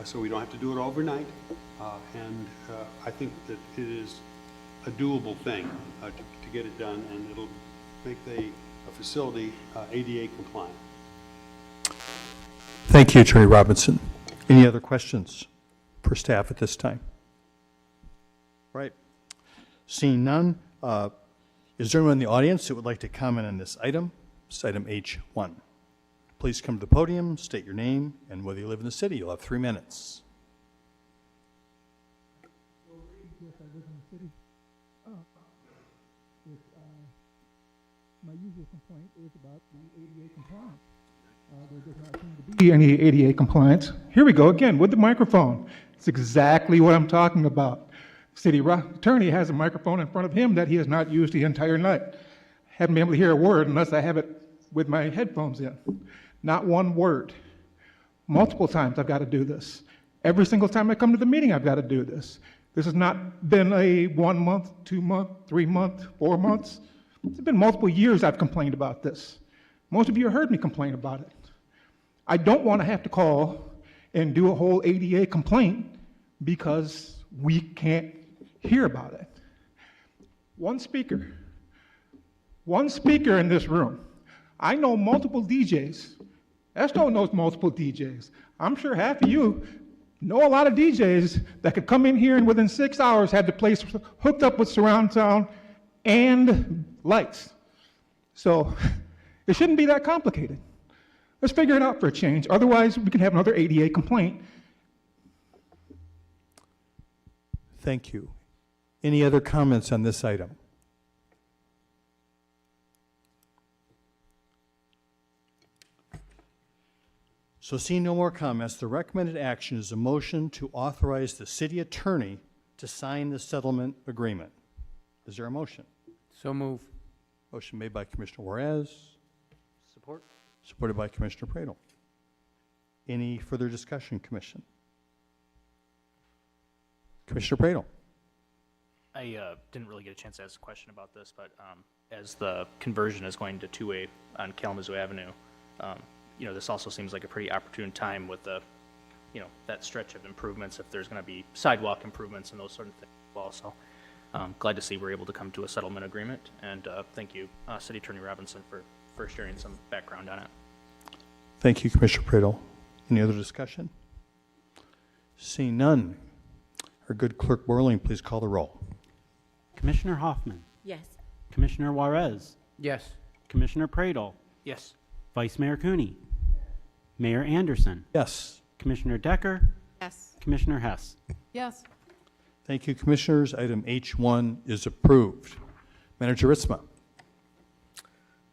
so we don't have to do it overnight. And I think that it is a doable thing to get it done, and it'll make the facility ADA compliant. Thank you, Attorney Robinson. Any other questions for staff at this time? Right. Seeing none, is there anyone in the audience that would like to comment on this item? It's item H1. Please come to the podium, state your name, and whether you live in the city. You'll have 3 minutes. My usual complaint is about the ADA compliance. There does not seem to be any ADA compliance. Here we go again with the microphone. It's exactly what I'm talking about. City attorney has a microphone in front of him that he has not used the entire night. Haven't been able to hear a word unless I have it with my headphones in. Not one word. Multiple times I've got to do this. Every single time I come to the meeting, I've got to do this. This has not been a 1 month, 2 month, 3 month, 4 months. It's been multiple years I've complained about this. Most of you have heard me complain about it. I don't want to have to call and do a whole ADA complaint because we can't hear about it. One speaker in this room. I know multiple DJs. Esto knows multiple DJs. I'm sure half of you know a lot of DJs that could come in here and within 6 hours have the place hooked up with surround sound and lights. So it shouldn't be that complicated. Let's figure it out for a change. Otherwise, we can have another ADA complaint. Thank you. Any other comments on this item? So seeing no more comments, the recommended action is a motion to authorize the city attorney to sign the settlement agreement. Is there a motion? So move. Motion made by Commissioner Juarez. Support? Supported by Commissioner Praedel. Any further discussion, Commission? Commissioner Praedel. I didn't really get a chance to ask a question about this, but as the conversion is going to two-way on Kalamazoo Avenue, this also seems like a pretty opportune time with the, that stretch of improvements, if there's going to be sidewalk improvements and those sort of things as well. So glad to see we're able to come to a settlement agreement, and thank you, City Attorney Robinson, for sharing some background on it. Thank you, Commissioner Praedel. Any other discussion? Seeing none, our good Clerk Borling, please call the roll. Commissioner Hoffman, Yes. Commissioner Juarez, Yes. Commissioner Praedel, Yes. Vice Mayor Cooney, Mayor Anderson, Yes. Commissioner Decker, Yes. Commissioner Hess. Yes. Thank you, Commissioners. Item H1 is approved. Manager Ritzma.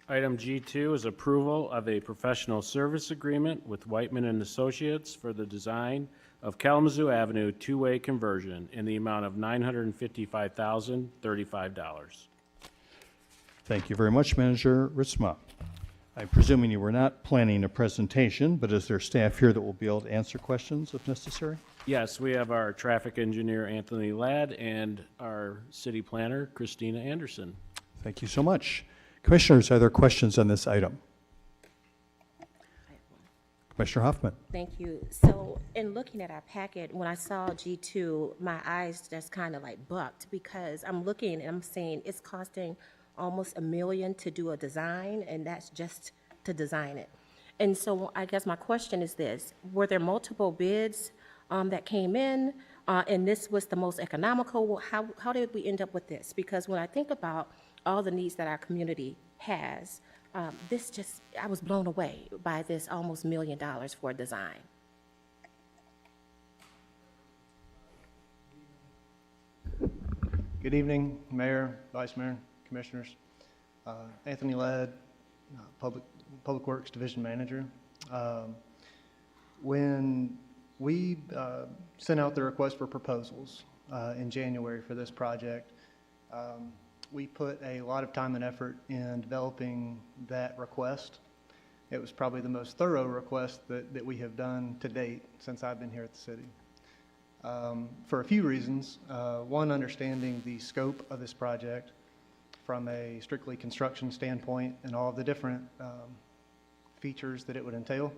Item G2 is approval of a professional service agreement with Whiteman and Associates for the design of Kalamazoo Avenue two-way conversion in the amount of $955,035. Thank you very much, Manager Ritzma. I'm presuming you were not planning a presentation, but is there staff here that will be able to answer questions if necessary? Yes, we have our traffic engineer, Anthony Ladd, and our city planner, Christina Anderson. Thank you so much. Commissioners, are there questions on this item? Commissioner Hoffman. Thank you. So in looking at our packet, when I saw G2, my eyes just kind of like bucked because I'm looking and I'm saying it's costing almost $1 million to do a design, and that's just to design it. And so I guess my question is this: were there multiple bids that came in, and this was the most economical? How did we end up with this? Because when I think about all the needs that our community has, I was blown away by this almost $1 million for a design. Good evening, Mayor, Vice Mayor, Commissioners. Anthony Ladd, Public Works Division Manager. When we sent out the request for proposals in January for this project, we put a lot of time and effort in developing that request. It was probably the most thorough request that we have done to date since I've been here at the city. For a few reasons. One, understanding the scope of this project from a strictly construction standpoint and all of the different features that it would entail,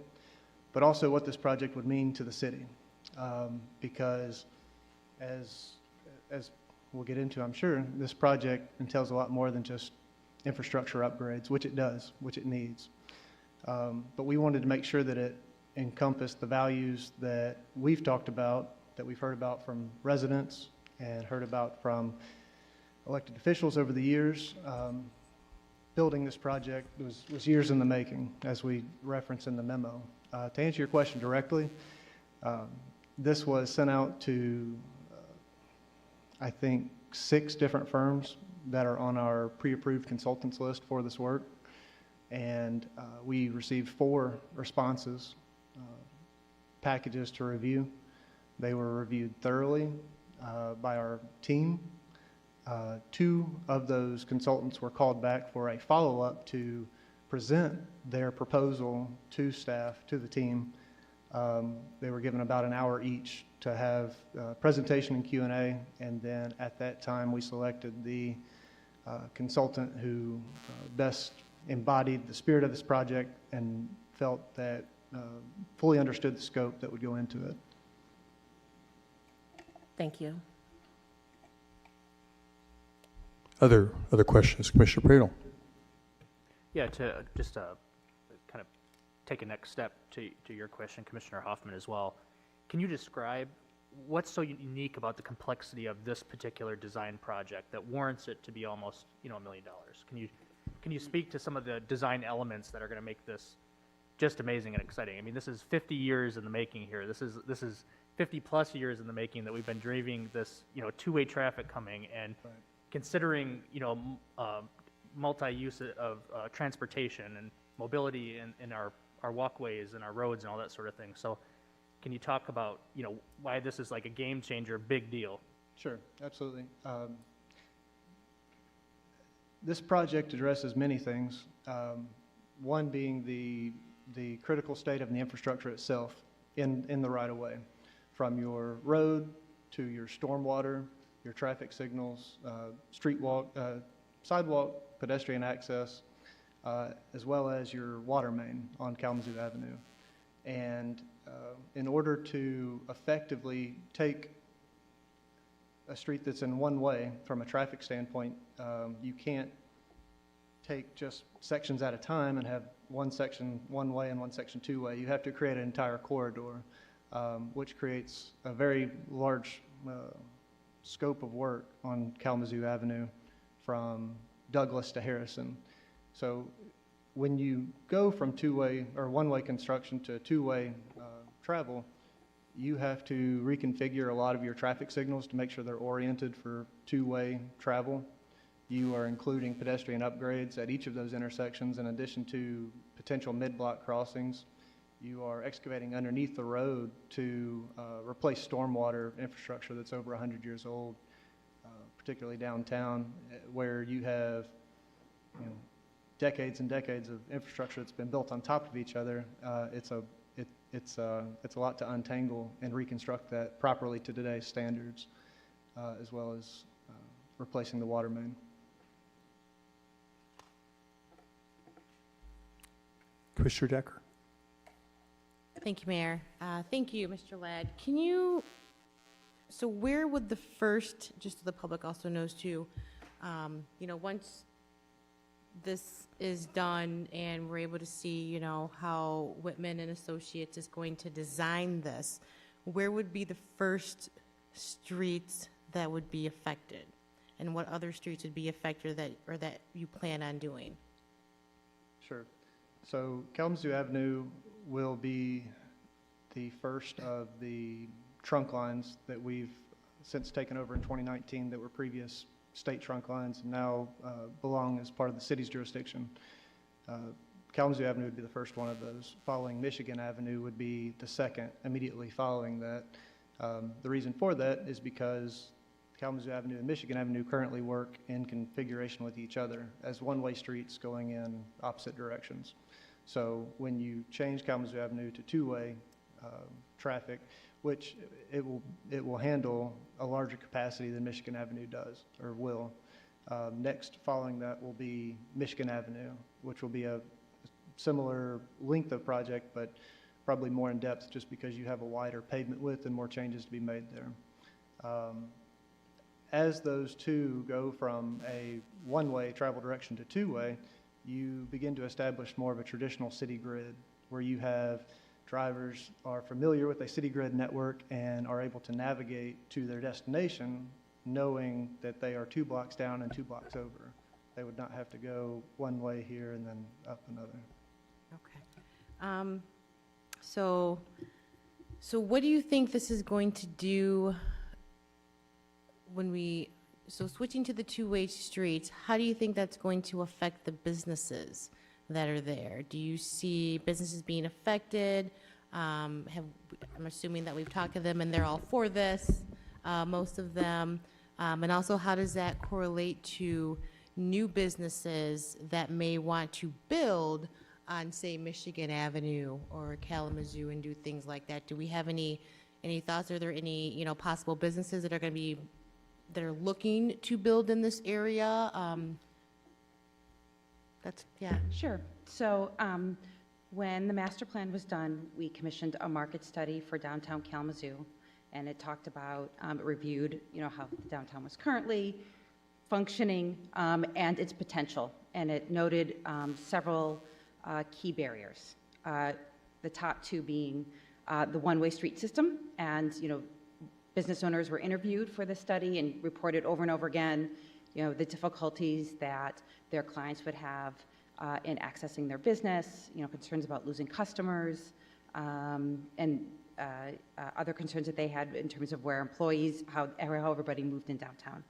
but also what this project would mean to the city. Because as we'll get into, I'm sure, this project entails a lot more than just infrastructure upgrades, which it does, which it needs. But we wanted to make sure that it encompassed the values that we've talked about, that we've heard about from residents and heard about from elected officials over the years. Building this project was years in the making, as we reference in the memo. To answer your question directly, this was sent out to I think 6 different firms that are on our pre-approved consultants list for this work. And we received 4 responses, packages to review. They were reviewed thoroughly by our team. 2 of those consultants were called back for a follow-up to present their proposal to staff, to the team. They were given about an hour each to have presentation and Q&A, and then at that time we selected the consultant who best embodied the spirit of this project and felt that fully understood the scope that would go into it. Thank you. Other questions? Commissioner Pradel. Yeah, to just kind of take a next step to your question, Commissioner Hoffman, as well. Can you describe what's so unique about the complexity of this particular design project that warrants it to be almost, $1 million? Can you speak to some of the design elements that are going to make this just amazing and exciting? I mean, this is 50 years in the making here. This is 50 plus years in the making that we've been driving this, two-way traffic coming, and Right. considering, multi-use of transportation and mobility in our walkways and our roads and all that sort of thing. So can you talk about, why this is like a game changer, big deal? Sure, absolutely. This project addresses many things. One being the critical state of the infrastructure itself in the right-of-way, from your road to your stormwater, your traffic signals, sidewalk, pedestrian access, as well as your water main on Kalamazoo Avenue. And in order to effectively take a street that's in one way from a traffic standpoint, you can't take just sections at a time and have one section one way and one section two way. You have to create an entire corridor, which creates a very large scope of work on Kalamazoo Avenue from Douglas to Harrison. So when you go from two-way or one-way construction to two-way travel, you have to reconfigure a lot of your traffic signals to make sure they're oriented for two-way travel. You are including pedestrian upgrades at each of those intersections in addition to potential mid-block crossings. You are excavating underneath the road to replace stormwater infrastructure that's over 100 years old, particularly downtown, where you have decades and decades of infrastructure that's been built on top of each other, it's a lot to untangle and reconstruct that properly to today's standards, as well as replacing the water main. Commissioner Decker. Thank you, Mayor. Thank you, Mr. Ladd. So where would the first, just so the public also knows too, once this is done and we're able to see, how Whitman and Associates is going to design this, where would be the first streets that would be affected? And what other streets would be affected that you plan on doing? Sure. So Kalamazoo Avenue will be the first of the trunk lines that we've since taken over in 2019 that were previous state trunk lines and now belong as part of the city's jurisdiction. Kalamazoo Avenue would be the first one of those. Following Michigan Avenue would be the second, immediately following that. The reason for that is because Kalamazoo Avenue and Michigan Avenue currently work in configuration with each other as one-way streets going in opposite directions. So when you change Kalamazoo Avenue to two-way traffic, which it will handle a larger capacity than Michigan Avenue does, or will. Next, following that will be Michigan Avenue, which will be a similar length of project, but probably more in depth just because you have a wider pavement width and more changes to be made there. As those two go from a one-way travel direction to two-way, you begin to establish more of a traditional city grid where you have drivers are familiar with a city grid network and are able to navigate to their destination knowing that they are 2 blocks down and 2 blocks over. They would not have to go one way here and then up another. Okay. So what do you think this is going to do so switching to the two-way streets, how do you think that's going to affect the businesses that are there? Do you see businesses being affected? I'm assuming that we've talked to them and they're all for this, most of them. And also, how does that correlate to new businesses that may want to build on, say, Michigan Avenue or Kalamazoo and do things like that? Do we have any thoughts? Are there any, possible businesses that are looking to build in this area? Yeah. Sure. So when the master plan was done, we commissioned a market study for downtown Kalamazoo, and it talked about, it reviewed, how the downtown was currently functioning and its potential, and it noted several key barriers. The top two being the one-way street system, and business owners were interviewed for the study and reported over and over again, the difficulties that their clients would have in accessing their business, concerns about losing customers, and other concerns that they had in terms of where employees, how everybody moved in downtown.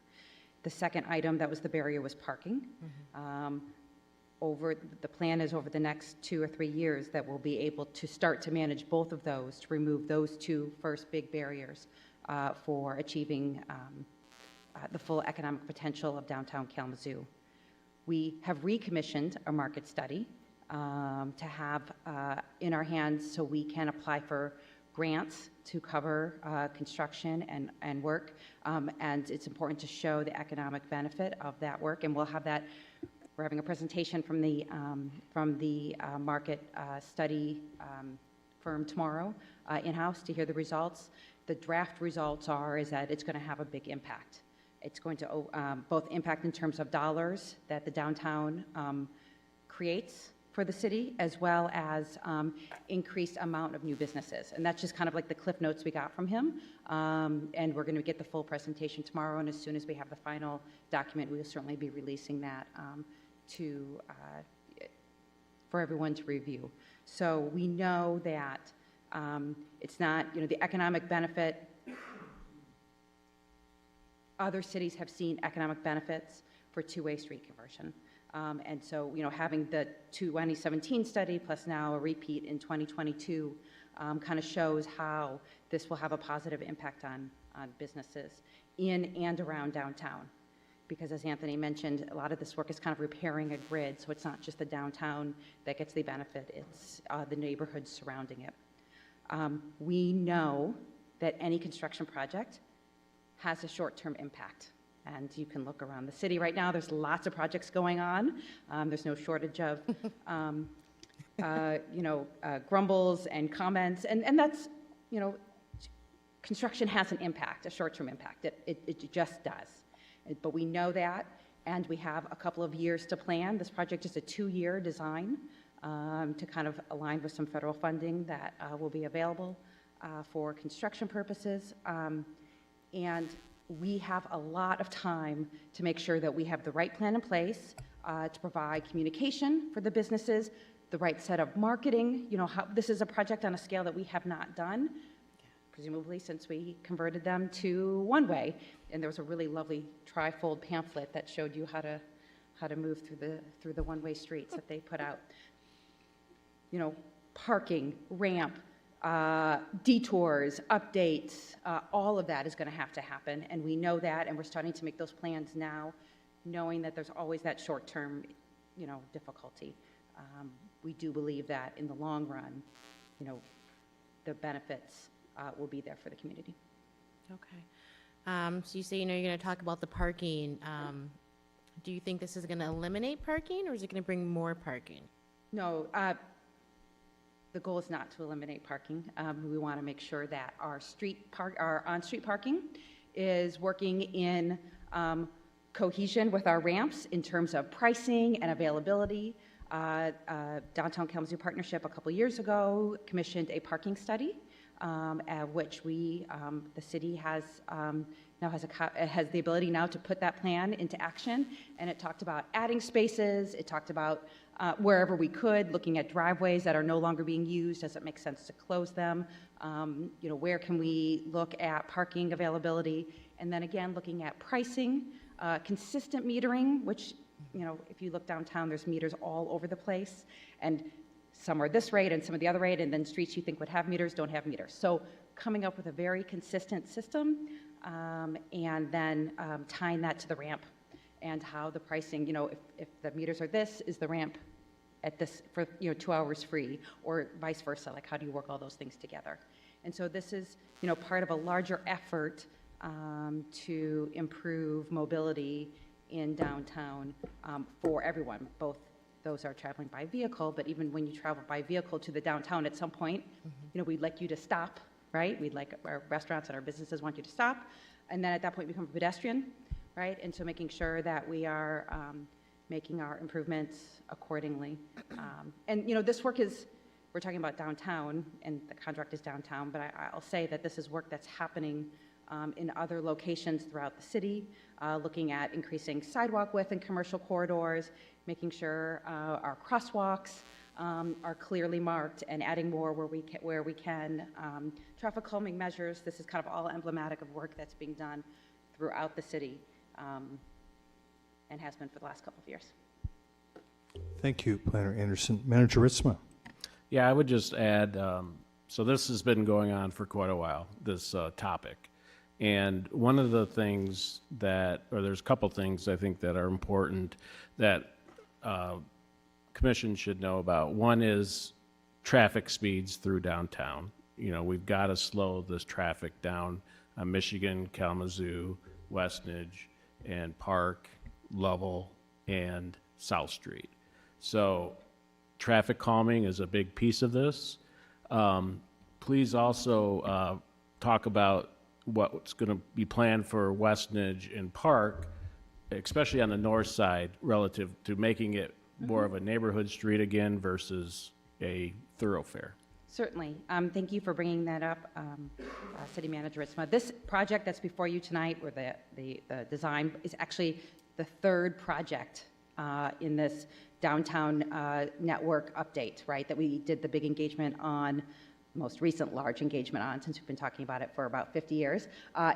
The second item that was the barrier was parking. The plan is over the next 2 or 3 years that we'll be able to start to manage both of those, to remove those two first big barriers for achieving the full economic potential of downtown Kalamazoo. We have recommissioned a market study to have in our hands so we can apply for grants to cover construction and work, and it's important to show the economic benefit of that work, and we'll have that. We're having a presentation from the market study firm tomorrow in-house to hear the results. The draft results is that it's going to have a big impact. It's going to both impact in terms of dollars that the downtown creates for the city, as well as increased amount of new businesses. And that's just kind of like the cliff notes we got from him. And we're going to get the full presentation tomorrow, and as soon as we have the final document, we will certainly be releasing that for everyone to review. So we know that it's not, the economic benefit. Other cities have seen economic benefits for two-way street conversion. And so, having the 2017 study plus now a repeat in 2022 kind of shows how this will have a positive impact on businesses in and around downtown. because as Anthony mentioned, a lot of this work is kind of repairing a grid, so it's not just the downtown that gets the benefit, it's the neighborhoods surrounding it. We know that any construction project has a short-term impact. And you can look around the city right now, there's lots of projects going on. There's no shortage of, grumbles and comments. And that's, construction has an impact, a short-term impact. It just does. But we know that, and we have a couple of years to plan. This project is a 2-year design to kind of align with some federal funding that will be available for construction purposes. And we have a lot of time to make sure that we have the right plan in place to provide communication for the businesses, the right set of marketing. This is a project on a scale that we have not done, presumably since we converted them to one-way. And there was a really lovely trifold pamphlet that showed you how to move through the one-way streets that they put out. Parking, ramp, detours, updates, all of that is going to have to happen, and we know that, and we're starting to make those plans now, knowing that there's always that short-term, difficulty. We do believe that in the long run, the benefits will be there for the community. Okay. So you say, you're going to talk about the parking. Do you think this is going to eliminate parking, or is it going to bring more parking? No, the goal is not to eliminate parking. We want to make sure that our on-street parking is working in cohesion with our ramps in terms of pricing and availability. Downtown Kalamazoo Partnership a couple years ago commissioned a parking study, which the city has now has the ability now to put that plan into action. And it talked about adding spaces. It talked about wherever we could, looking at driveways that are no longer being used. Does it make sense to close them? Where can we look at parking availability? And then again, looking at pricing, consistent metering, which, if you look downtown, there's meters all over the place. And some are this rate and some are the other rate, and then streets you think would have meters don't have meters. So coming up with a very consistent system, and then tying that to the ramp and how the pricing, if the meters are this, is the ramp at this for 2 hours free, or vice versa, like how do you work all those things together? And so this is part of a larger effort to improve mobility in downtown for everyone, both those who are traveling by vehicle, but even when you travel by vehicle to the downtown at some point, we'd like you to stop, right? We'd like our restaurants and our businesses want you to stop, and then at that point become a pedestrian, right? And so making sure that we are making our improvements accordingly. And this work is, we're talking about downtown, and the contract is downtown, but I'll say that this is work that's happening in other locations throughout the city, looking at increasing sidewalk width in commercial corridors, making sure our crosswalks are clearly marked, and adding more where we can. Traffic calming measures, this is kind of all emblematic of work that's being done throughout the city, and has been for the last couple of years. Thank you, Planner Anderson. Manager Ritzma. Yeah, I would just add, so this has been going on for quite a while, this topic. And one of the things there's a couple things I think that are important that Commission should know about. One is traffic speeds through downtown. We've got to slow this traffic down on Michigan, Kalamazoo, Westnedge, and Park, Lovell, and South Street. So traffic calming is a big piece of this. Please also talk about what's going to be planned for Westnedge and Park, especially on the north side, relative to making it more of a neighborhood street again versus a thoroughfare. Certainly. Thank you for bringing that up, City Manager Ritzma. This project that's before you tonight, where the design is actually the third project in this downtown network update, right, that we did the big engagement on, most recent large engagement on, since we've been talking about it for about 50 years,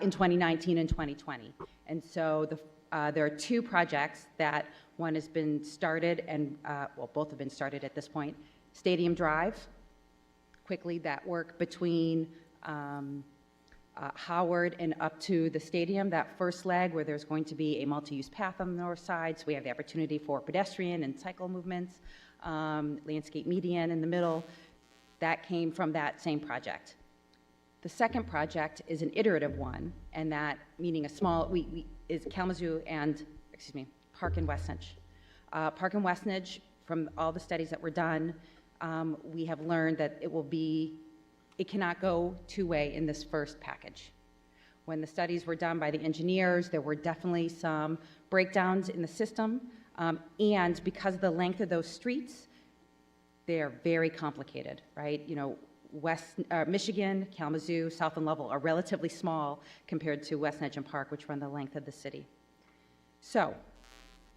in 2019 and 2020. And so there are two projects that one has been started, and both have been started at this point. Stadium Drive, quickly that work between Howard and up to the stadium, that first leg where there's going to be a multi-use path on the north side, so we have the opportunity for pedestrian and cycle movements, landscape median in the middle, that came from that same project. The second project is an iterative one, and that, meaning a small, is Kalamazoo and, Park and Westnedge. Park and Westnedge, from all the studies that were done, we have learned that it cannot go two-way in this first package. When the studies were done by the engineers, there were definitely some breakdowns in the system, and because of the length of those streets, they're very complicated, right? You know, Michigan, Kalamazoo, South and Lovell are relatively small compared to Westnedge and Park, which run the length of the city. So,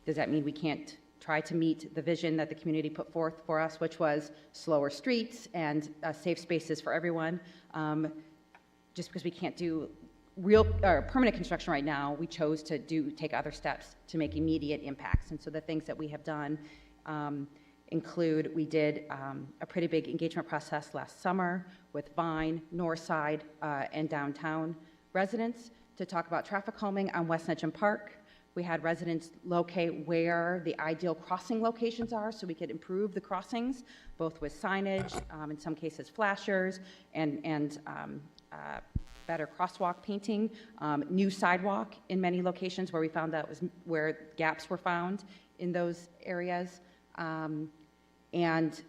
does that mean we can't try to meet the vision that the community put forth for us, which was slower streets and safe spaces for everyone? Just because we can't do real permanent construction right now, we chose to take other steps to make immediate impacts. And so the things that we have done include, we did a pretty big engagement process last summer with Vine, Northside, and downtown residents to talk about traffic calming on Westnedge and Park. We had residents locate where the ideal crossing locations are so we could improve the crossings, both with signage, in some cases flashers, and better crosswalk painting, new sidewalk in many locations where we found that was where gaps were found in those areas. And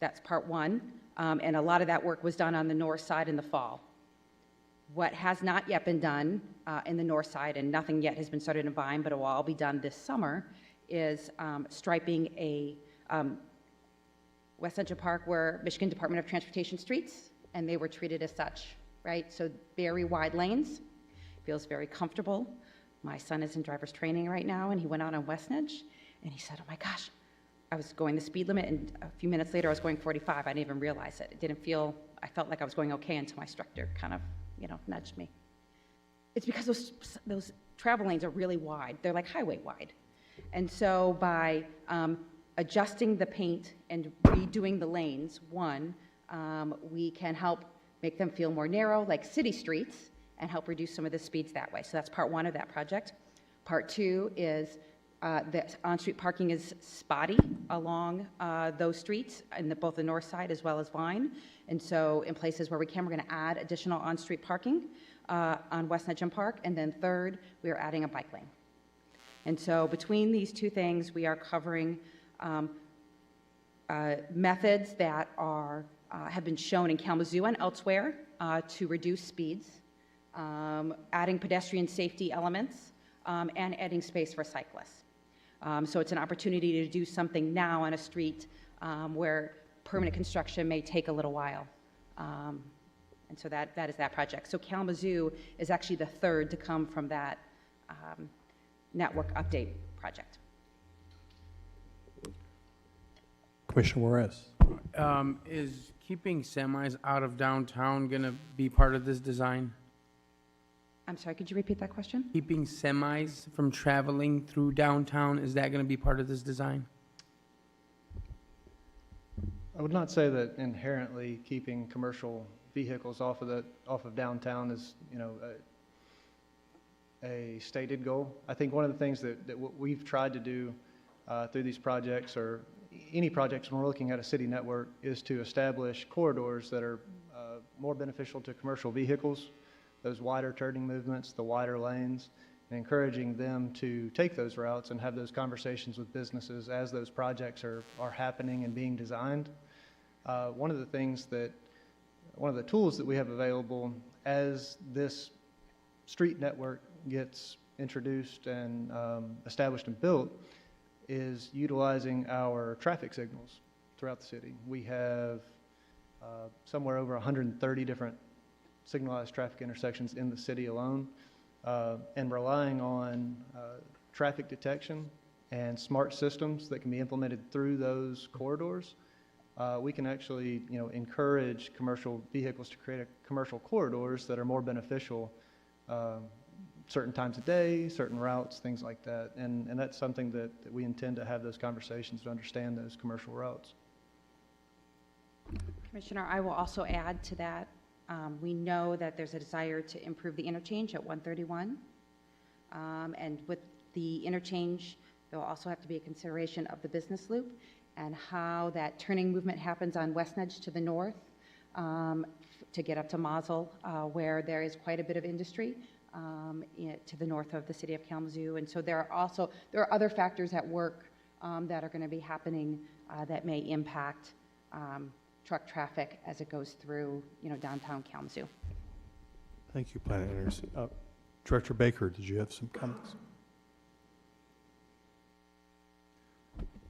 that's part one. And a lot of that work was done on the north side in the fall. What has not yet been done in the north side, and nothing yet has been started in Vine, but it will all be done this summer, is striping a West Central Park where Michigan Department of Transportation streets, and they were treated as such, right? So very wide lanes, feels very comfortable. My son is in driver's training right now, and he went out on Westnedge, and he said, oh my gosh, I was going the speed limit, and a few minutes later I was going 45. I didn't even realize it. I felt like I was going okay until my instructor kind of, nudged me. It's because those travel lanes are really wide. They're like highway wide. And so by adjusting the paint and redoing the lanes, we can help make them feel more narrow, like city streets, and help reduce some of the speeds that way. So that's part one of that project. Part two is that on-street parking is spotty along those streets, in both the north side as well as Vine. And so in places where we can, we're going to add additional on-street parking on Westnedge and Park. And then third, we are adding a bike lane. And so between these two things, we are covering methods that have been shown in Kalamazoo and elsewhere to reduce speeds, adding pedestrian safety elements, and adding space for cyclists. So it's an opportunity to do something now on a street where permanent construction may take a little while. And so that is that project. So Kalamazoo is actually the third to come from that network update project. Commissioner Juarez. Is keeping semis out of downtown going to be part of this design? I'm sorry, could you repeat that question? Keeping semis from traveling through downtown, is that going to be part of this design? I would not say that inherently keeping commercial vehicles off of downtown is, a stated goal. I think one of the things that what we've tried to do through these projects, or any projects when we're looking at a city network, is to establish corridors that are more beneficial to commercial vehicles, those wider turning movements, the wider lanes, and encouraging them to take those routes and have those conversations with businesses as those projects are happening and being designed. One of the tools that we have available as this street network gets introduced and established and built is utilizing our traffic signals throughout the city. We have somewhere over 130 different signalized traffic intersections in the city alone, and relying on traffic detection and smart systems that can be implemented through those corridors. We can actually, encourage commercial vehicles to create commercial corridors that are more beneficial certain times of day, certain routes, things like that. And that's something that we intend to have those conversations to understand those commercial routes. Commissioner, I will also add to that. We know that there's a desire to improve the interchange at 131. And with the interchange, there will also have to be a consideration of the business loop and how that turning movement happens on West Edge to the north to get up to Mazel, where there is quite a bit of industry to the north of the city of Kalamazoo. And so there are other factors at work that are going to be happening that may impact truck traffic as it goes through, downtown Kalamazoo. Thank you, Planet Anderson. Director Baker, did you have some comments?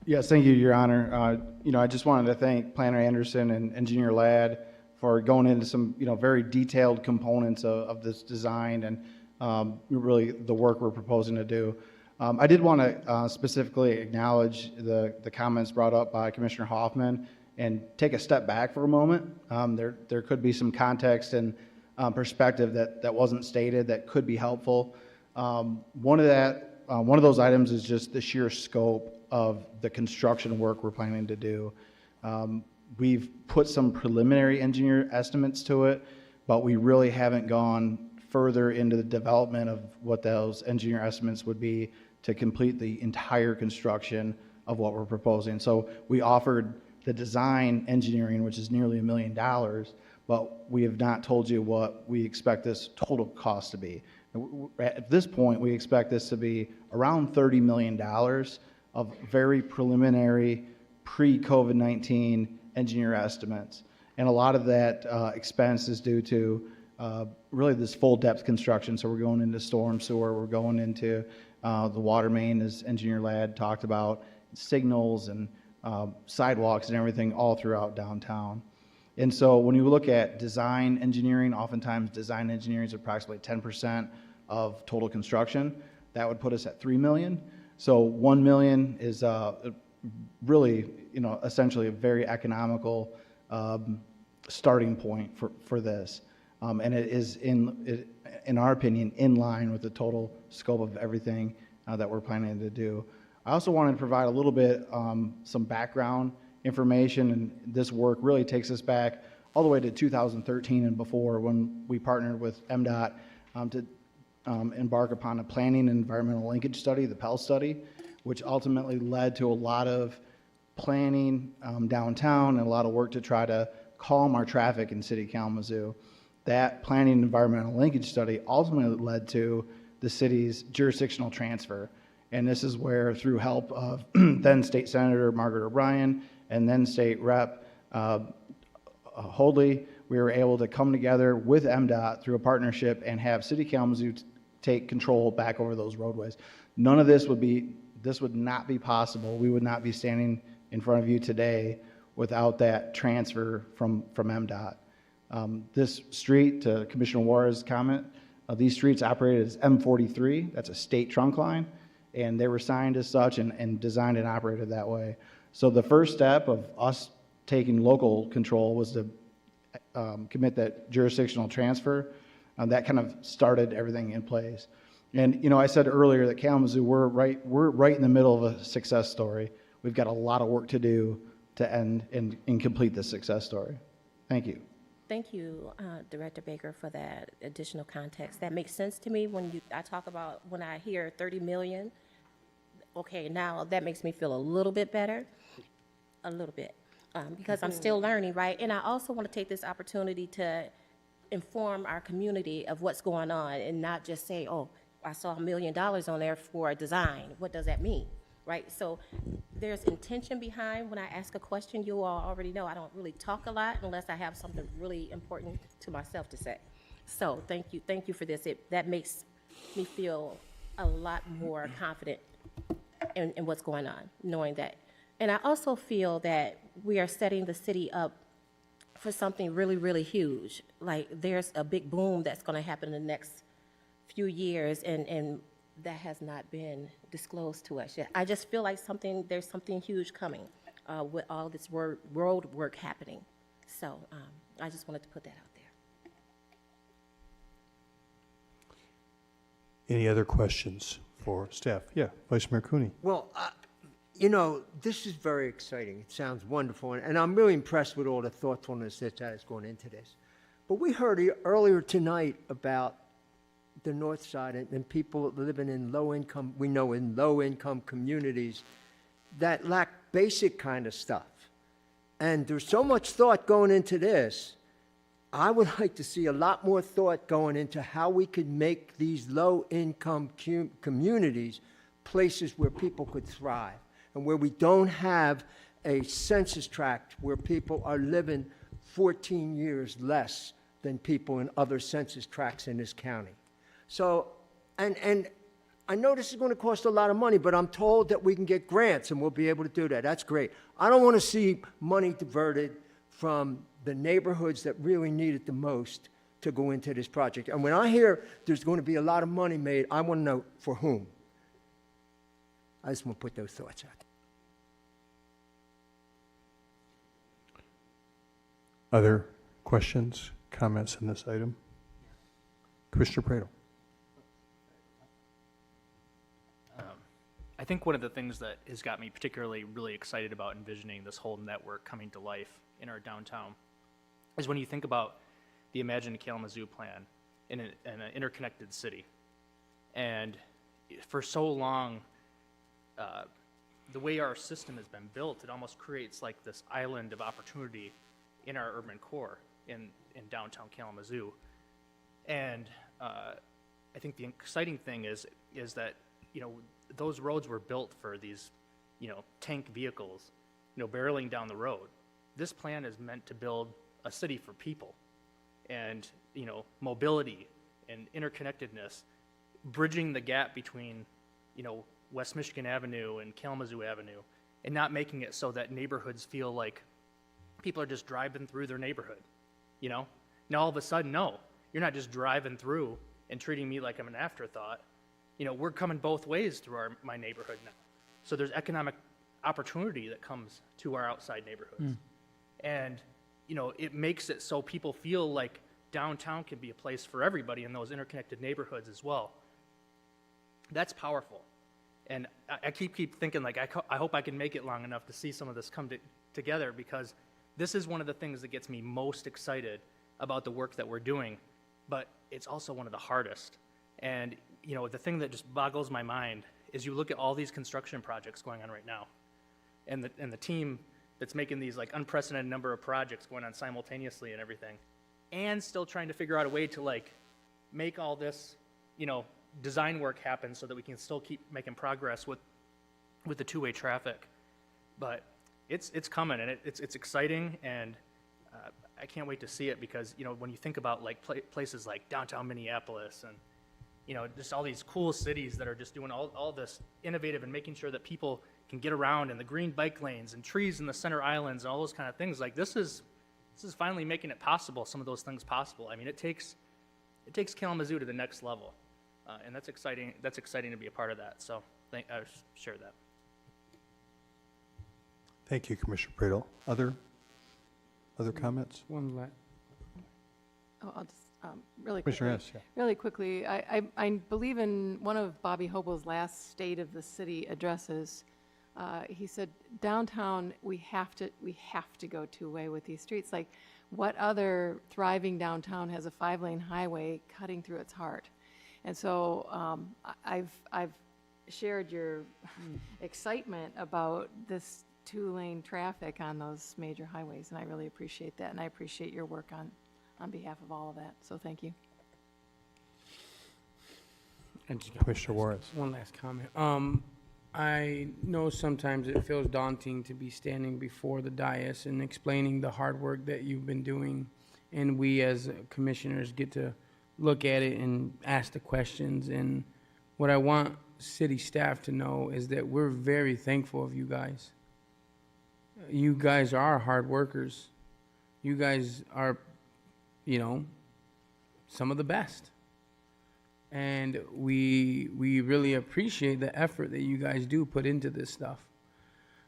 Yes, thank you, Your Honor. I just wanted to thank Planner Anderson and Engineer Ladd for going into some, very detailed components of this design and really the work we're proposing to do. I did want to specifically acknowledge the comments brought up by Commissioner Hoffman and take a step back for a moment. There could be some context and perspective that wasn't stated that could be helpful. One of those items is just the sheer scope of the construction work we're planning to do. We've put some preliminary engineer estimates to it, but we really haven't gone further into the development of what those engineer estimates would be to complete the entire construction of what we're proposing. So we offered the design engineering, which is nearly $1 million, but we have not told you what we expect this total cost to be. At this point, we expect this to be around $30 million of very preliminary pre-COVID-19 engineer estimates. And a lot of that expense is due to really this full depth construction. So we're going into storm sewer, we're going into the water main, as Engineer Ladd talked about, signals and sidewalks and everything all throughout downtown. And so when you look at design engineering, oftentimes design engineering is approximately 10% of total construction. That would put us at $3 million. So $1 million is really, essentially a very economical starting point for this. And it is, in our opinion, in line with the total scope of everything that we're planning to do. I also wanted to provide a little bit some background information, and this work really takes us back all the way to 2013 and before, when we partnered with MDOT to embark upon a planning and environmental linkage study, the PEL study, which ultimately led to a lot of planning downtown and a lot of work to try to calm our traffic in City of Kalamazoo. That planning and environmental linkage study ultimately led to the city's jurisdictional transfer. And this is where, through help of then State Senator Margaret O'Brien and then State Rep Hoadley, we were able to come together with MDOT through a partnership and have City of Kalamazoo take control back over those roadways. None of this would not be possible. We would not be standing in front of you today without that transfer from MDOT. This street, to Commissioner Warren's comment, these streets operated as M43. That's a state trunk line, and they were signed as such and designed and operated that way. So the first step of us taking local control was to commit that jurisdictional transfer. That kind of started everything in place. And I said earlier that Kalamazoo, we're right in the middle of a success story. We've got a lot of work to do to end and complete this success story. Thank you. Thank you, Director Baker, for that additional context. That makes sense to me when I hear 30 million. Okay, now that makes me feel a little bit better, because I'm still learning, right? And I also want to take this opportunity to inform our community of what's going on and not just say, oh, I saw $1 million on there for a design. What does that mean, right? So there's intention behind when I ask a question. You all already know I don't really talk a lot unless I have something really important to myself to say. So thank you for this. That makes me feel a lot more confident in what's going on, knowing that. And I also feel that we are setting the city up for something really, really huge. Like, there's a big boom that's going to happen in the next few years, and that has not been disclosed to us yet. I just feel like there's something huge coming with all this road work happening. So I just wanted to put that out there. Any other questions for staff? Yeah, Vice Mayor Cooney. Well, this is very exciting. It sounds wonderful, and I'm really impressed with all the thoughtfulness that has gone into this. But we heard earlier tonight about the north side and people living in low-income, we know in low-income communities that lack basic kind of stuff. And there's so much thought going into this. I would like to see a lot more thought going into how we could make these low-income communities places where people could thrive and where we don't have a census tract where people are living 14 years less than people in other census tracts in this county. So, and I know this is going to cost a lot of money, but I'm told that we can get grants and we'll be able to do that. That's great. I don't want to see money diverted from the neighborhoods that really need it the most to go into this project. And when I hear there's going to be a lot of money made, I want to know for whom. I just want to put those thoughts out there. Other questions, comments on this item? Commissioner Prado. I think one of the things that has got me particularly really excited about envisioning this whole network coming to life in our downtown is when you think about the Imagine Kalamazoo plan in an interconnected city. And for so long, the way our system has been built, it almost creates like this island of opportunity in our urban core in downtown Kalamazoo. And I think the exciting thing is that, you know, those roads were built for these, you know, tank vehicles, you know, barreling down the road. This plan is meant to build a city for people and, you know, mobility and interconnectedness, bridging the gap between, you know, West Michigan Avenue and Kalamazoo Avenue, and not making it so that neighborhoods feel like people are just driving through their neighborhood, you know? Now all of a sudden, no, you're not just driving through and treating me like I'm an afterthought. You know, we're coming both ways through my neighborhood now. So there's economic opportunity that comes to our outside neighborhoods. And, you know, it makes it so people feel like downtown can be a place for everybody in those interconnected neighborhoods as well. That's powerful. And I keep thinking, like, I hope I can make it long enough to see some of this come together, because this is one of the things that gets me most excited about the work that we're doing, but it's also one of the hardest. And, you know, the thing that just boggles my mind is you look at all these construction projects going on right now, and the team that's making these like unprecedented number of projects going on simultaneously and everything, and still trying to figure out a way to like make all this, you know, design work happen so that we can still keep making progress with the two-way traffic. But it's coming, and it's exciting, and I can't wait to see it, because, you know, when you think about like places like downtown Minneapolis and, you know, just all these cool cities that are just doing all this innovative and making sure that people can get around, and the green bike lanes and trees in the center islands and all those kind of things, like this is finally making it possible, some of those things possible. I mean, it takes Kalamazoo to the next level, and that's exciting to be a part of that. So I share that. Thank you, Commissioner Prado. Other comments? One last. Oh, I'll just, really Commissioner quickly. Hess, yeah. Really quickly, I believe in one of Bobby Hobel's last State of the City addresses. He said, downtown, we have to go two-way with these streets. Like, what other thriving downtown has a 5-lane highway cutting through its heart? And so I've shared your excitement about this 2-lane traffic on those major highways, and I really appreciate that, and I appreciate your work on behalf of all of that. So thank you. Commissioner Juarez. One last comment. I know sometimes it feels daunting to be standing before the dais and explaining the hard work that you've been doing, and we as commissioners get to look at it and ask the questions. And what I want city staff to know is that we're very thankful of you guys. You guys are hard workers. You guys are, you know, some of the best. And we really appreciate the effort that you guys do put into this stuff.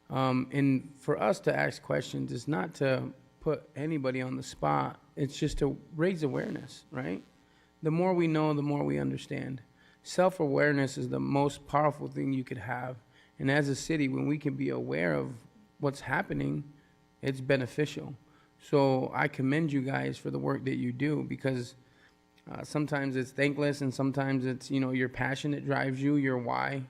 And for us to ask questions is not to put anybody on the spot. It's just to raise awareness, right? The more we know, the more we understand. Self-awareness is the most powerful thing you could have. And as a city, when we can be aware of what's happening, it's beneficial. So I commend you guys for the work that you do, because sometimes it's thankless and sometimes it's, your passion that drives you, your why,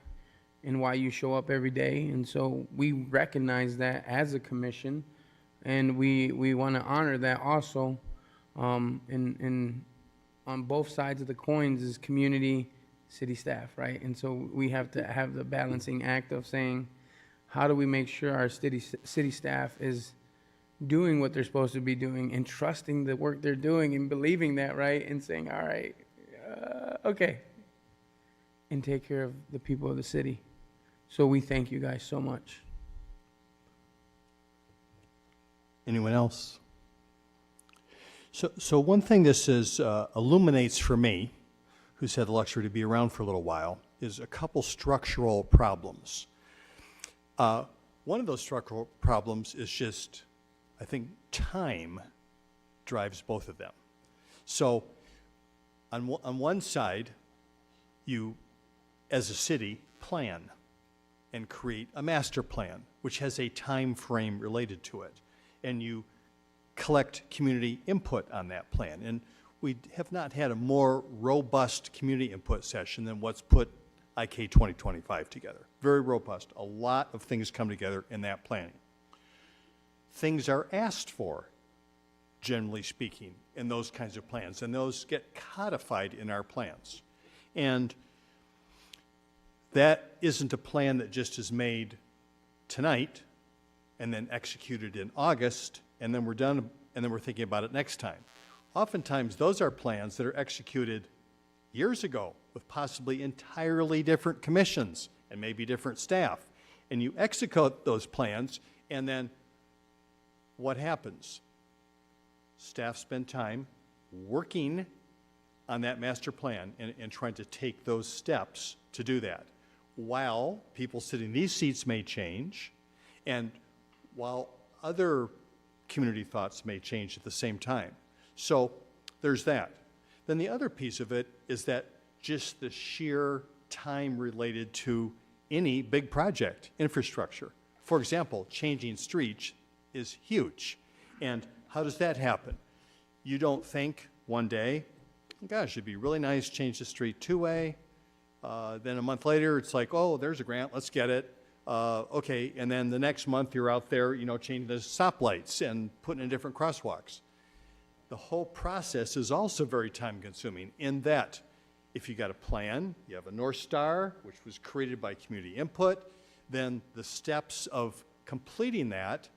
and why you show up every day. And so we recognize that as a commission, and we want to honor that also. And on both sides of the coins is community, city staff, right? And so we have to have the balancing act of saying, how do we make sure our city staff is doing what they're supposed to be doing and trusting the work they're doing and believing that, right? And saying, all right, okay, and take care of the people of the city. So we thank you guys so much. Anyone else? So one thing this illuminates for me, who's had the luxury to be around for a little while, is a couple structural problems. One of those structural problems is just, I think, time drives both of them. So on one side, you, as a city, plan and create a master plan, which has a time frame related to it. And you collect community input on that plan. And we have not had a more robust community input session than what's put IK 2025 together. Very robust. A lot of things come together in that planning. Things are asked for, generally speaking, in those kinds of plans, and those get codified in our plans. And that isn't a plan that just is made tonight and then executed in August, and then we're done, and then we're thinking about it next time. Oftentimes, those are plans that are executed years ago with possibly entirely different commissions and maybe different staff. And you execute those plans, and then what happens? Staff spend time working on that master plan and trying to take those steps to do that. While people sitting in these seats may change, and while other community thoughts may change at the same time. So there's that. Then the other piece of it is that just the sheer time related to any big project, infrastructure. For example, changing streets is huge. And how does that happen? You don't think one day, gosh, it'd be really nice to change the street two-way. Then a month later, it's like, oh, there's a grant, let's get it. Okay, and then the next month you're out there, changing the stoplights and putting in different crosswalks. The whole process is also very time-consuming in that if you got a plan, you have a North Star, which was created by community input, then the steps of completing that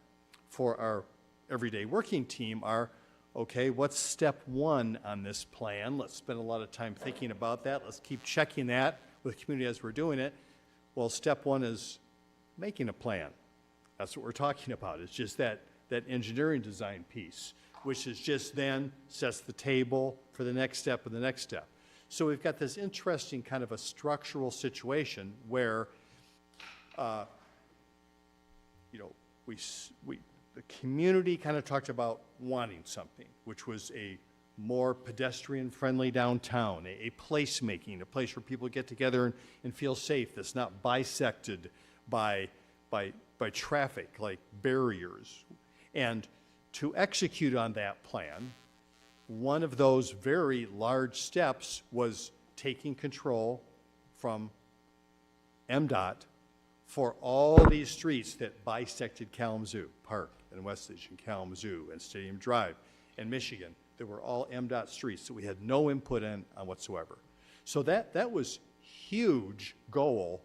for our everyday working team are, okay, what's step one on this plan? Let's spend a lot of time thinking about that. Let's keep checking that with community as we're doing it. Well, step one is making a plan. That's what we're talking about. It's just that engineering design piece, which is just then sets the table for the next step and the next step. So we've got this interesting kind of a structural situation where, the community kind of talked about wanting something, which was a more pedestrian-friendly downtown, a place-making, a place where people get together and feel safe, that's not bisected by traffic, like barriers. And to execute on that plan, one of those very large steps was taking control from MDOT for all these streets that bisected Kalamazoo Park and Westage and Kalamazoo and Stadium Drive and Michigan. They were all MDOT streets that we had no input on whatsoever. So that was huge goal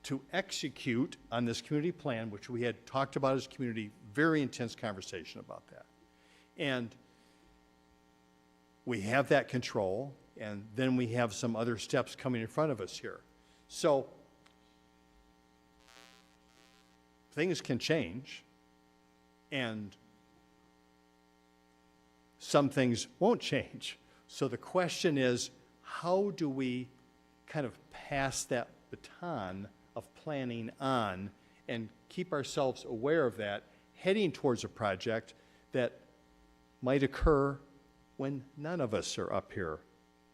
to execute on this community plan, which we had talked about as a community, very intense conversation about that. And we have that control, and then we have some other steps coming in front of us here. So things can change, and some things won't change. So the question is, how do we kind of pass that baton of planning on and keep ourselves aware of that, heading towards a project that might occur when none of us are up here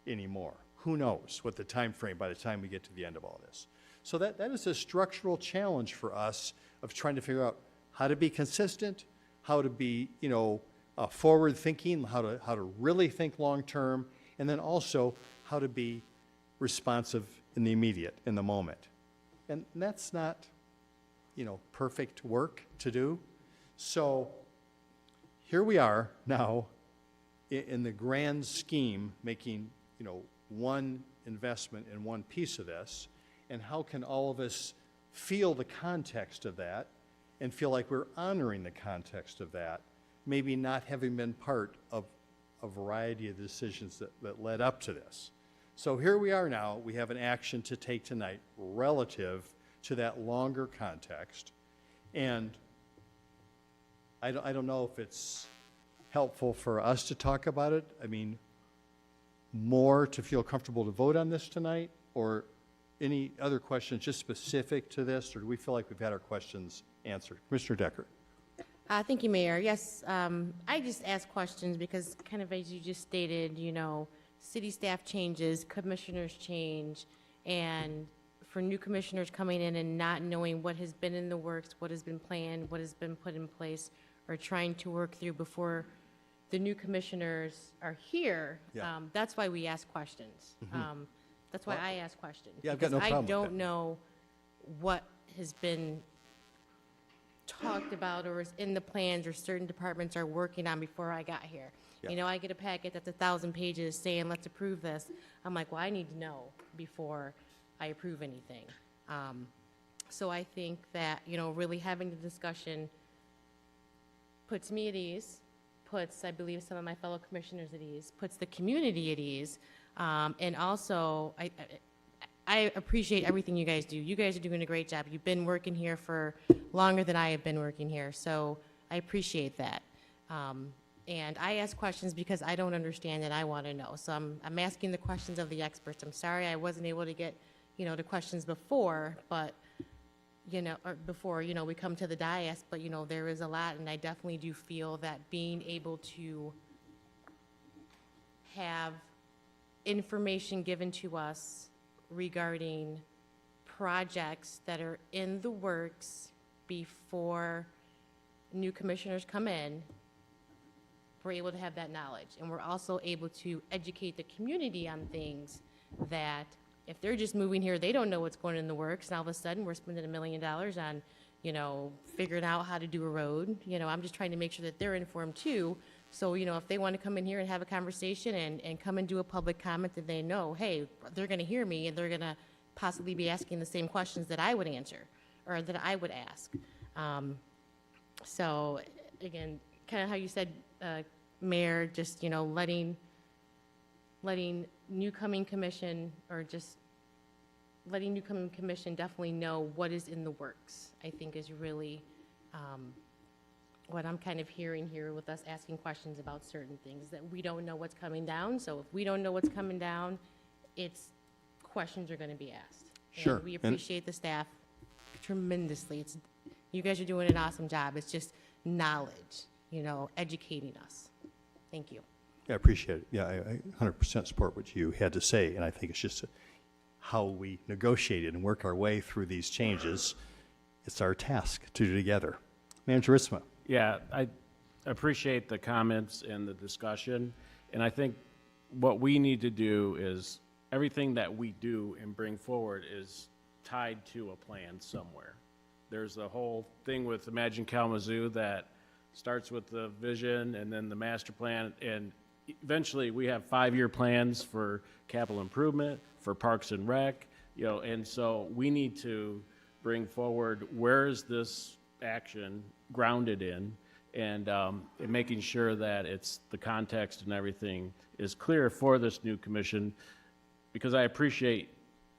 anymore? Who knows what the time frame by the time we get to the end of all this. So that is a structural challenge for us of trying to figure out how to be consistent, how to be, forward-thinking, how to really think long-term, and then also how to be responsive in the immediate, in the moment. And that's not, perfect work to do. So here we are now in the grand scheme, making, one investment in one piece of this, and how can all of us feel the context of that and feel like we're honoring the context of that, maybe not having been part of a variety of decisions that led up to this. So here we are now, we have an action to take tonight relative to that longer context, and I don't know if it's helpful for us to talk about it. I mean, more to feel comfortable to vote on this tonight, or any other questions just specific to this, or do we feel like we've had our questions answered? Commissioner Decker. Thank you, Mayor. Yes, I just asked questions because kind of as you just stated, city staff changes, commissioners change, and for new commissioners coming in and not knowing what has been in the works, what has been planned, what has been put in place, or trying to work through before the new commissioners are here, Yeah. that's why we ask questions. That's why I ask questions. Yeah, I've got no because problem with I that. don't know what has been talked about or is in the plans or certain departments are working on before I got here. Yeah. I get a packet that's 1,000 pages saying, let's approve this. I'm like, well, I need to know before I approve anything. So I think that, really having the discussion puts me at ease, puts, I believe, some of my fellow commissioners at ease, puts the community at ease, and also, I appreciate everything you guys do. You guys are doing a great job. You've been working here for longer than I have been working here, so I appreciate that. And I ask questions because I don't understand and I want to know. So I'm asking the questions of the experts. I'm sorry I wasn't able to get, the questions before, but, before, we come to the dais, but, there is a lot, and I definitely do feel that being able to have information given to us regarding projects that are in the works before new commissioners come in, we're able to have that knowledge. And we're also able to educate the community on things that if they're just moving here, they don't know what's going in the works, and all of a sudden we're spending $1 million on, figuring out how to do a road. I'm just trying to make sure that they're informed too. So, if they want to come in here and have a conversation and come and do a public comment, that they know, hey, they're going to hear me and they're going to possibly be asking the same questions that I would answer or that I would ask. So, again, kind of how you said, Mayor, just, letting newcoming commission or just letting newcoming commission definitely know what is in the works, I think is really what I'm kind of hearing here with us asking questions about certain things, that we don't know what's coming down. So if we don't know what's coming down, questions are going to be asked. Sure. And we And- appreciate the staff tremendously. You guys are doing an awesome job. It's just knowledge, educating us. Thank you. Yeah, I appreciate it. Yeah, I 100% support what you had to say, and I think it's just how we negotiated and work our way through these changes. It's our task to do together. Manager Ritzma. Yeah, I appreciate the comments and the discussion, and I think what we need to do is, everything that we do and bring forward is tied to a plan somewhere. There's a whole thing with Imagine Kalamazoo that starts with the vision and then the master plan, and eventually we have 5-year plans for capital improvement, for Parks and Rec, and so we need to bring forward, where is this action grounded in, and making sure that it's the context and everything is clear for this new commission, because I appreciate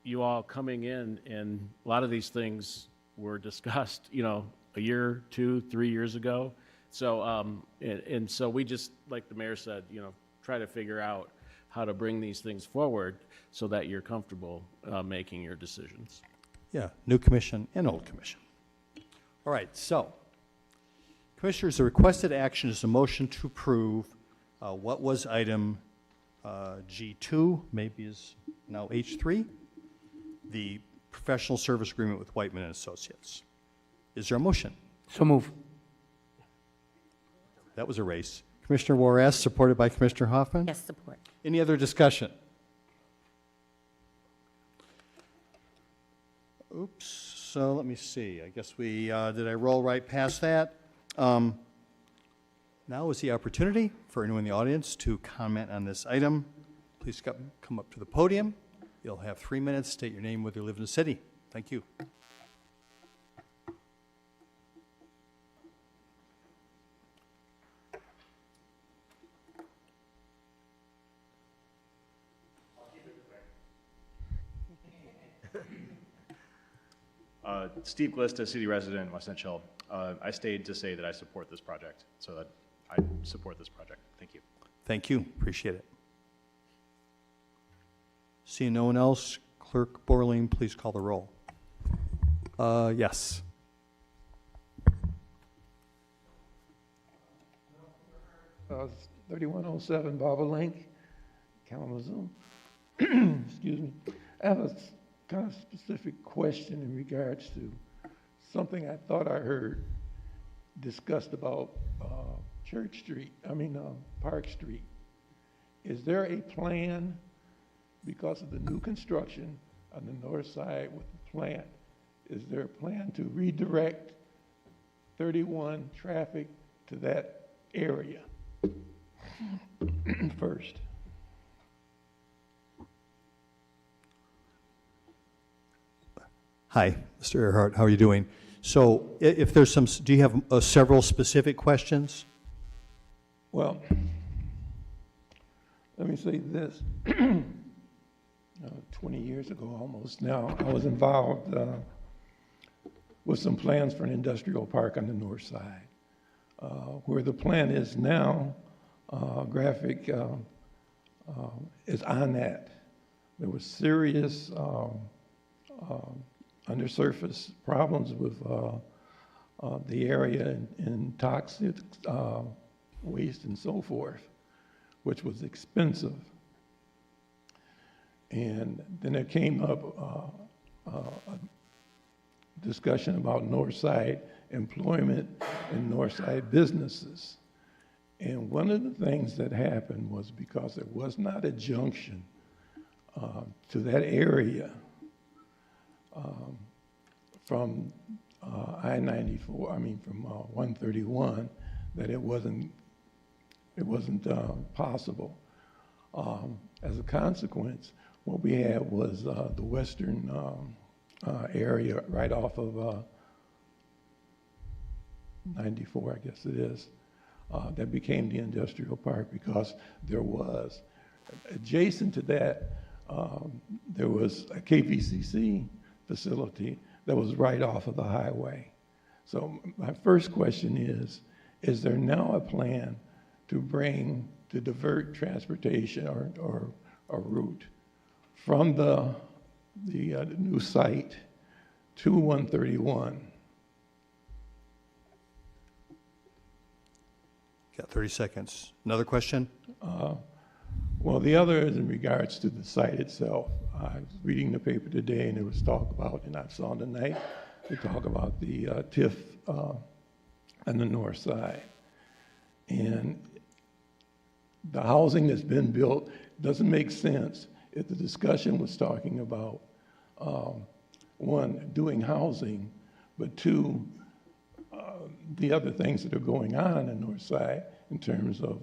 you all coming in, and a lot of these things were discussed, a year, 2, 3 years ago. So, and so we just, like the mayor said, try to figure out how to bring these things forward so that you're comfortable making your decisions. Yeah, new commission and old commission. All right, so, Commissioners, the requested action is a motion to approve what was item G2, maybe is now H3, the professional service agreement with Whiteman and Associates. Is there a motion? So move. that was a race. Commissioner Juarez, supported by Commissioner Hoffman. Yes, support. Any other discussion? Oops, so let me see. I guess did I roll right past that? Now is the opportunity for anyone in the audience to comment on this item. Please come up to the podium. You'll have 3 minutes. State your name, whether you live in the city. Thank you. Steve Glista, city resident in West End Hill. I stayed to say that I support this project, so that I support this project. Thank you. Thank you. Appreciate it. Seeing no one else, Clerk Borling, please call the roll. Yes. 3107 Barber Link, Kalamazoo. Excuse me. I have a kind of specific question in regards to something I thought I heard discussed about Park Street. Is there a plan, because of the new construction on the north side with the plant, is there a plan to redirect 31 traffic to that area first? Hi, Mr. Earhart. How are you doing? So if there's do you have several specific questions? Well, let me say this. 20 years ago almost now, I was involved with some plans for an industrial park on the north side. Where the plan is now, graphic is on that. There was serious undersurface problems with the area and toxic waste and so forth, which was expensive. And then there came up a discussion about Northside employment and Northside businesses. And one of the things that happened was because there was not a junction to that area from I-94, from 131, that it wasn't possible. As a consequence, what we had was the western area right off of 94, I guess it is, that became the industrial park because there was. Adjacent to that, there was a KVCC facility that was right off of the highway. So my first question is there now a plan to divert transportation or a route from the new site to 131? Got 30 seconds. Another question? Well, the other is in regards to the site itself. I was reading the paper today, and it was talk about, and I saw tonight, they talk about the TIF on the north side. And the housing that's been built doesn't make sense if the discussion was talking about, one, doing housing, but two, the other things that are going on the north side in terms of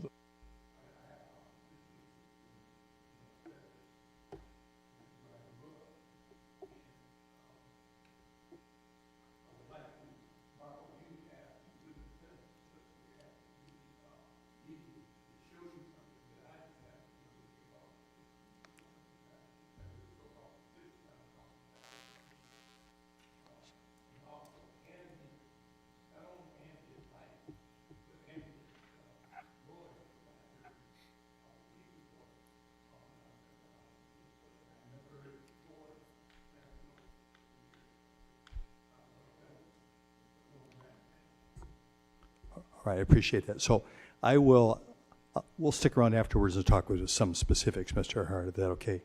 All right, I appreciate that. So we'll stick around afterwards and talk with some specifics, Mr. Earhart. Is that okay?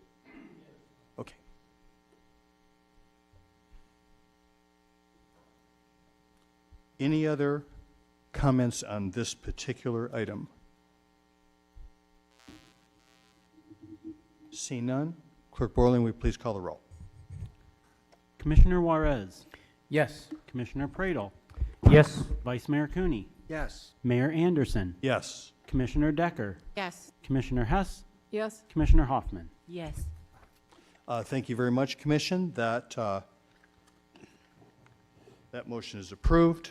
Okay. Any other comments on this particular item? See none. Clerk Borling, will you please call the roll? Commissioner Juarez, Yes. Commissioner Pradle, Yes. Vice Mayor Cooney, Yes. Mayor Anderson, Yes. Commissioner Decker, Yes. Commissioner Hess, Yes. Commissioner Hoffman. Yes. Thank you very much, Commission. That motion is approved.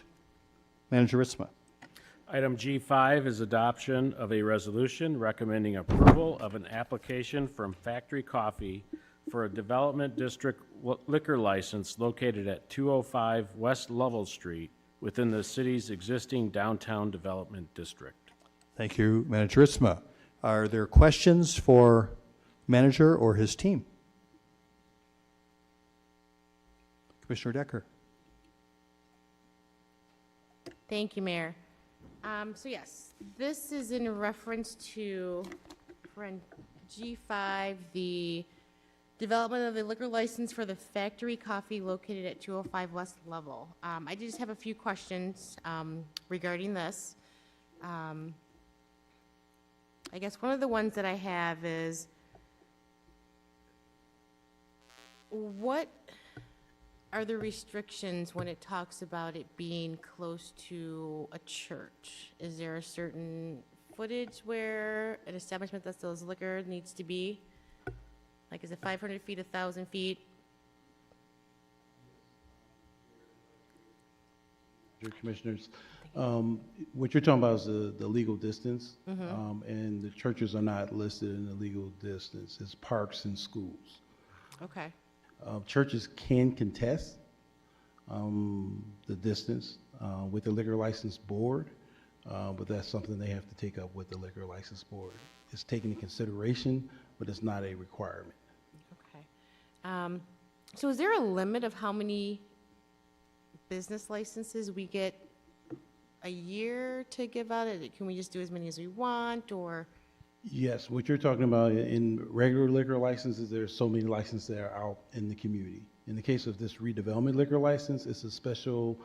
Manager Ritzma. Item G5 is adoption of a resolution recommending approval of an application from Factory Coffee for a development district liquor license located at 205 West Lovell Street within the city's existing downtown development district. Thank you, Manager Ritzma. Are there questions for manager or his team? Commissioner Decker. Thank you, Mayor. So yes, this is in reference to, for in G5, the development of a liquor license for the Factory Coffee located at 205 West Lovell. I just have a few questions regarding this. I guess one of the ones that I have is, what are the restrictions when it talks about it being close to a church? Is there a certain footage where an establishment that sells liquor needs to be? Like, is it 500 feet, 1,000 feet? Your Commissioners, what you're talking about is the legal distance, and the churches are not listed in the legal distance. It's parks and schools. Okay. Churches can contest the distance with the liquor license board, but that's something they have to take up with the liquor license board. It's taken into consideration, but it's not a requirement. Okay. So is there a limit of how many business licenses we get a year to give out? Can we just do as many as we want, or? Yes, what you're talking about in regular liquor licenses, there's so many licenses that are out in the community. In the case of this redevelopment liquor license, it's a special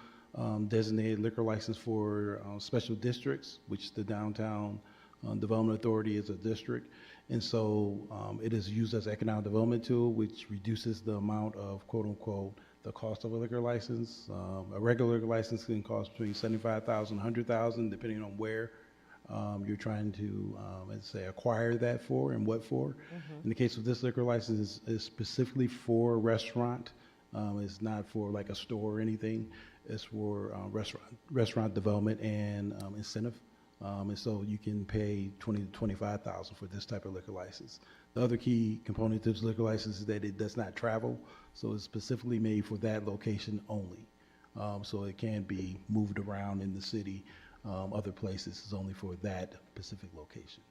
designated liquor license for special districts, which the Downtown Development Authority is a district. And so it is used as an economic development tool, which reduces the amount of, quote unquote, the cost of a liquor license. A regular liquor license can cost between $75,000 and $100,000, depending on where you're trying to, let's say, acquire that for and what for. In the case of this liquor license, is specifically for a restaurant. It's not for like a store or anything. It's for restaurant development and incentive. And so you can pay $20,000 to $25,000 for this type of liquor license. The other key component to this liquor license is that it does not travel, so it's specifically made for that location only. So it can't be moved around in the city. Other places is only for that specific location.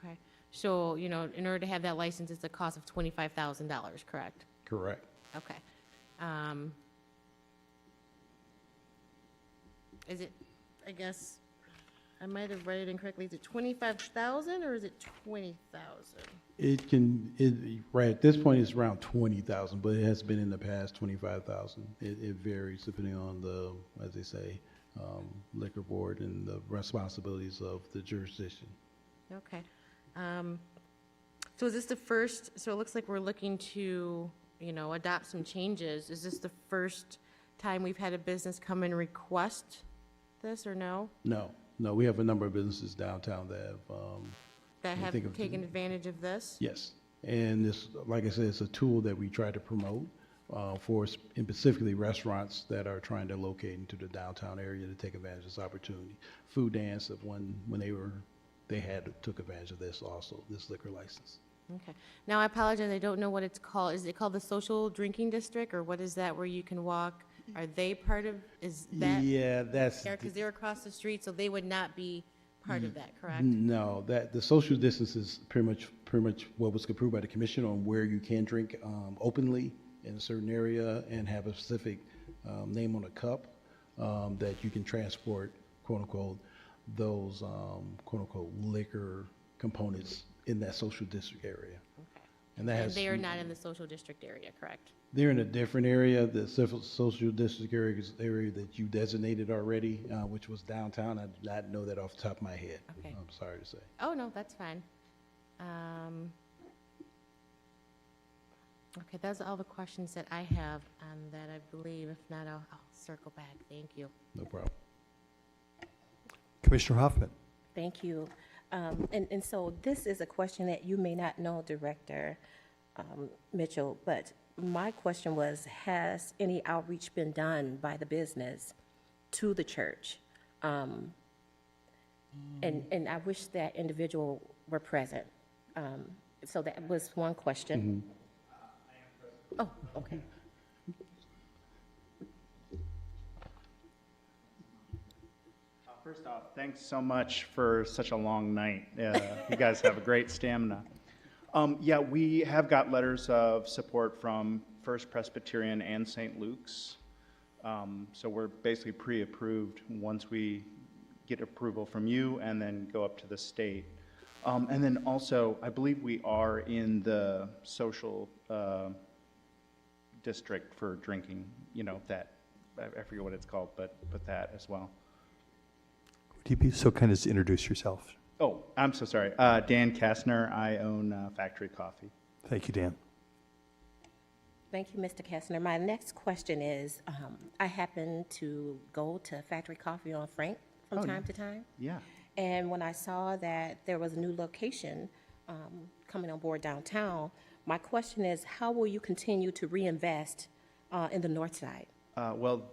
Okay. So, in order to have that license, it's a cost of $25,000, correct? Correct. Okay. Is it, I guess, I might have read it incorrectly, is it 25,000 or is it 20,000? Right at this point, it's around 20,000, but it has been in the past 25,000. It varies depending on the, as they say, liquor board and the responsibilities of the jurisdiction. Okay. So is this the first, so it looks like we're looking to, adopt some changes. Is this the first time we've had a business come and request this, or no? No, we have a number of businesses downtown that have. Taken advantage of this? Yes, and this, like I said, it's a tool that we try to promote for, in specifically restaurants that are trying to locate into the downtown area to take advantage of this opportunity. Food Dance, when they took advantage of this also, this liquor license. Okay. Now, I apologize, I don't know what it's called. Is it called the social drinking district, or what is that, where you can walk? Are they part of, is that? Yeah, that's. Because they're across the street, so they would not be part of that, correct? No, that the social distance is pretty much what was approved by the commission on where you can drink openly in a certain area and have a specific name on a cup that you can transport, quote unquote, those quote unquote liquor components in that social district area. Okay. And that And has, they are not in the social district area, correct? they're in a different area, the social district area is the area that you designated already, which was downtown. I did not know that off the top of my head. Okay. I'm sorry to say. Oh, no, that's fine. Okay, those are all the questions that I have on that, I believe. If not, I'll circle back. Thank you. No problem. Commissioner Hoffman. Thank you. And so this is a question that you may not know, Director Mitchell, but my question was, has any outreach been done by the business to the church? And I wish that individual were present. So that was one question. Oh, okay. First off, thanks so much for such a long night. You guys have a great stamina. Yeah, we have got letters of support from First Presbyterian and St. Luke's. So we're basically pre-approved once we get approval from you and then go up to the state. And then also, I believe we are in the social district for drinking, you know, that, I forget what it's called, but that as well. Would you be so kind as to introduce yourself? Oh, I'm so sorry. Dan Kastner. I own Factory Coffee. Thank you, Dan. Thank you, Mr. Kastner. My next question is, I happen to go to Factory Coffee on Frank from time to time. Yeah. And when I saw that there was a new location coming on board downtown, my question is, how will you continue to reinvest in the Northside? Well,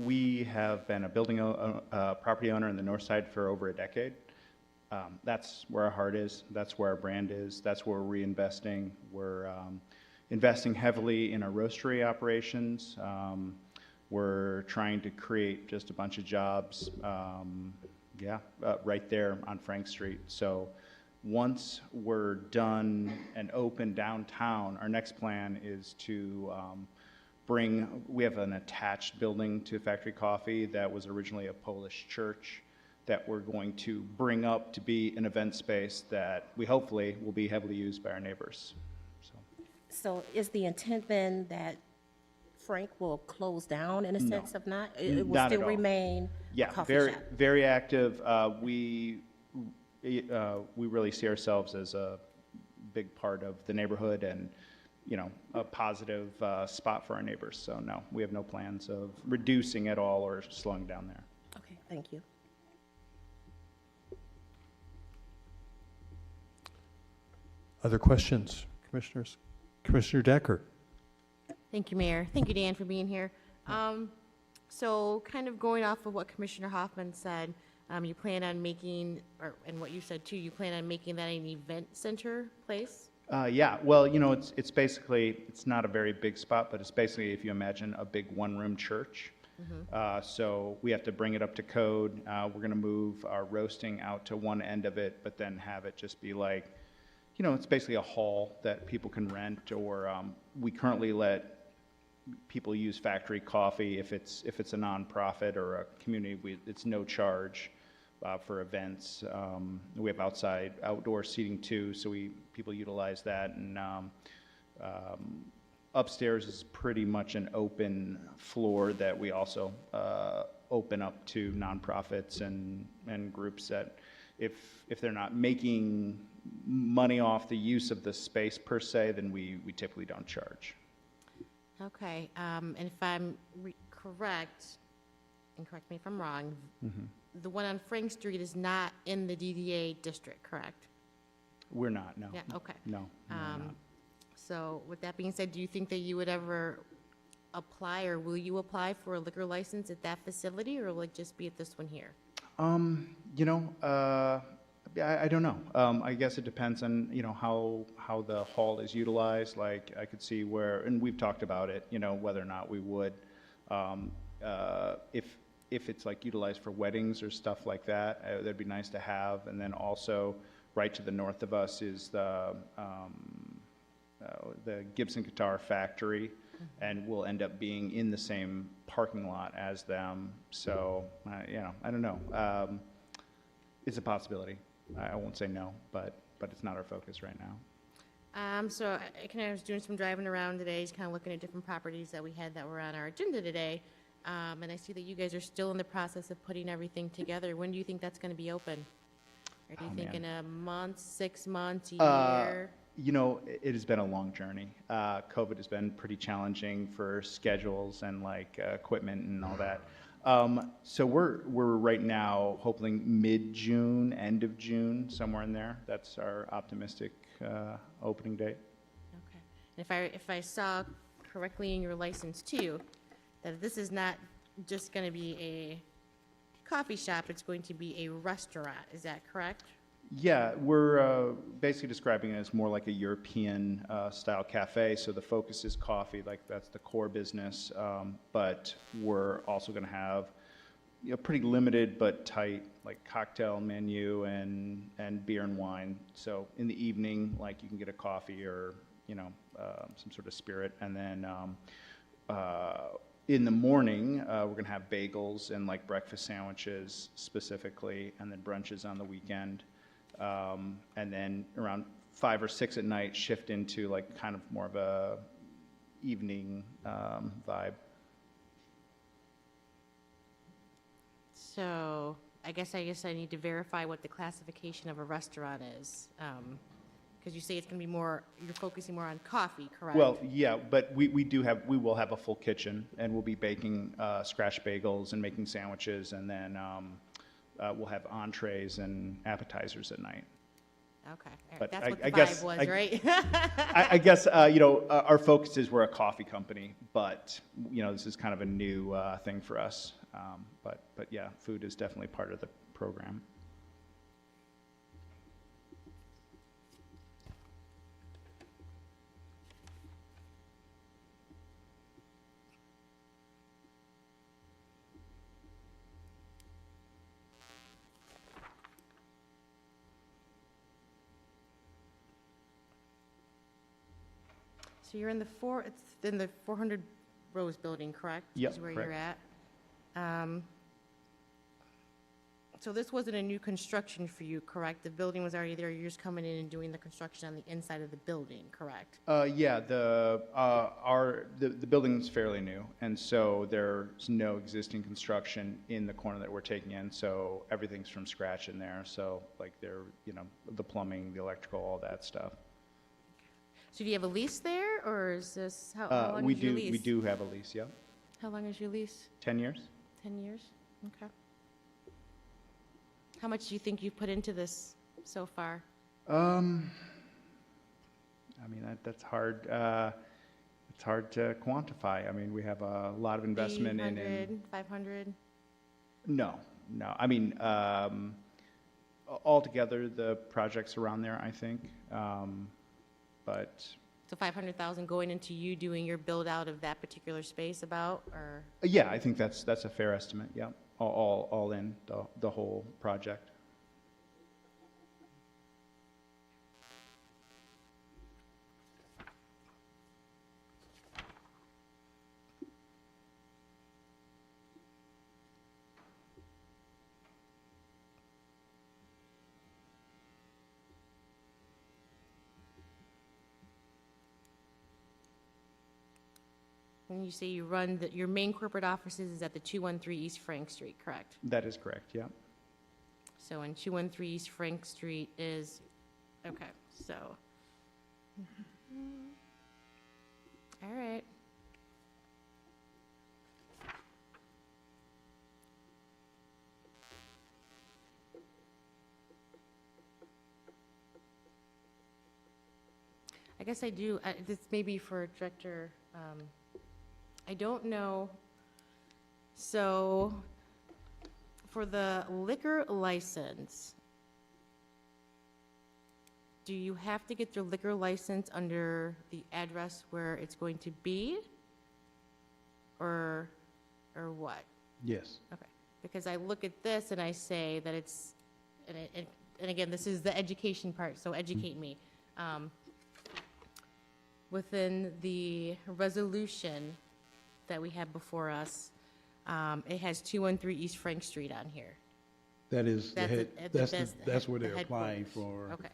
we have been a property owner in the Northside for over a decade. That's where our heart is. That's where our brand is. That's where we're reinvesting. We're investing heavily in our roastery operations. We're trying to create just a bunch of jobs, right there on Frank Street. So once we're done and open downtown, our next plan is to we have an attached building to Factory Coffee that was originally a Polish church that we're going to bring up to be an event space that we hopefully will be heavily used by our neighbors. So is the intent then that Frank will close down in a sense of not? It will Not still at all. remain a coffee shop? Very active. We really see ourselves as a big part of the neighborhood and, you know, a positive spot for our neighbors. So no, we have no plans of reducing at all or slowing down there. Okay, thank you. Other questions, commissioners? Commissioner Decker. Thank you, Mayor. Thank you, Dan, for being here. So kind of going off of what Commissioner Hoffman said, you plan on making, and what you said too, you plan on making that an event center place? Yeah, well, you know, it's basically, it's not a very big spot, but it's basically, if you imagine a big one-room church. So we have to bring it up to code. We're going to move our roasting out to one end of it, but then have it just be like, you know, it's basically a hall that people can rent, or we currently let people use Factory Coffee if it's a nonprofit or a community. It's no charge for events. We have outdoor seating too, so people utilize that. And upstairs is pretty much an open floor that we also open up to nonprofits and groups that if they're not making money off the use of the space per se, then we typically don't charge. Okay, and if I'm correct, and correct me if I'm wrong, the one on Frank Street is not in the DDA district, correct? We're not, no. Yeah, okay. No, we're not. So with that being said, do you think that you would ever apply, or will you apply for a liquor license at that facility, or will it just be at this one here? You know, I don't know. I guess it depends on, you know, how the hall is utilized. Like, I could see where, and we've talked about it, you know, whether or not we would, if it's like utilized for weddings or stuff like that, that'd be nice to have. And then also, right to the north of us is the Gibson Guitar Factory, and we'll end up being in the same parking lot as them. So, you know, I don't know. It's a possibility. I won't say no, but it's not our focus right now. So I was doing some driving around today, just kind of looking at different properties that we had that were on our agenda today. And I see that you guys are still in the process of putting everything together. When do you think that's going to be open? Or do you think in a month, 6 months, a year? You know, it has been a long journey. COVID has been pretty challenging for schedules and like equipment and all that. So we're right now hoping mid-June, end of June, somewhere in there. That's our optimistic opening date. Okay. And if I saw correctly in your license too, that this is not just going to be a coffee shop, it's going to be a restaurant. Is that correct? Yeah, we're basically describing it as more like a European style cafe. So the focus is coffee, like that's the core business. But we're also going to have pretty limited but tight like cocktail menu and beer and wine. So in the evening, like you can get a coffee or some sort of spirit, and then in the morning we're going to have bagels and like breakfast sandwiches specifically, and then brunches on the weekend. And then around 5 or 6 at night, shift into like kind of more of a evening vibe. So I guess I need to verify what the classification of a restaurant is. Because you say it's going to be more, you're focusing more on coffee, correct? Well, yeah, but we will have a full kitchen, and we'll be baking scratch bagels and making sandwiches, and then we'll have entrees and appetizers at night. Okay, But that's what the I guess- vibe was, I- right? I guess our focus is we're a coffee company, but this is kind of a new thing for us. But yeah, food is definitely part of the program. So you're in it's in the 400 Rose building, correct? Yep, Is where correct. you're at. So this wasn't a new construction for you, correct? The building was already there, you're just coming in and doing the construction on the inside of the building, correct? Yeah, the building's fairly new, and so there's no existing construction in the corner that we're taking in, so everything's from scratch in there. So like the plumbing, the electrical, all that stuff. So do you have a lease there, or is this, how long We is your do lease? we do have a lease. Yeah, How long is your lease? 10 years. 10 years? Okay. How much do you think you've put into this so far? I mean that's hard. It's hard to quantify. I mean, we have a lot of investment in. 300, 500? No. I mean, altogether the projects around there, I think. But So 500,000 going into you doing your build out of that particular space about, or? yeah, I think that's a fair estimate. Yeah, all in the whole project. When you say you run, your main corporate offices is at the 213 East Frank Street, correct? That is correct. Yeah. So in 213 East Frank Street is, okay, so. All right. I guess I do, this may be for Director, I don't know. So for the liquor license, do you have to get your liquor license under the address where it's going to be? Or what? Yes. Okay, because I look at this and I say that it's, and again, this is the education part, so educate me. Within the resolution that we have before us, it has 213 East Frank Street on here. That is, That's that's where the they're applying headquarters. for. Okay,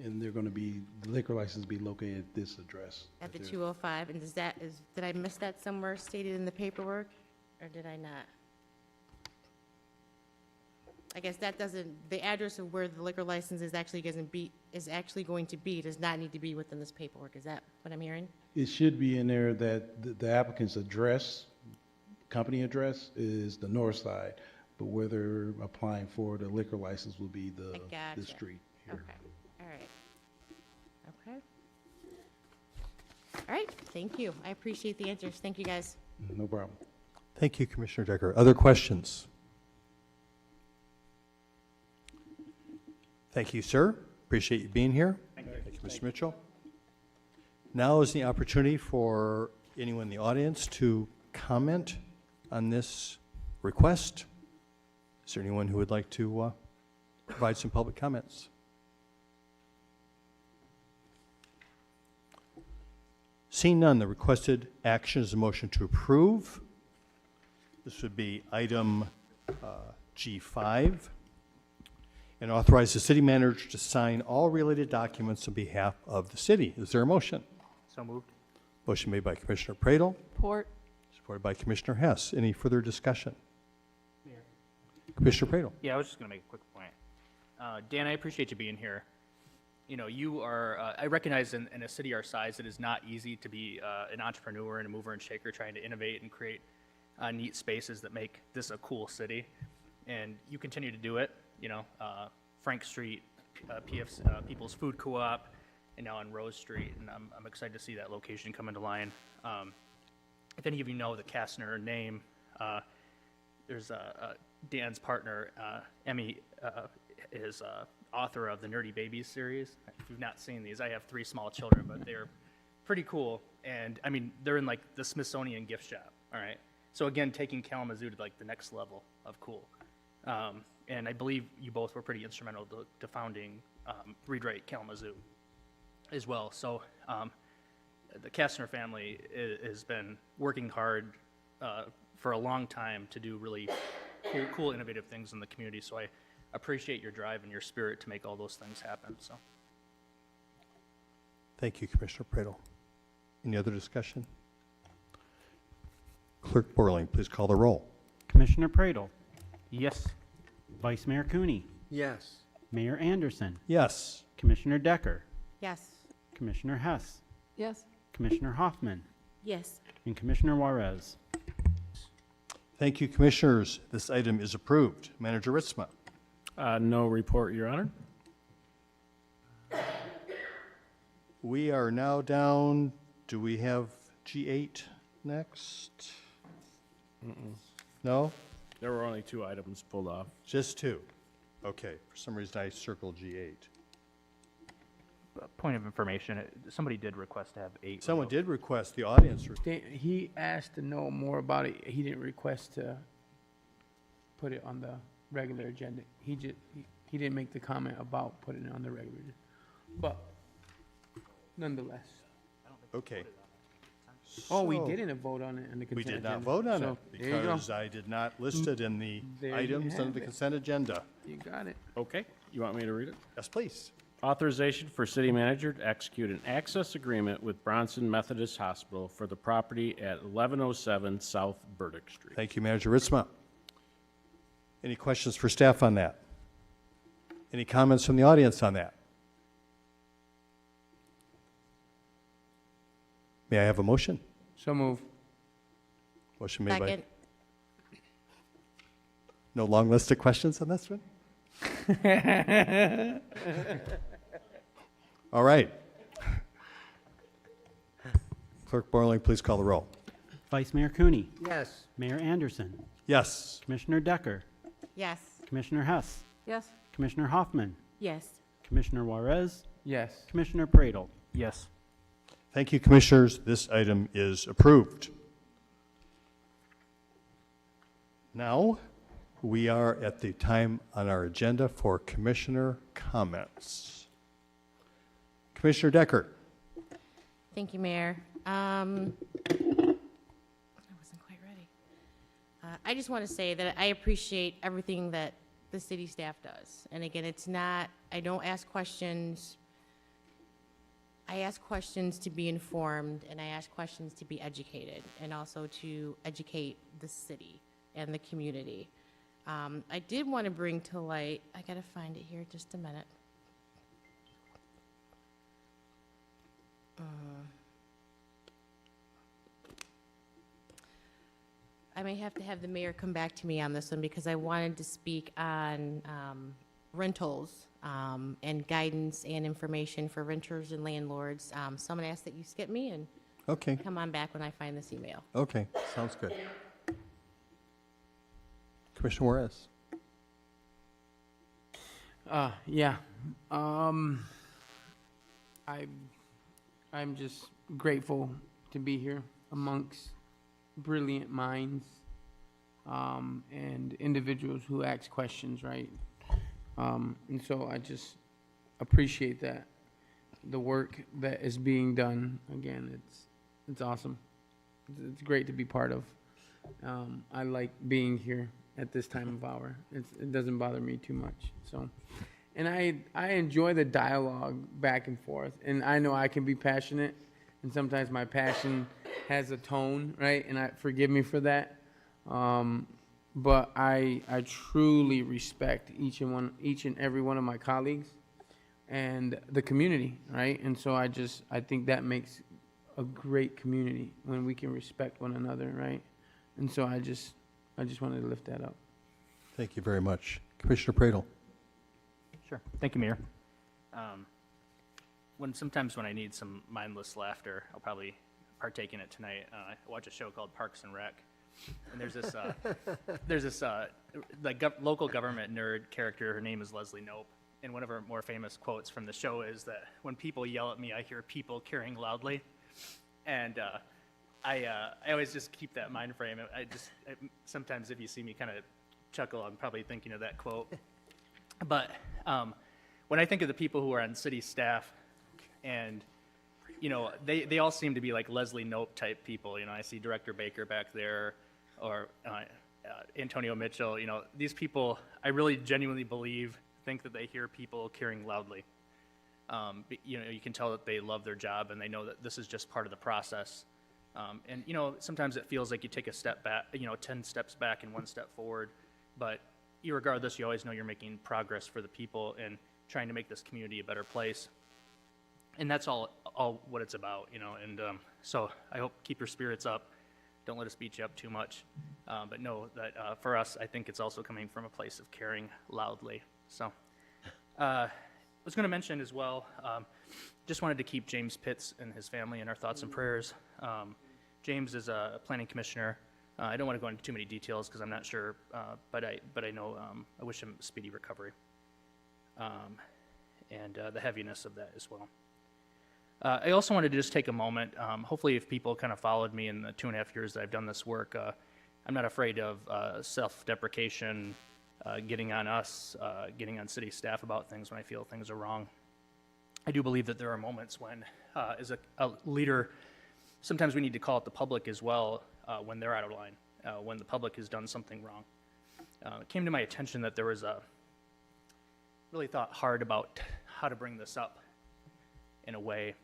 And they're going to be, the liquor license be located at this address. At the Right there. 205, and did I miss that somewhere stated in the paperwork, or did I not? I guess that doesn't, the address of where the liquor license is actually going to be does not need to be within this paperwork. Is that what I'm hearing? It should be in there that the applicant's address, company address, is the Northside, but where they're applying for the liquor license will be the gotcha. street here. Okay, all right. Okay. All right, thank you. I appreciate the answers. Thank you, guys. No problem. Thank you, Commissioner Decker. Other questions? Thank you, sir. Appreciate you being here. Thank you, Mr. Mitchell. Now is the opportunity for anyone in the audience to comment on this request. Is there anyone who would like to provide some public comments? Seeing none, the requested action is a motion to approve. This would be item G5, and authorize the city manager to sign all related documents on behalf of the city. Is there a motion? So moved. Motion made by Commissioner Pradel, Port. supported by Commissioner Hess. Any further discussion? Commissioner Pradel. Yeah, I was just going to make a quick point. Dan, I appreciate you being here. You know, you are, I recognize in a city our size, it is not easy to be an entrepreneur and a mover and shaker trying to innovate and create neat spaces that make this a cool city. And you continue to do it, you know, Frank Street, People's Food Co-op, and now on Rose Street. And I'm excited to see that location come into line. If any of you know the Kastner name, there's Dan's partner, Emmy, is author of the Nerdy Babies series. If you've not seen these, I have 3 small children, but they're pretty cool. And I mean, they're in like the Smithsonian gift shop, all right? So again, taking Kalamazoo to like the next level of cool. And I believe you both were pretty instrumental to founding Read Write Kalamazoo as well. So the Kastner family has been working hard for a long time to do really cool, innovative things in the community. So I appreciate your drive and your spirit to make all those things happen. So, Thank you, Commissioner Pradel. Any other discussion? Clerk Borling, please call the roll. Commissioner Pradel, yes. Vice Mayor Cooney, Yes. Mayor Anderson, Yes. Commissioner Decker, Yes. Commissioner Hess, Yes. Commissioner Hoffman, Yes. and Commissioner Juarez. Thank you, Commissioners. This item is approved. Manager Ritzma. No report, Your Honor. We are now down, do we have G8 next? No? There were only 2 items pulled off. Just 2. Okay, for some reason I circled G8. Point of information, somebody did request to have 8. Someone did request, the audience, He asked to know more about it. He didn't request to put it on the regular agenda. He didn't make the comment about putting it on the regular, but nonetheless. okay. Oh, we So- didn't vote on it on the consent We agenda. did not vote on So, it there you go. because I did not list it in the There you items under have the it. consent agenda. You got it. Okay, you want me to read it? Yes, please. Authorization for city manager to execute an access agreement with Bronson Methodist Hospital for the property at 1107 South Burdick Street. Thank you, Manager Ritzma. Any questions for staff on that? Any comments from the audience on that? May I have a motion? So move. Motion made by, Second. no long list of questions on this one? All right. Clerk Borling, please call the roll. Vice Mayor Cooney, Yes. Mayor Anderson, Yes. Commissioner Decker, Yes. Commissioner Hess, Yes. Commissioner Hoffman, Yes. Commissioner Juarez, Yes. Commissioner Pradel. Yes. Thank you, Commissioners. This item is approved. Now, we are at the time on our agenda for Commissioner comments. Commissioner Decker. Thank you, Mayor. I wasn't quite ready. I just want to say that I appreciate everything that the city staff does. And again, it's not, I don't ask questions I ask questions to be informed, and I ask questions to be educated, and also to educate the city and the community. I did want to bring to light, I gotta find it here, just a minute. I may have to have the mayor come back to me on this one, because I wanted to speak on rentals and guidance and information for renters and landlords. So I'm gonna ask that you skip me and Okay, come on back when I find this email. okay, sounds good. Commissioner Juarez? Yeah. I'm just grateful to be here amongst brilliant minds, and individuals who ask questions, right? And so I just appreciate that, the work that is being done. Again, it's awesome. It's great to be part of. I like being here at this time of hour. It doesn't bother me too much. So, and I enjoy the dialogue back and forth. And I know I can be passionate, and sometimes my passion has a tone, right? And forgive me for that. But I truly respect each and every one of my colleagues and the community, right? And so I think that makes a great community when we can respect one another, right? And so I just wanted to lift that up. Thank you very much. Commissioner Pradel? Sure. Thank you, Mayor. Sometimes when I need some mindless laughter, I'll probably partake in it tonight. I watch a show called Parks and Rec, and there's this local government nerd character. Her name is Leslie Knope, and one of her more famous quotes from the show is that when people yell at me, I hear people carrying loudly, and I always just keep that mind frame. Sometimes if you see me kind of chuckle, I'm probably thinking of that quote. But when I think of the people who are on city staff, and they all seem to be like Leslie Knope type people. I see Director Baker back there, or Antonio Mitchell. These people, I really genuinely think that they hear people carrying loudly. You can tell that they love their job, and they know that this is just part of the process. And sometimes it feels like you take a step back, 10 steps back and 1 step forward. But regardless, you always know you're making progress for the people and trying to make this community a better place. And that's all what it's about, And so I hope keep your spirits up. Don't let us beat you up too much. But know that for us, I think it's also coming from a place of caring loudly. So I was going to mention as well, just wanted to keep James Pitts and his family in our thoughts and prayers. James is a planning commissioner. I don't want to go into too many details because I'm not sure, but I know I wish him speedy recovery, and the heaviness of that as well. I also wanted to just take a moment. Hopefully, if people kind of followed me in the 2.5 years that I've done this work, I'm not afraid of self-deprecation, getting on us, getting on city staff about things when I feel things are wrong. I do believe that there are moments when, as a leader, sometimes we need to call out the public as well when they're out of line, when the public has done something wrong. It came to my attention that there was really thought hard about how to bring this up in a way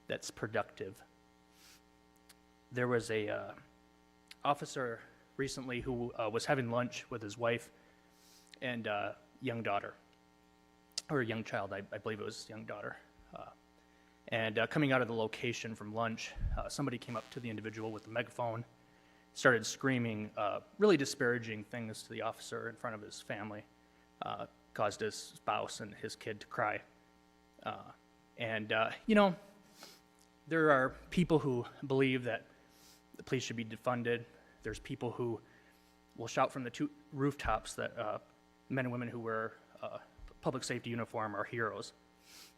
that's productive. There was a officer recently who was having lunch with his wife and young daughter, or a young child, I believe it was young daughter. And coming out of the location from lunch, somebody came up to the individual with a megaphone, started screaming really disparaging things to the officer in front of his family, caused his spouse and his kid to cry. There are people who believe that the police should be defunded. There's people who will shout from the two rooftops that men and women who wear public safety uniform are heroes.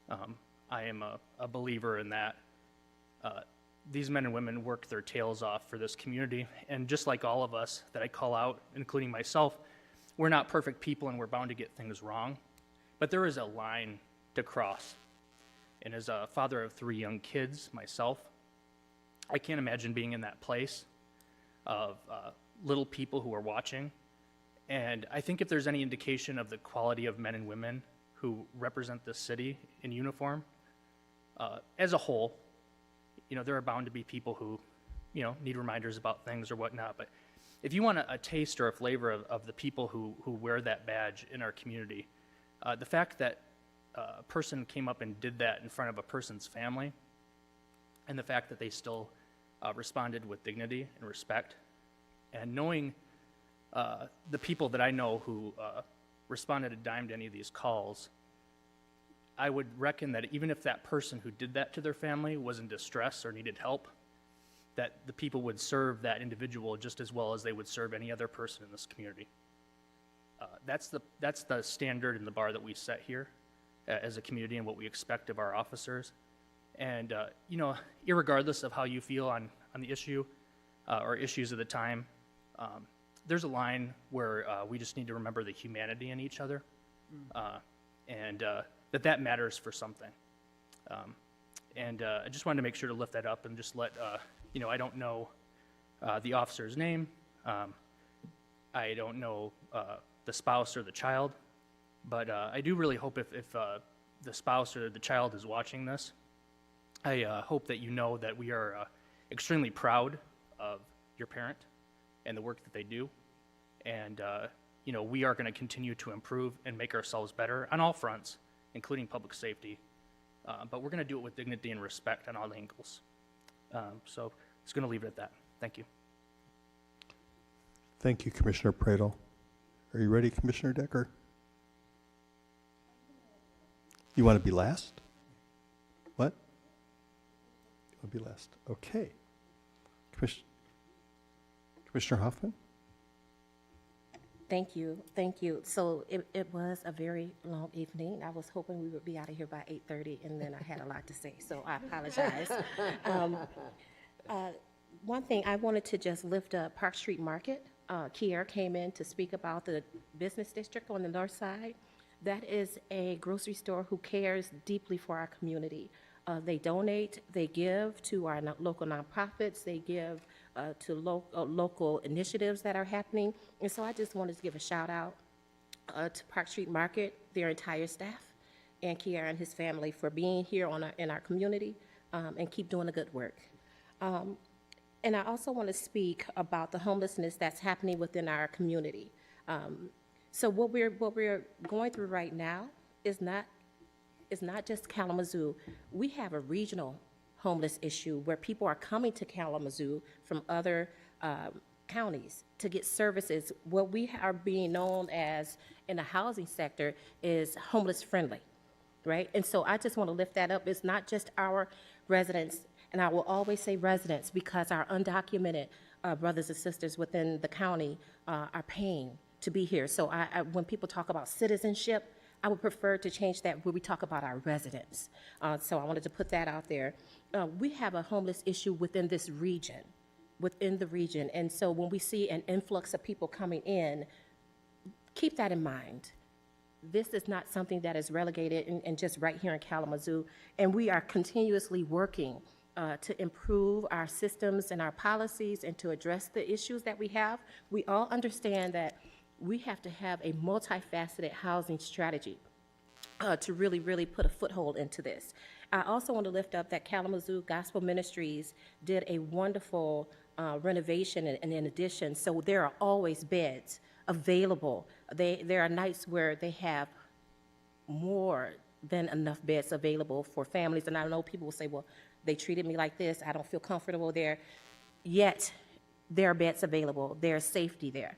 I am a believer in that. These men and women work their tails off for this community, and just like all of us that I call out, including myself, we're not perfect people and we're bound to get things wrong, but there is a line to cross. And as a father of 3 young kids myself, I can't imagine being in that place of little people who are watching. And I think if there's any indication of the quality of men and women who represent this city in uniform, as a whole, there are bound to be people who, need reminders about things or whatnot. But if you want a taste or a flavor of the people who wear that badge in our community, the fact that a person came up and did that in front of a person's family, and the fact that they still responded with dignity and respect, and knowing the people that I know who responded a dime to any of these calls, I would reckon that even if that person who did that to their family was in distress or needed help, that the people would serve that individual just as well as they would serve any other person in this community. That's the standard and the bar that we set here as a community and what we expect of our officers. And, irregardless of how you feel on the issue or issues of the time, there's a line where we just need to remember the humanity in each other, and that matters for something. I just wanted to make sure to lift that up and just let, I don't know the officer's name. I don't know the spouse or the child, but I do really hope if the spouse or the child is watching this, I hope that you know that we are extremely proud of your parent and the work that they do. And, we are going to continue to improve and make ourselves better on all fronts, including public safety. But we're going to do it with dignity and respect on all angles. So it's going to leave it at that. Thank you. Thank you, Commissioner Pradel. Are you ready, Commissioner Decker? You want to be last? What? You want to be last? Okay. Commissioner Hoffman? Thank you. So it was a very long evening. I was hoping we would be out of here by 8:30, and then I had a lot to say, so I apologize. One thing, I wanted to just lift up Park Street Market. Kier came in to speak about the business district on the north side. That is a grocery store who cares deeply for our community. They donate, they give to our local nonprofits, they give to local initiatives that are happening. And so I just wanted to give a shout out to Park Street Market, their entire staff, and Kier and his family for being here in our community and keep doing the good work. And I also want to speak about the homelessness that's happening within our community. So what we're going through right now is not just Kalamazoo. We have a regional homeless issue where people are coming to Kalamazoo from other counties to get services. What we are being known as in the housing sector is homeless friendly, right? And so I just want to lift that up. It's not just our residents, and I will always say residents because our undocumented brothers and sisters within the county are paying to be here. So when people talk about citizenship, I would prefer to change that where we talk about our residents. So I wanted to put that out there. We have a homeless issue within the region. And so when we see an influx of people coming in, keep that in mind. This is not something that is relegated and just right here in Kalamazoo. And we are continuously working to improve our systems and our policies and to address the issues that we have. We all understand that we have to have a multifaceted housing strategy to really, really put a foothold into this. I also want to lift up that Kalamazoo Gospel Ministries did a wonderful renovation and in addition, so there are always beds available. There are nights where they have more than enough beds available for families, and I know people will say, well, they treated me like this, I don't feel comfortable there. Yet, there are beds available, there's safety there.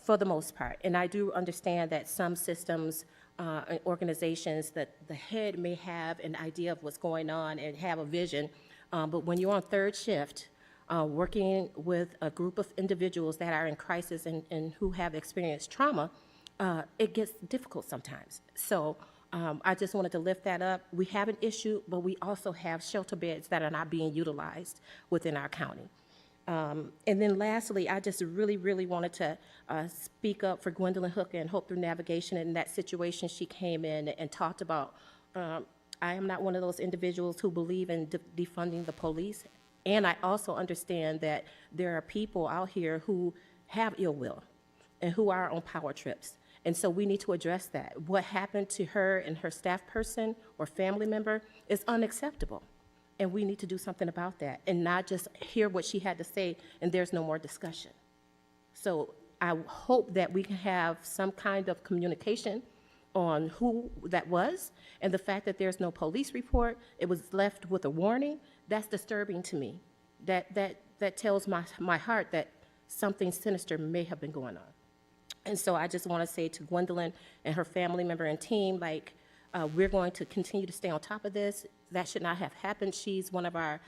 For the most part. And I do understand that some systems and organizations that the head may have an idea of what's going on and have a vision, but when you're on third shift, working with a group of individuals that are in crisis and who have experienced trauma, it gets difficult sometimes. So I just wanted to lift that up. We have an issue, but we also have shelter beds that are not being utilized within our county. And then lastly, I just really, really wanted to speak up for Gwendolyn Hooker and Hope Through Navigation. In that situation, she came in and talked about, I am not one of those individuals who believe in defunding the police. And I also understand that there are people out here who have ill will and who are on power trips. And so we need to address that. What happened to her and her staff person or family member is unacceptable. And we need to do something about that and not just hear what she had to say and there's no more discussion. So I hope that we can have some kind of communication on who that was, and the fact that there's no police report, it was left with a warning, that's disturbing to me. That tells my heart that something sinister may have been going on. And so I just want to say to Gwendolyn and her family member and team, like, we're going to continue to stay on top of this. That should not have happened. She's one of our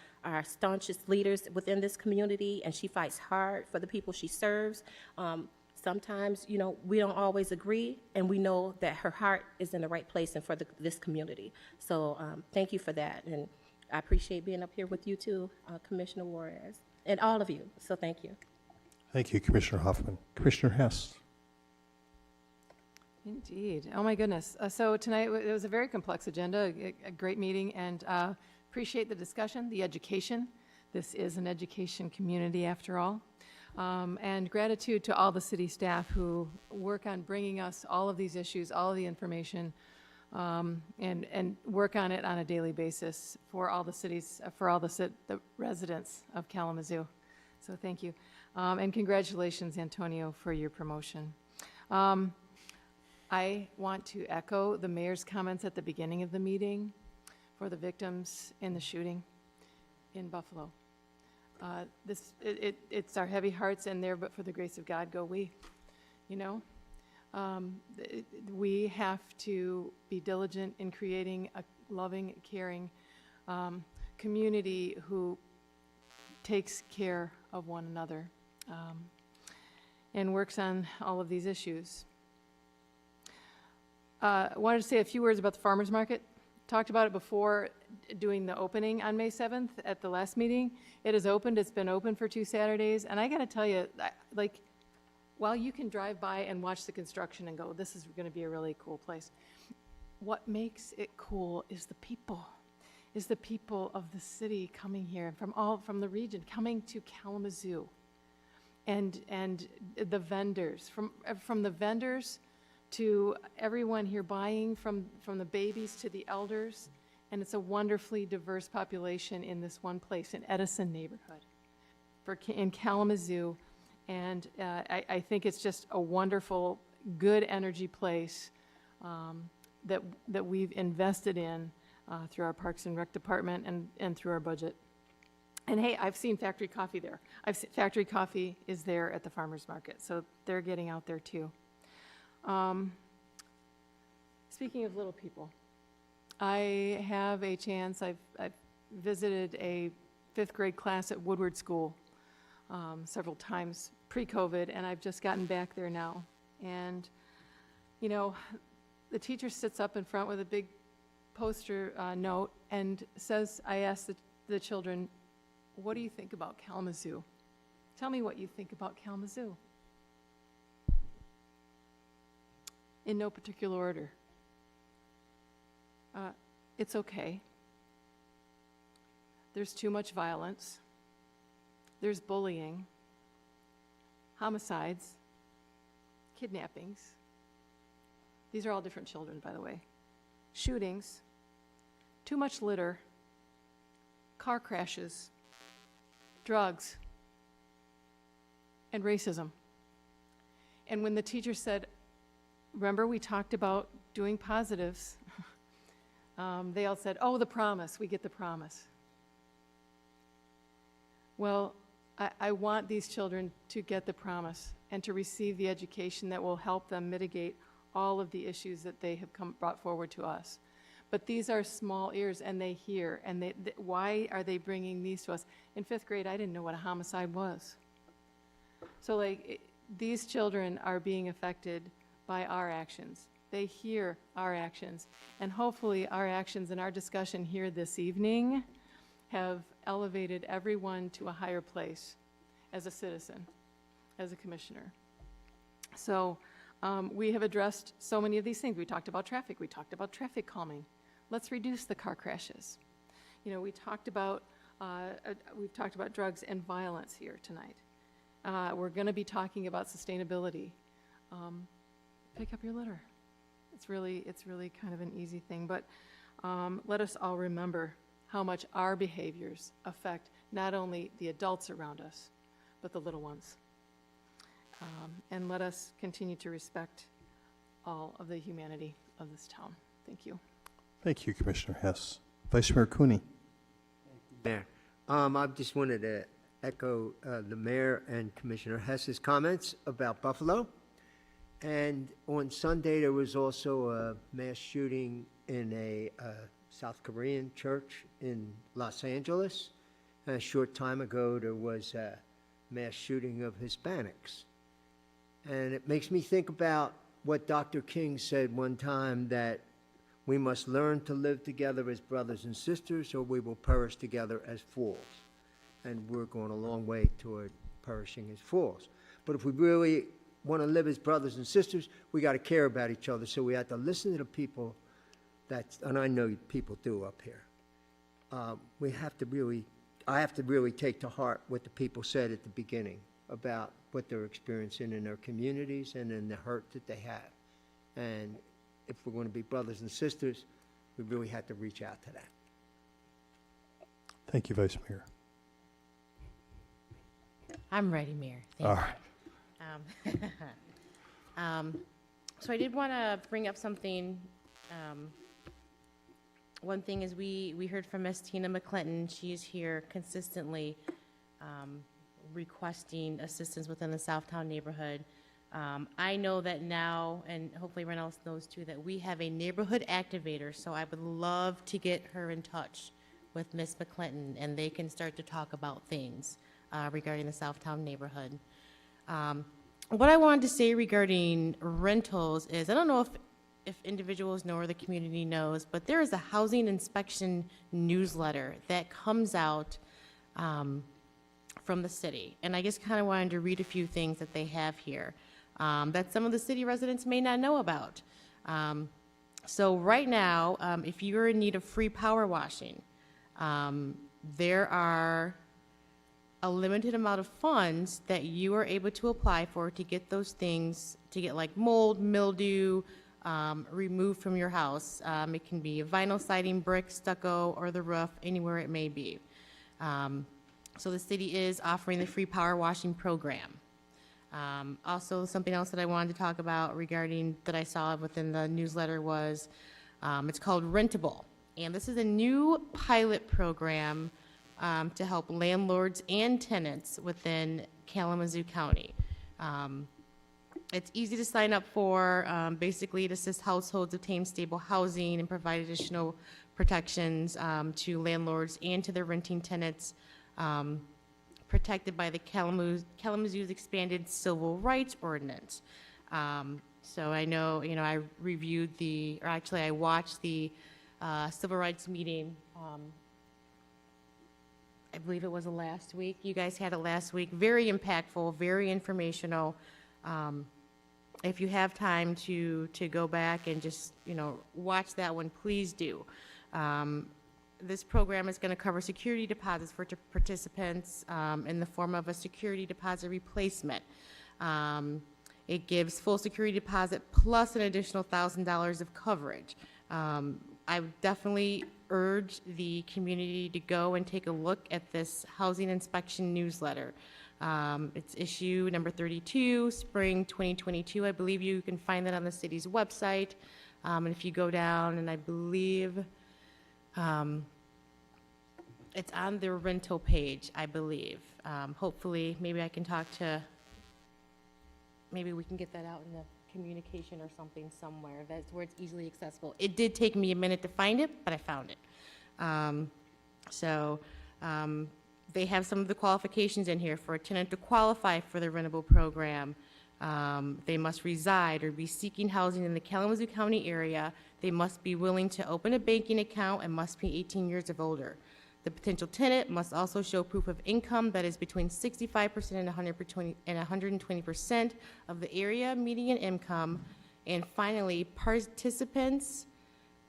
staunchest leaders within this community, and she fights hard for the people she serves. Sometimes, you know, we don't always agree, and we know that her heart is in the right place and for this community. So thank you for that, and I appreciate being up here with you too, Commissioner Juarez, and all of you, so thank you. Thank you, Commissioner Hoffman. Commissioner Hess. Indeed. Oh, my goodness. So tonight, it was a very complex agenda, a great meeting, and appreciate the discussion, the education. This is an education community, after all. And gratitude to all the city staff who work on bringing us all of these issues, all of the information, and work on it on a daily basis for all the cities, for all the residents of Kalamazoo. So thank you. And congratulations, Antonio, for your promotion. I want to echo the mayor's comments at the beginning of the meeting for the victims in the shooting in Buffalo. It's our heavy hearts in there, but for the grace of God go we, you know? We have to be diligent in creating a loving, caring community who takes care of one another and works on all of these issues. I wanted to say a few words about the farmers market. Talked about it before doing the opening on May 7th at the last meeting. It is opened. It's been open for 2 Saturdays. And I got to tell you, like, while you can drive by and watch the construction and go, this is going to be a really cool place, what makes it cool is the people of the city coming here from the region, coming to Kalamazoo, and the vendors, from the vendors to everyone here buying, from the babies to the elders. And it's a wonderfully diverse population in this one place, in Edison neighborhood, in Kalamazoo. And I think it's just a wonderful, good energy place that we've invested in through our Parks and Rec department and through our budget. And hey, I've seen Factory Coffee there. Factory Coffee is there at the farmers market, so they're getting out there too. Speaking of little people, I have a chance, I've visited a 5th grade class at Woodward School several times pre-COVID, and I've just gotten back there now. And, you know, the teacher sits up in front with a big poster note and says, I asked the children, what do you think about Kalamazoo? Tell me what you think about Kalamazoo. In no particular order. It's okay. There's too much violence. There's bullying, homicides, kidnappings. These are all different children, by the way. Shootings, too much litter, car crashes, drugs, and racism. And when the teacher said, remember we talked about doing positives, they all said, oh, the promise, we get the promise. Well, I want these children to get the promise and to receive the education that will help them mitigate all of the issues that they have brought forward to us. But these are small ears, and they hear, and why are they bringing these to us? In 5th grade, I didn't know what a homicide was. So, like, these children are being affected by our actions. They hear our actions, and hopefully our actions and our discussion here this evening have elevated everyone to a higher place as a citizen, as a commissioner. So we have addressed so many of these things. We talked about traffic. We talked about traffic calming. Let's reduce the car crashes. You know, we've talked about drugs and violence here tonight. We're going to be talking about sustainability. pick up your litter. It's really kind of an easy thing, but let us all remember how much our behaviors affect not only the adults around us, but the little ones. And let us continue to respect all of the humanity of this town. Thank you. Thank you, Commissioner Hess. Vice Mayor Cooney. Mayor, I just wanted to echo the mayor and Commissioner Hess's comments about Buffalo. And on Sunday, there was also a mass shooting in a South Korean church in Los Angeles. And a short time ago, there was a mass shooting of Hispanics. And it makes me think about what Dr. King said one time, that we must learn to live together as brothers and sisters, or we will perish together as fools. And we're going a long way toward perishing as fools. But if we really want to live as brothers and sisters, we got to care about each other. So we have to listen to the people and I know people do up here. I have to really take to heart what the people said at the beginning about what they're experiencing in their communities and in the hurt that they have. And if we're going to be brothers and sisters, we really have to reach out to that. Thank you, Vice Mayor. I'm ready, Mayor. All Thank right. you. So I did want to bring up something. One thing is we heard from Ms. Tina McClinton. She is here consistently requesting assistance within the Southtown neighborhood. I know that now, and hopefully everyone else knows too, that we have a neighborhood activator, so I would love to get her in touch with Ms. McClinton, and they can start to talk about things regarding the Southtown neighborhood. What I wanted to say regarding rentals is, I don't know if individuals know or the community knows, but there is a housing inspection newsletter that comes out from the city. And I just kind of wanted to read a few things that they have here that some of the city residents may not know about. So right now, if you're in need of free power washing, there are a limited amount of funds that you are able to apply for to get those things, to get like mold, mildew, removed from your house. It can be vinyl siding, brick, stucco, or the roof, anywhere it may be. So the city is offering the free power washing program. Also, something else that I wanted to talk about regarding that I saw within the newsletter was, it's called Rentable. And this is a new pilot program to help landlords and tenants within Kalamazoo County. It's easy to sign up for. Basically, it assists households obtain stable housing and provide additional protections to landlords and to their renting tenants, protected by the Kalamazoo's expanded civil rights ordinance. So I know, I reviewed I watched the civil rights meeting. I believe it was last week. You guys had it last week. Very impactful, very informational. If you have time to go back and just, watch that one, please do. This program is going to cover security deposits for participants in the form of a security deposit replacement. It gives full security deposit plus an additional $1,000 of coverage. I would definitely urge the community to go and take a look at this housing inspection newsletter. It's issue number 32, spring 2022. I believe you can find that on the city's website. And if you go down, and I believe it's on their rental page, I believe. Hopefully, maybe I can maybe we can get that out in the communication or something somewhere. That's where it's easily accessible. It did take me a minute to find it, but I found it. They have some of the qualifications in here. For a tenant to qualify for the rentable program, they must reside or be seeking housing in the Kalamazoo County area. They must be willing to open a banking account and must be 18 years of older. The potential tenant must also show proof of income that is between 65% and 120% of the area median income. And finally, participants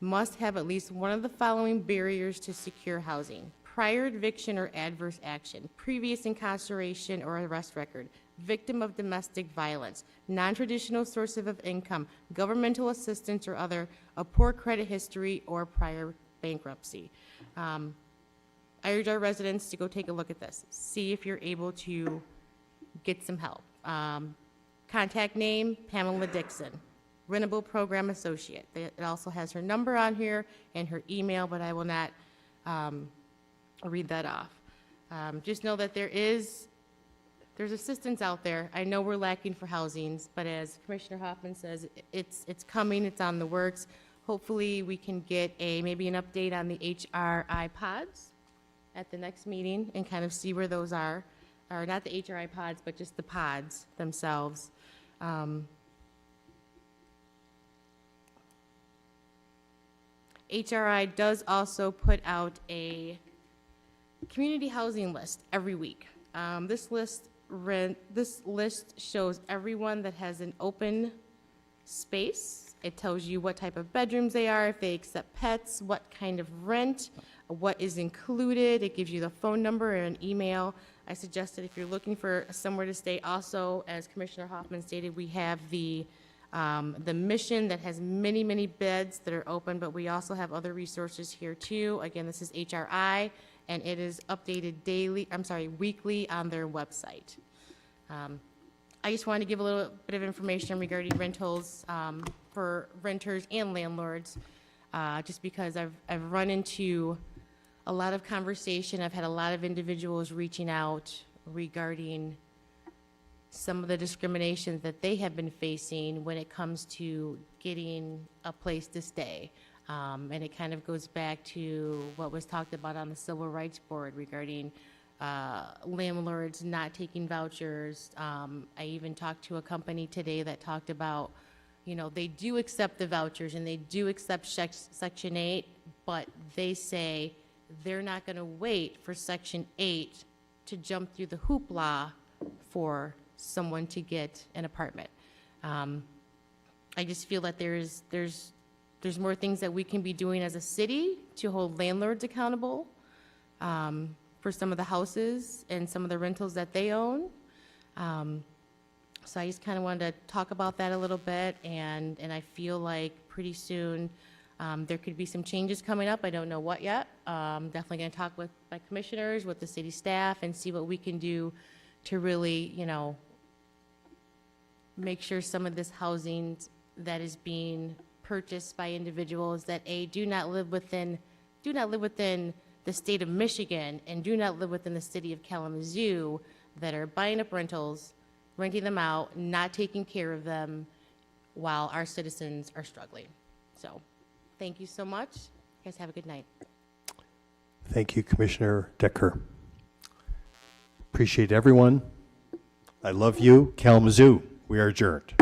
must have at least one of the following barriers to secure housing: prior eviction or adverse action, previous incarceration or arrest record, victim of domestic violence, non-traditional source of income, governmental assistance or other, a poor credit history, or prior bankruptcy. I urge our residents to go take a look at this, see if you're able to get some help. Contact name, Pamela Dixon, Rentable Program Associate. It also has her number on here and her email, but I will not read that off. Just know that there's assistance out there. I know we're lacking for housings, but as Commissioner Hoffman says, it's coming, it's on the works. Hopefully, we can get maybe an update on the HRI pods at the next meeting and kind of see where those are, or not the HRI pods, but just the pods themselves. HRI does also put out a community housing list every week. This list shows everyone that has an open space. It tells you what type of bedrooms they are, if they accept pets, what kind of rent, what is included. It gives you the phone number and an email. I suggested if you're looking for somewhere to stay, also, as Commissioner Hoffman stated, we have the Mission that has many, many beds that are open, but we also have other resources here too. Again, this is HRI, and it is updated weekly on their website. I just wanted to give a little bit of information regarding rentals for renters and landlords, just because I've run into a lot of conversation. I've had a lot of individuals reaching out regarding some of the discrimination that they have been facing when it comes to getting a place to stay. And it kind of goes back to what was talked about on the Civil Rights Board regarding landlords not taking vouchers. I even talked to a company today that talked about, they do accept the vouchers and they do accept Section 8, but they say they're not going to wait for Section 8 to jump through the hoopla for someone to get an apartment. I just feel that there's more things that we can be doing as a city to hold landlords accountable for some of the houses and some of the rentals that they own. So I just kind of wanted to talk about that a little bit, and I feel like pretty soon there could be some changes coming up. I don't know what yet. Definitely going to talk with my commissioners, with the city staff, and see what we can do to really, make sure some of this housing that is being purchased by individuals that do not live within the state of Michigan and do not live within the city of Kalamazoo, that are buying up rentals, renting them out, not taking care of them while our citizens are struggling. So thank you so much. You guys have a good night. Thank you, Commissioner Decker. Appreciate everyone. I love you. Kalamazoo, we are adjourned.